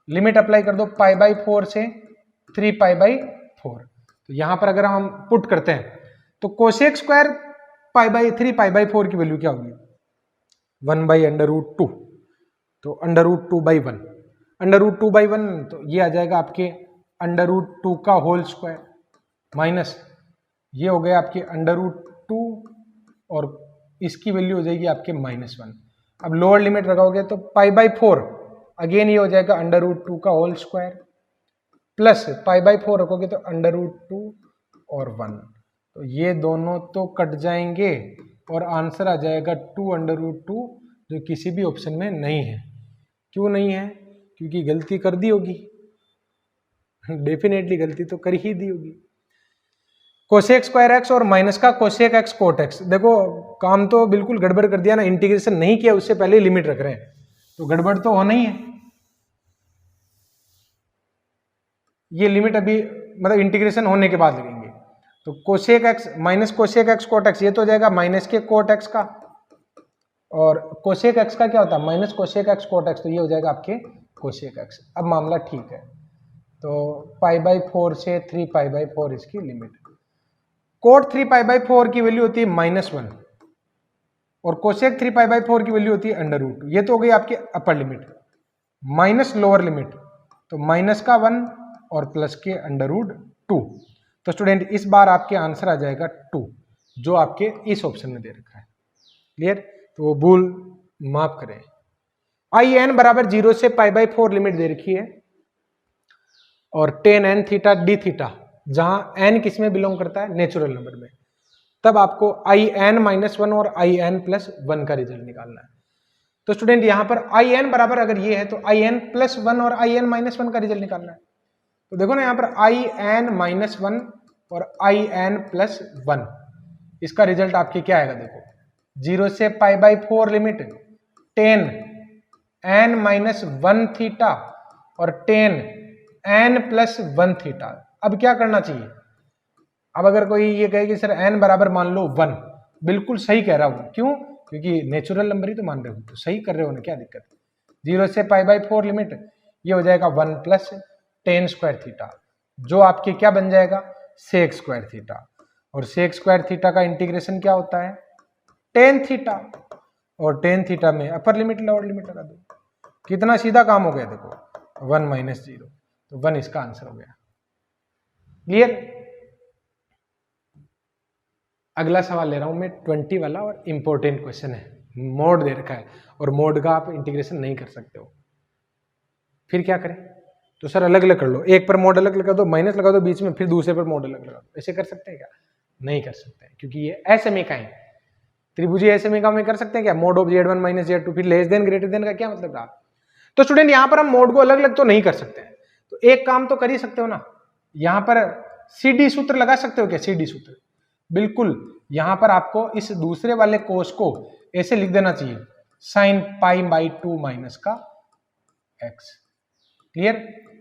limit apply कर दो π/4 से 3π/4। तो यहां पर अगर हम पुट करते हैं तो कोसेक स्क्वायर π/3 π/4 की वैल्यू क्या होगी 1/√2, तो √2/1, √2/1 तो ये आ जाएगा आपके √2 का होल स्क्वायर माइनस ये हो गया आपके √2 और इसकी वैल्यू हो जाएगी आपके -1। अब लोअर लिमिट लगाओगे तो π/4 अगेन ये हो जाएगा √2 का होल स्क्वायर प्लस π/4 रखोगे तो √2 और 1, तो ये दोनों तो कट जाएंगे और आंसर आ जाएगा 2√2 जो किसी भी ऑप्शन में नहीं है। क्यों नहीं है? क्योंकि गलती कर दी होगी, डेफिनेटली गलती तो कर ही दी होगी। कोसेक स्क्वायर एक्स और माइनस का कोसेक एक्स कोट एक्स, देखो काम तो बिल्कुल गड़बड़ कर दिया ना, इंटीग्रेशन नहीं किया उससे पहले ही लिमिट रख रहे हैं, तो गड़बड़ तो होना ही है। ये लिमिट अभी मतलब इंटीग्रेशन होने के बाद लगेंगे, तो cosec x minus cosec x cot x, ये तो हो जाएगा माइनस के कोट एक्स का, और कोसेक एक्स का क्या होता है minus cosec x cot x, तो ये हो जाएगा आपके कोसेक एक्स। अब मामला ठीक है, तो π/4 से 3π/4 इसकी लिमिट, कोट 3π/4 की वैल्यू होती है -1 और कोसेक 3π/4 की वैल्यू होती है √2, ये तो हो गई आपकी upper limit minus lower limit, तो माइनस का 1 और प्लस के √2। तो स्टूडेंट इस बार आपके आंसर आ जाएगा 2 जो आपके इस ऑप्शन में दे रखा है। क्लियर? तो वो भूल माफ करें। in बराबर 0 से π/4 लिमिट दे रखी है और tan n theta d theta, जहां n किस में बिलोंग करता है नेचुरल नंबर में, तब आपको in-1 और in+1 का रिजल्ट निकालना है। तो स्टूडेंट यहां पर in बराबर अगर ये है तो in+1 और in-1 का रिजल्ट निकालना है। तो देखो ना यहाँ पर in-1 और in+1, इसका रिजल्ट आपके क्या आएगा, देखो 0 से π/4 लिमिट tan n-1 थीटा और tan n+1 थीटा। अब क्या करना चाहिए, अब अगर कोई ये कहे कि सर n बराबर मान लो 1, बिल्कुल सही कह रहा हूं, क्यों? क्योंकि नेचुरल नंबर ही तो मान रहे हो, तो सही कर रहे हो ना, क्या दिक्कत है। 0 से π/4 लिमिट ये हो जाएगा 1 प्लस tan स्क्वायर थीटा, जो आपके क्या बन जाएगा सेक स्क्वायर थीटा, और सेक स्क्वायर थीटा का इंटीग्रेशन क्या होता है tan थीटा, और tan थीटा में अपर लिमिट लोअर लिमिट लगा दो, कितना सीधा काम हो गया, देखो 1 - 0, तो 1 इसका आंसर हो गया। क्लियर? अगला सवाल ले रहा हूं मैं 20 वाला, और इंपॉर्टेंट क्वेश्चन है, मोड दे रखा है और मोड का आप इंटीग्रेशन नहीं कर सकते हो, फिर क्या करें? तो सर अलग अलग कर लो, एक पर मोड अलग लगा दो, माइनस लगा दो बीच में, फिर दूसरे पर मोड अलग लगा दो, ऐसे कर सकते हैं क्या? नहीं कर सकते हैं, क्योंकि ये असमीका है। त्रिभुजी असमीका में कर सकते हैं क्या मोड ऑफ Z1 - Z2, फिर लेस देन ग्रेटर देन का क्या मतलब रहा? तो स्टूडेंट यहां पर हम मोड को अलग अलग तो नहीं कर सकते हैं, तो एक काम तो कर ही सकते हो ना, यहां पर CD सूत्र लगा सकते हो क्या? CD सूत्र बिल्कुल, यहां पर आपको इस दूसरे वाले कोस को ऐसे लिख देना चाहिए sin π/2 माइनस का x। Clear?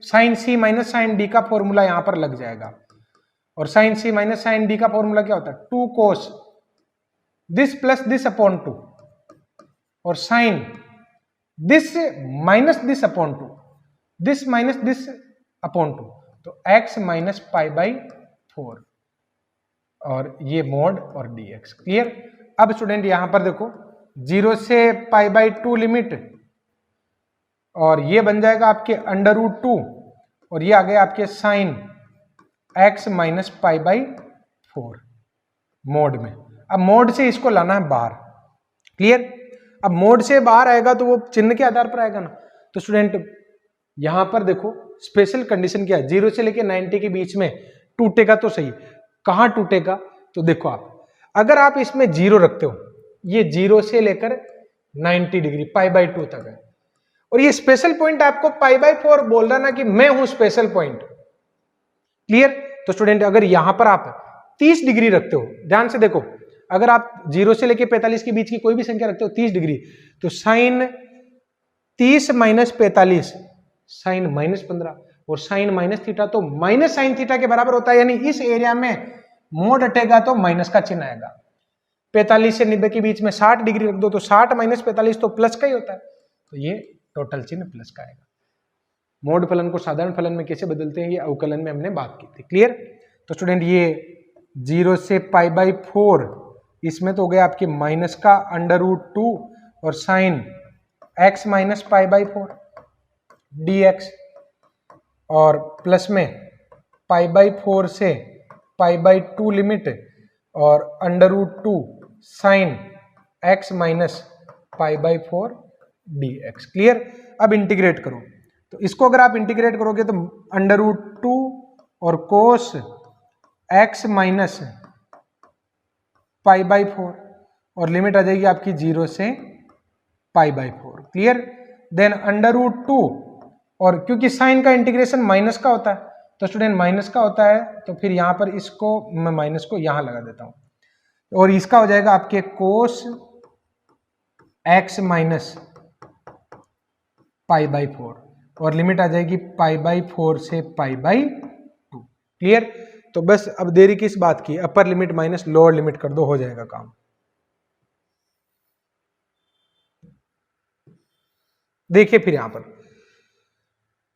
sin c minus sin d का फॉर्मूला यहां पर लग जाएगा, और sin c minus sin d का फॉर्मूला क्या होता है 2 cos this plus this upon 2 और sin this minus this upon 2, this minus this upon 2, तो x माइनस π/4 और ये मोड और dx। क्लियर? अब स्टूडेंट यहां पर देखो 0 से π/2 लिमिट, और ये बन जाएगा आपके √2 और ये आ गया आपके साइन x माइनस π/4 मोड में। अब मोड से इसको लाना है बाहर। क्लियर? अब मोड से बाहर आएगा तो वो चिन्ह के आधार पर आएगा ना, तो स्टूडेंट यहां पर देखो स्पेशल कंडीशन क्या है, 0 से लेके 90 के बीच में टूटेगा तो सही, कहां टूटेगा? तो देखो आप अगर आप इसमें 0 रखते हो, ये 0 से लेकर 90 डिग्री π/2 तक है, और ये स्पेशल पॉइंट आपको π/4 बोल रहा ना कि मैं हूं स्पेशल पॉइंट। क्लियर? तो स्टूडेंट अगर यहां पर आप 30 डिग्री रखते हो, ध्यान से देखो, अगर आप 0 से लेके 45 के बीच की कोई भी संख्या रखते हो 30 डिग्री, तो साइन 30 माइनस 45 साइन माइनस 15 और साइन माइनस थीटा, तो माइनस साइन थीटा के बराबर होता है, यानी इस एरिया में मोड हटेगा तो माइनस का चिन्ह आएगा। 45 से 90 के बीच में 60 डिग्री रख दो तो 60 माइनस 45 तो प्लस का ही होता है, तो ये टोटल चिन्ह प्लस का आएगा। मोड फलन को साधारण फलन में कैसे बदलते हैं ये अवकलन में हमने बात की थी। क्लियर? तो स्टूडेंट ये 0 से π/4 इसमें तो हो गया आपके माइनस का √2 और साइन x माइनस π/4 dx, और प्लस में π/4 से π/2 लिमिट और √2 sine x minus π/4 dx। Clear? अब इंटीग्रेट करो, तो इसको अगर आप इंटीग्रेट करोगे तो √2 और कोस x माइनस π/4 और लिमिट आ जाएगी आपकी 0 से π/4। क्लियर? देन √2 और क्योंकि साइन का इंटीग्रेशन माइनस का होता है तो स्टूडेंट माइनस का होता है, तो फिर यहां पर इसको मैं माइनस को यहां लगा देता हूं, और इसका हो जाएगा आपके कोस x माइनस π/4 और लिमिट आ जाएगी π/4 से π/2। क्लियर? तो बस अब देरी किस बात की, upper limit minus lower limit कर दो, हो जाएगा काम। देखिए फिर यहां पर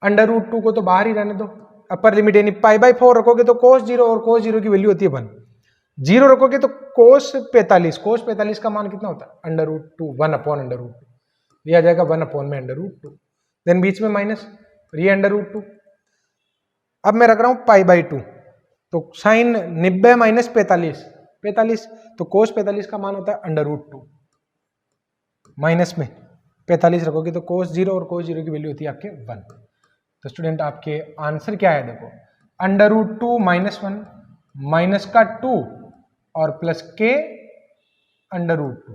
√2 को तो बाहर ही रहने दो, अपर लिमिट यानी π/4 रखोगे तो cos 0 और cos 0 की वैल्यू होती है 1, 0 रखोगे तो cos 45 का मान कितना होता है √2 1/√2, ये आ जाएगा 1/√2, देन बीच में माइनस, ये √2। अब मैं रख रहा हूं π/2, तो साइन 90 माइनस 45 तो cos 45 का मान होता है √2, माइनस में 45 रखोगे तो cos 0 और cos 0 की वैल्यू होती है आपके 1। तो स्टूडेंट आपके आंसर क्या है, देखो √2 माइनस 1 माइनस का 2 और प्लस के √2,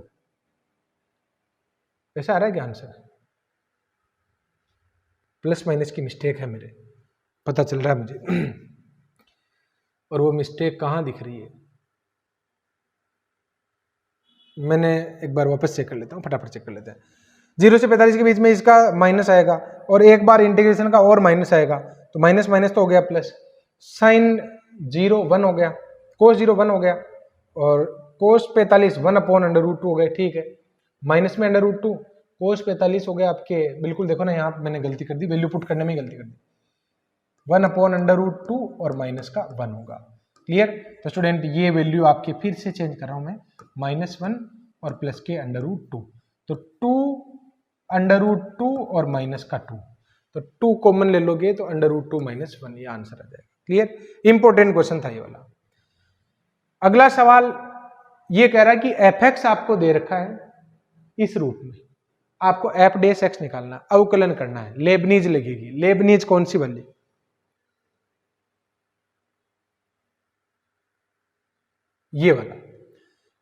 ऐसा आ रहा है क्या आंसर? प्लस माइनस की मिस्टेक है मेरे, पता चल रहा है मुझे और वो मिस्टेक कहाँ दिख रही है, मैंने एक बार वापस चेक कर लेता हूँ, फटाफट चेक कर लेते हैं। 0 से 45 के बीच में इसका माइनस आएगा और एक बार इंटीग्रेशन का और माइनस आएगा, तो माइनस माइनस तो हो गया प्लस, साइन 0 1 हो गया, कोस 0 1 हो गया और कोस 45 1/√2 हो गया। ठीक है, माइनस में √2 कोस 45 हो गया आपके, बिल्कुल देखो ना यहाँ मैंने गलती कर दी, वैल्यू पुट करने में गलती कर दी, 1/√2 और माइनस का 1 होगा। क्लियर? तो स्टूडेंट ये वैल्यू आपके फिर से चेंज कर रहा हूं मैं, -1 और प्लस के √2, तो 2/√2 और माइनस का 2, तो 2 कॉमन ले लोगे तो √2 - 1, ये आंसर आ जाएगा। क्लियर? इंपॉर्टेंट क्वेश्चन था ये वाला। अगला सवाल ये कह रहा है कि fx आपको दे रखा है इस रूप में, आपको f' निकालना, अवकलन करना है, लेबनीज लगेगी। लेबनीज कौन सी वाली? ये वाला,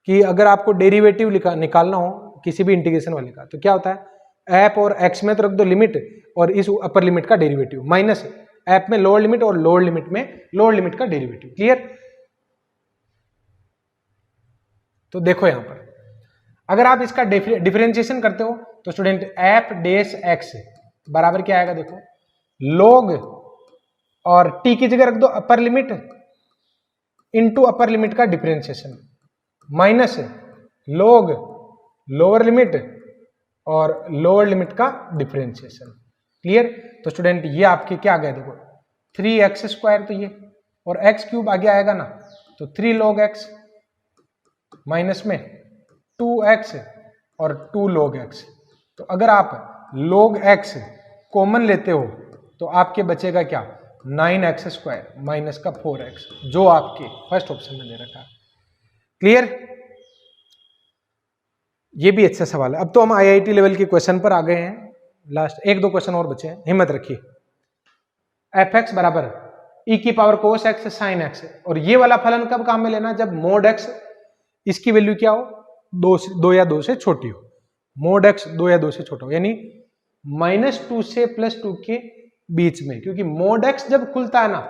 कि अगर आपको डेरिवेटिव निकालना हो किसी भी इंटीग्रेशन वाले का, तो क्या होता है, एप और एक्स में तो रख दो लिमिट और इस अपर लिमिट का डेरिवेटिव, माइनस एप में लोअर लिमिट और लोअर लिमिट में लोअर लिमिट का डेरिवेटिव। क्लियर? तो देखो यहां पर अगर आप इसका डिफरेंशिएशन करते हो तो स्टूडेंट एफ डेस एक्स बराबर क्या आएगा, देखो लॉग और टी की जगह रख दो upper limit into upper limit का differentiation minus log lower limit और लोअर लिमिट का डिफरेंशिएशन। क्लियर? तो स्टूडेंट ये आपके क्या आ गया, देखो 3x² तो ये और x³ आगे आएगा ना, तो 3 log x माइनस में 2x और 2 log x। तो अगर आप log x कॉमन लेते हो तो आपके बचेगा क्या, 9x² माइनस का 4x, जो आपके फर्स्ट ऑप्शन में दे रखा है। क्लियर? ये भी अच्छा सवाल है। अब तो हम आईआईटी लेवल के क्वेश्चन पर आ गए हैं, लास्ट 1-2 क्वेश्चन और बचे हैं, हिम्मत रखिए। fx बराबर e⁻cos x sin x, और ये वाला फलन कब काम में लेना, जब मोड x इसकी वैल्यू क्या हो, 2 या 2 से छोटी हो, मोड x 2 या 2 से छोटा हो, यानी -2 से +2 के बीच में, क्योंकि मोड x जब खुलता है ना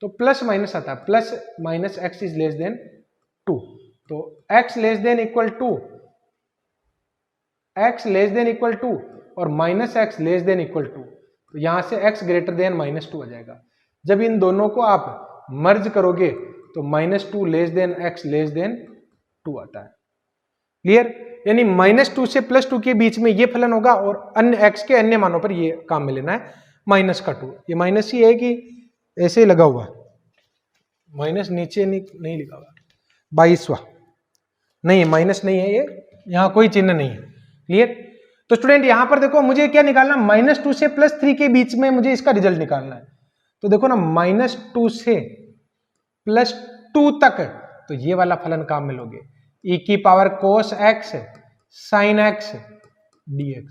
तो प्लस माइनस आता है, plus minus x is less than 2, तो x less than equal to और minus x less than equal to, तो यहां से x ग्रेटर देन -2 आ जाएगा। जब इन दोनों को आप मर्ज करोगे तो -2 less than x less than 2 आता है। क्लियर? यानी -2 से +2 के बीच में ये फलन होगा और अन्य x के अन्य मानों पर ये काम में लेना है -2। ये माइनस ही है कि ऐसे लगा हुआ, माइनस नीचे नहीं लिखा हुआ, 22वां नहीं है, माइनस नहीं है, ये यहाँ कोई चिन्ह नहीं है। क्लियर? तो स्टूडेंट यहां पर देखो मुझे क्या निकालना, -2 से +3 के बीच में मुझे इसका रिजल्ट निकालना है। तो देखो ना -2 से +2 तक, तो ये वाला फलन काम में लोगे, e की power cos x sin x dx।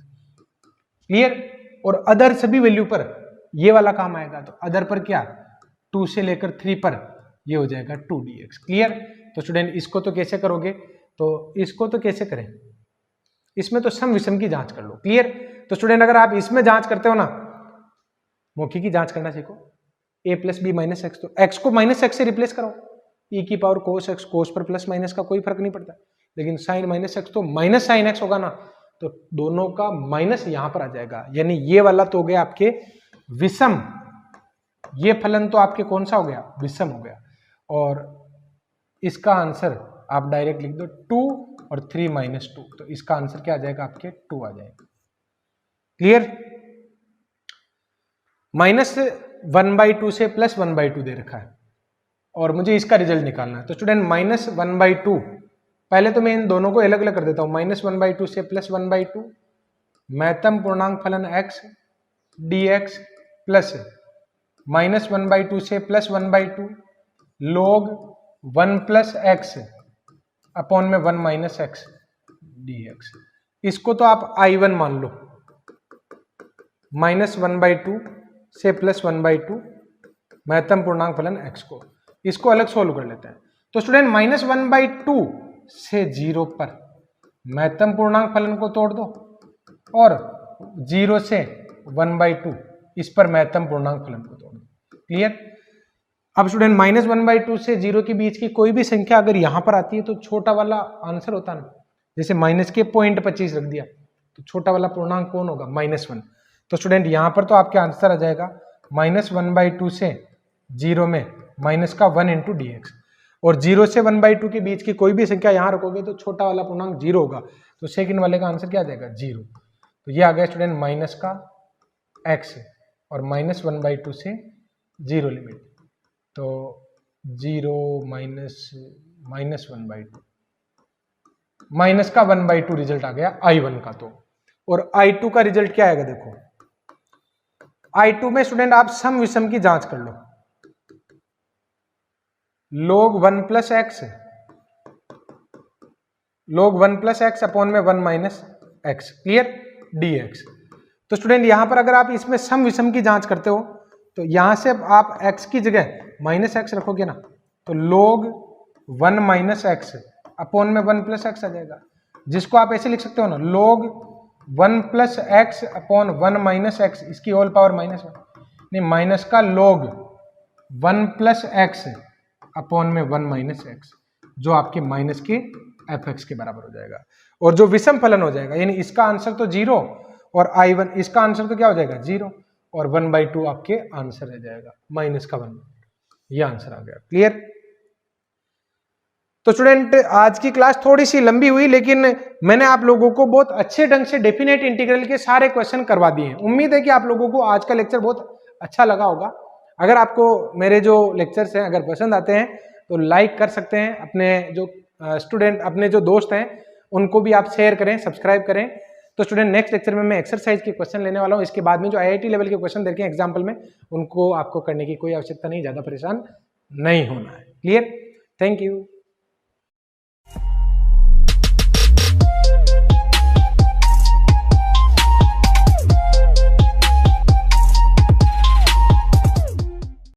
Clear? और अदर सभी वैल्यू पर ये वाला काम आएगा, तो अदर पर क्या 2 से लेकर 3 पर ये हो जाएगा 2dx। क्लियर? तो स्टूडेंट इसको तो कैसे करोगे, तो इसको तो कैसे करें, इसमें तो सम विषम की जांच कर लो। क्लियर? तो स्टूडेंट अगर आप इसमें जांच करते हो ना, मौखिक की जांच करना सीखो, a + b - x, तो x को -x से रिप्लेस करो, e की पावर cos x, cos पर प्लस माइनस का कोई फर्क नहीं पड़ता, लेकिन sin -x तो -sin x होगा ना, तो दोनों का माइनस यहां पर आ जाएगा, यानी ये वाला तो हो गया आपके विषम, ये फलन तो आपके कौन सा हो गया, विषम हो गया। और इसका आंसर आप डायरेक्ट लिख दो 2 और 3 -2, तो इसका आंसर क्या आ जाएगा आपके 2 आ जाएगा। क्लियर? -1/2 से +1/2 दे रखा है और मुझे इसका रिजल्ट निकालना है। तो स्टूडेंट -1/2, पहले तो मैं इन दोनों को अलग अलग कर देता हूं, -1/2 से +1/2, महत्तम पूर्णांक फलन x dx प्लस -1/2 से +1/2 log 1 + x अपॉन में 1 - x dx। इसको तो आप I1 मान लो, -1/2 से +1/2 महत्तम पूर्णांक फलन x को, इसको अलग सोल्व कर लेते हैं। तो स्टूडेंट -1/2 से 0 पर महत्तम पूर्णांक फलन को तोड़ दो और 0 से 1/2 इस पर महत्तम पूर्णांक फलन को तोड़ दो। क्लियर? अब स्टूडेंट -1/2 से 0 के बीच की कोई भी संख्या अगर यहां पर आती है तो छोटा वाला आंसर होता ना, जैसे माइनस के 0.25 रख दिया तो छोटा वाला पूर्णांक कौन होगा, -1। तो स्टूडेंट यहां पर तो आपके आंसर आ जाएगा -1/2 से 0 में माइनस का 1 × dx, और 0 से 1/2 के बीच की कोई भी संख्या यहां रखोगे तो छोटा वाला पूर्णांक 0 होगा, तो सेकंड वाले का आंसर क्या आ जाएगा, 0। तो ये आ गया स्टूडेंट माइनस का x और -1/2 से 0 लिमिट, तो 0 -1/2 माइनस का 1/2 रिजल्ट आ गया I1 का। तो और I2 का रिजल्ट क्या आएगा, देखो I2 में स्टूडेंट आप सम विषम की जांच कर लो, log 1 + x अपॉन में 1 - x क्लियर dx। तो स्टूडेंट यहां पर अगर आप इसमें सम विषम की जांच करते हो तो यहां से आप x की जगह -x रखोगे ना, तो log 1 - x अपॉन में 1 + x आ जाएगा, जिसको आप ऐसे लिख सकते हो ना, log 1 + x अपॉन 1 - x, इसकी होल पावर -1, नहीं माइनस का log 1 + x अपॉन में 1 - x, जो आपके माइनस के fx के बराबर हो जाएगा, और जो विषम फलन हो जाएगा, यानी इसका आंसर तो 0 और I1 इसका आंसर तो क्या हो जाएगा 0 और 1/2 आपके आंसर रह जाएगा -1, ये आंसर आ गया। क्लियर? तो स्टूडेंट आज की क्लास थोड़ी सी लंबी हुई, लेकिन मैंने आप लोगों को बहुत अच्छे ढंग से डेफिनेट इंटीग्रल के सारे क्वेश्चन करवा दिए हैं। उम्मीद है कि आप लोगों को आज का लेक्चर बहुत अच्छा लगा होगा। अगर आपको मेरे जो लेक्चर्स हैं अगर पसंद आते हैं तो लाइक कर सकते हैं, अपने जो स्टूडेंट अपने जो दोस्त हैं उनको भी आप शेयर करें, सब्सक्राइब करें। तो स्टूडेंट नेक्स्ट लेक्चर में मैं एक्सरसाइज के क्वेश्चन लेने वाला हूँ, इसके बाद में जो IIT लेवल के क्वेश्चन देखे एग्जाम्पल में, उनको आपको करने की कोई आवश्यकता नहीं, ज़्यादा परेशान नहीं होना है। क्लियर? Thank you.